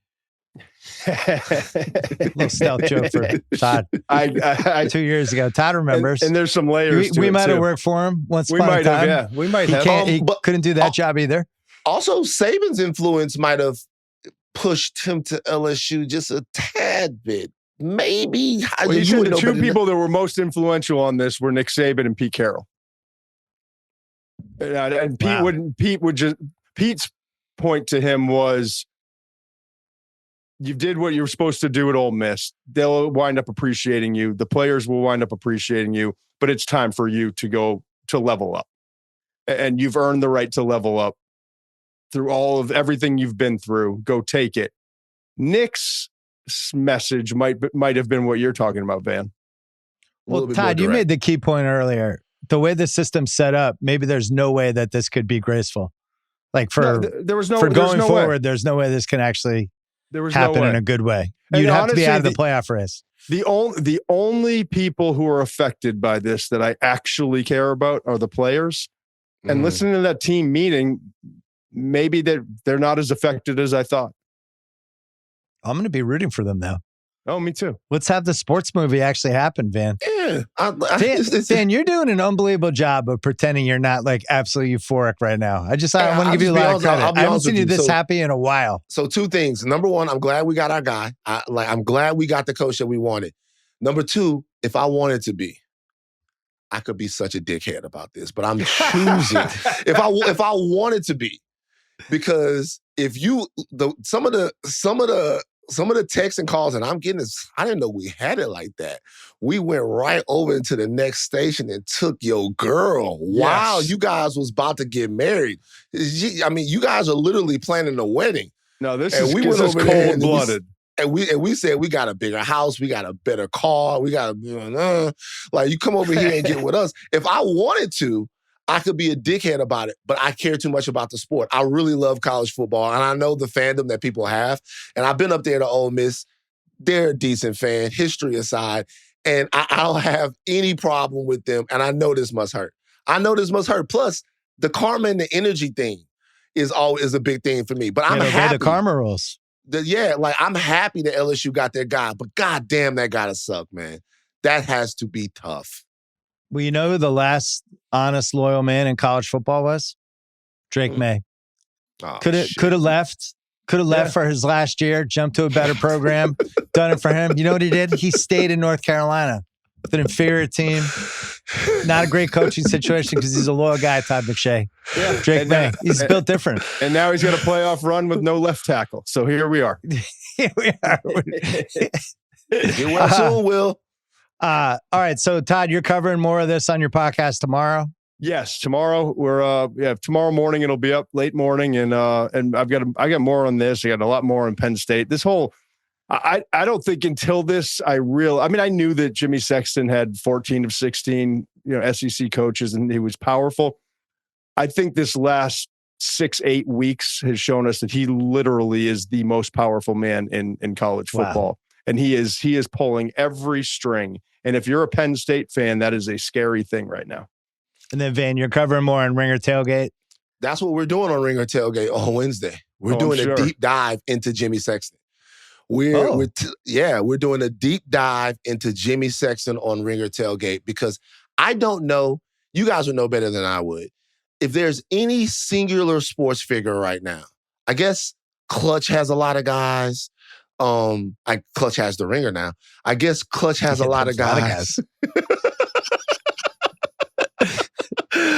Little stealth joke for Todd. 2 years ago. Todd remembers. And there's some layers to we it, might too. have worked for him once We upon a might time. have, yeah. We might have. He couldn't do that job either. Also, Saban's influence might have pushed him to LSU just a tad bit. Maybe. Well, you said the two people that were most influential on this were Nick Saban and Pete Carroll. And Pete's point to him was, you did what you were supposed to do at Ole Miss. They'll wind up appreciating you. The players will wind up appreciating you, but it's time for you to go to level up. And you've earned the right to level up through all of everything you've been through. Go take it. Nick's message might have been what you're talking about, Van. Well, Todd, you made the key point earlier. The way the system's set up, maybe there's no way that this could be graceful. Like for going forward, there's no way this can actually happen in a good way. You'd have to be out of the playoff race. The only people who are affected by this that I actually care about are the players. And listening to that team meeting, maybe they're not as affected as I thought. I'm going to be rooting for them now. Oh, me too. Let's have the sports movie actually happen, Van. Yeah. Van, you're doing an unbelievable job of pretending you're not like absolutely euphoric right now. I want to give you a lot of credit. I haven't seen you this happy in a while. So 2 things. Number 1, I'm glad we got our guy. I'm glad we got the coach that we wanted. Number 2, if I wanted to be, I could be such a dickhead about this, but I'm choosing if I wanted to be, because if some of the texts and calls that I'm getting I didn't know we had it like that. We went right over into the next station and took your girl. Wow, you guys was about to get married. I mean, you guys are literally planning a wedding. No, this is cold-blooded. And we said we got a bigger house, we got a better car, we got like you come over here and get with us. If I wanted to, I could be a dickhead about it, but I care too much about the sport. I really love college football, and I know the fandom that people have. And I've been up there to Ole Miss. They're a decent fan, history aside, and I don't have any problem with them, and I know this must hurt. Plus, the karma and the energy thing is always a big thing for me. But I'm happy. The karma rules. I'm happy that LSU got their guy, but goddamn, that gotta suck, man. That has to be tough. Well, you know who the last honest, loyal man in college football was? Drake May. Could have left for his last year, jumped to a better program, done it for him. You know what he did? He stayed in North Carolina with an inferior team. Not a great coaching situation because he's a loyal guy, Todd McShay. Yeah. Drake May. He's built different. And now he's got a playoff run with no left tackle. So here we are. Here we are. Get well soon, Will. All right. So, Todd, you're covering more of this on your podcast tomorrow? Yes, tomorrow tomorrow morning it'll be up late morning, and I got more on this. I got a lot more on Penn State. This whole I don't think until this I knew that Jimmy Sexton had 14 of 16 SEC coaches and he was powerful. I think this last 6-8 weeks has shown us that he literally is the most powerful man in college football. Wow. And he is pulling every string. And if you're a Penn State fan, that is a scary thing right now. And then, Van, you're covering more on Ringer Tailgate? That's what we're doing on Ringer Tailgate on Wednesday. We're doing a deep dive into Jimmy Sexton. We're doing a deep dive into Jimmy Sexton on Ringer Tailgate because I don't know, you guys would know better than I would, if there's any singular sports figure right now. I guess Clutch has a lot of guys. Clutch has the Ringer now. I guess Clutch has a lot of guys.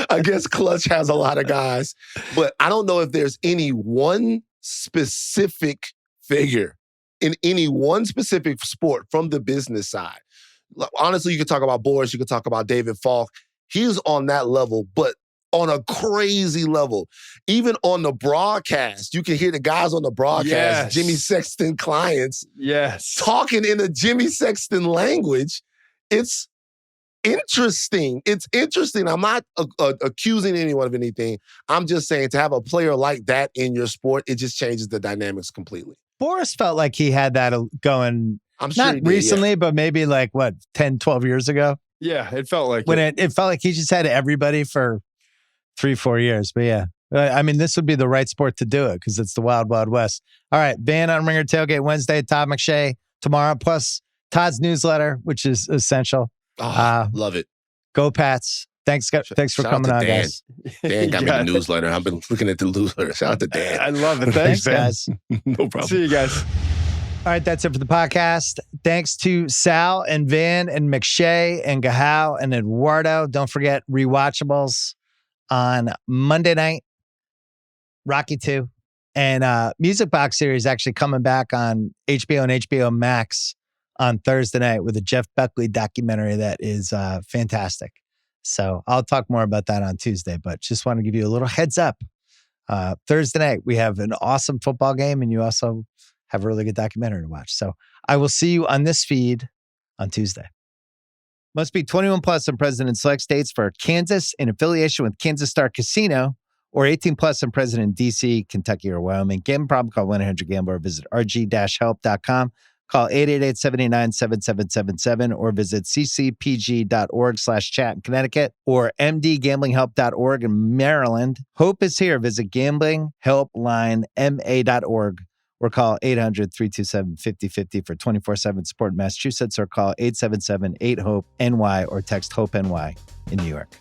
I guess Clutch has a lot of guys, but I don't know if there's any one specific figure in any one specific sport from the business side. Honestly, you could talk about Boris, you could talk about David Falk. He's on that level, but on a crazy level. Even on the broadcast, you can hear the guys on the broadcast, Jimmy Sexton clients, talking in a Jimmy Sexton language. It's interesting. I'm not accusing anyone of anything. I'm just saying to have a player like that in your sport, it just changes the dynamics completely. Boris felt like he had that going, I'm sure not recently, but maybe 10, 12 years ago. Yeah, it felt like it felt like he just had everybody for 3-4 years. But yeah, I mean, this would be the right sport to do it because it's the wild, wild west. All right, Van on Ringer Tailgate Wednesday, Todd McShay tomorrow, plus Todd's newsletter, which is essential. Love it. Go Pats. Thanks for coming on, Dan. guys. Dan got me the newsletter. I've been looking at the newsletter. Shout out to Dan. I love it. Thanks guys. No problem. See you guys. All right, that's it for the podcast. Thanks to Sal and Van and McShay and Gahau and Eduardo. Don't forget Rewatchables on Monday night. Rocky 2. And Music Box series actually coming back on HBO and HBO Max on Thursday night with a Jeff Buckley documentary that is fantastic. So I'll talk more about that on Tuesday, but just want to give you a little heads up. Thursday night, we have an awesome football game and you also have a really good documentary to watch. So I will see you on this feed on Tuesday. Must be 21 plus and present in select states for Kansas in affiliation with Kansas Star Casino or 18 plus and present in D.C., Kentucky, or Wyoming. Gambling problem? Call 1-800-GAMBLER or visit rg-help.com. Call 888-79-7777 or visit ccpg.org/chat in Connecticut or mdgamblinghelp.org in Maryland. Hope is here. Visit gamblinghelplinema.org or call 800-327-5050 for 24/7 support in Massachusetts, or call 877-8-HOPE-NY or text HOPE-NY in New York.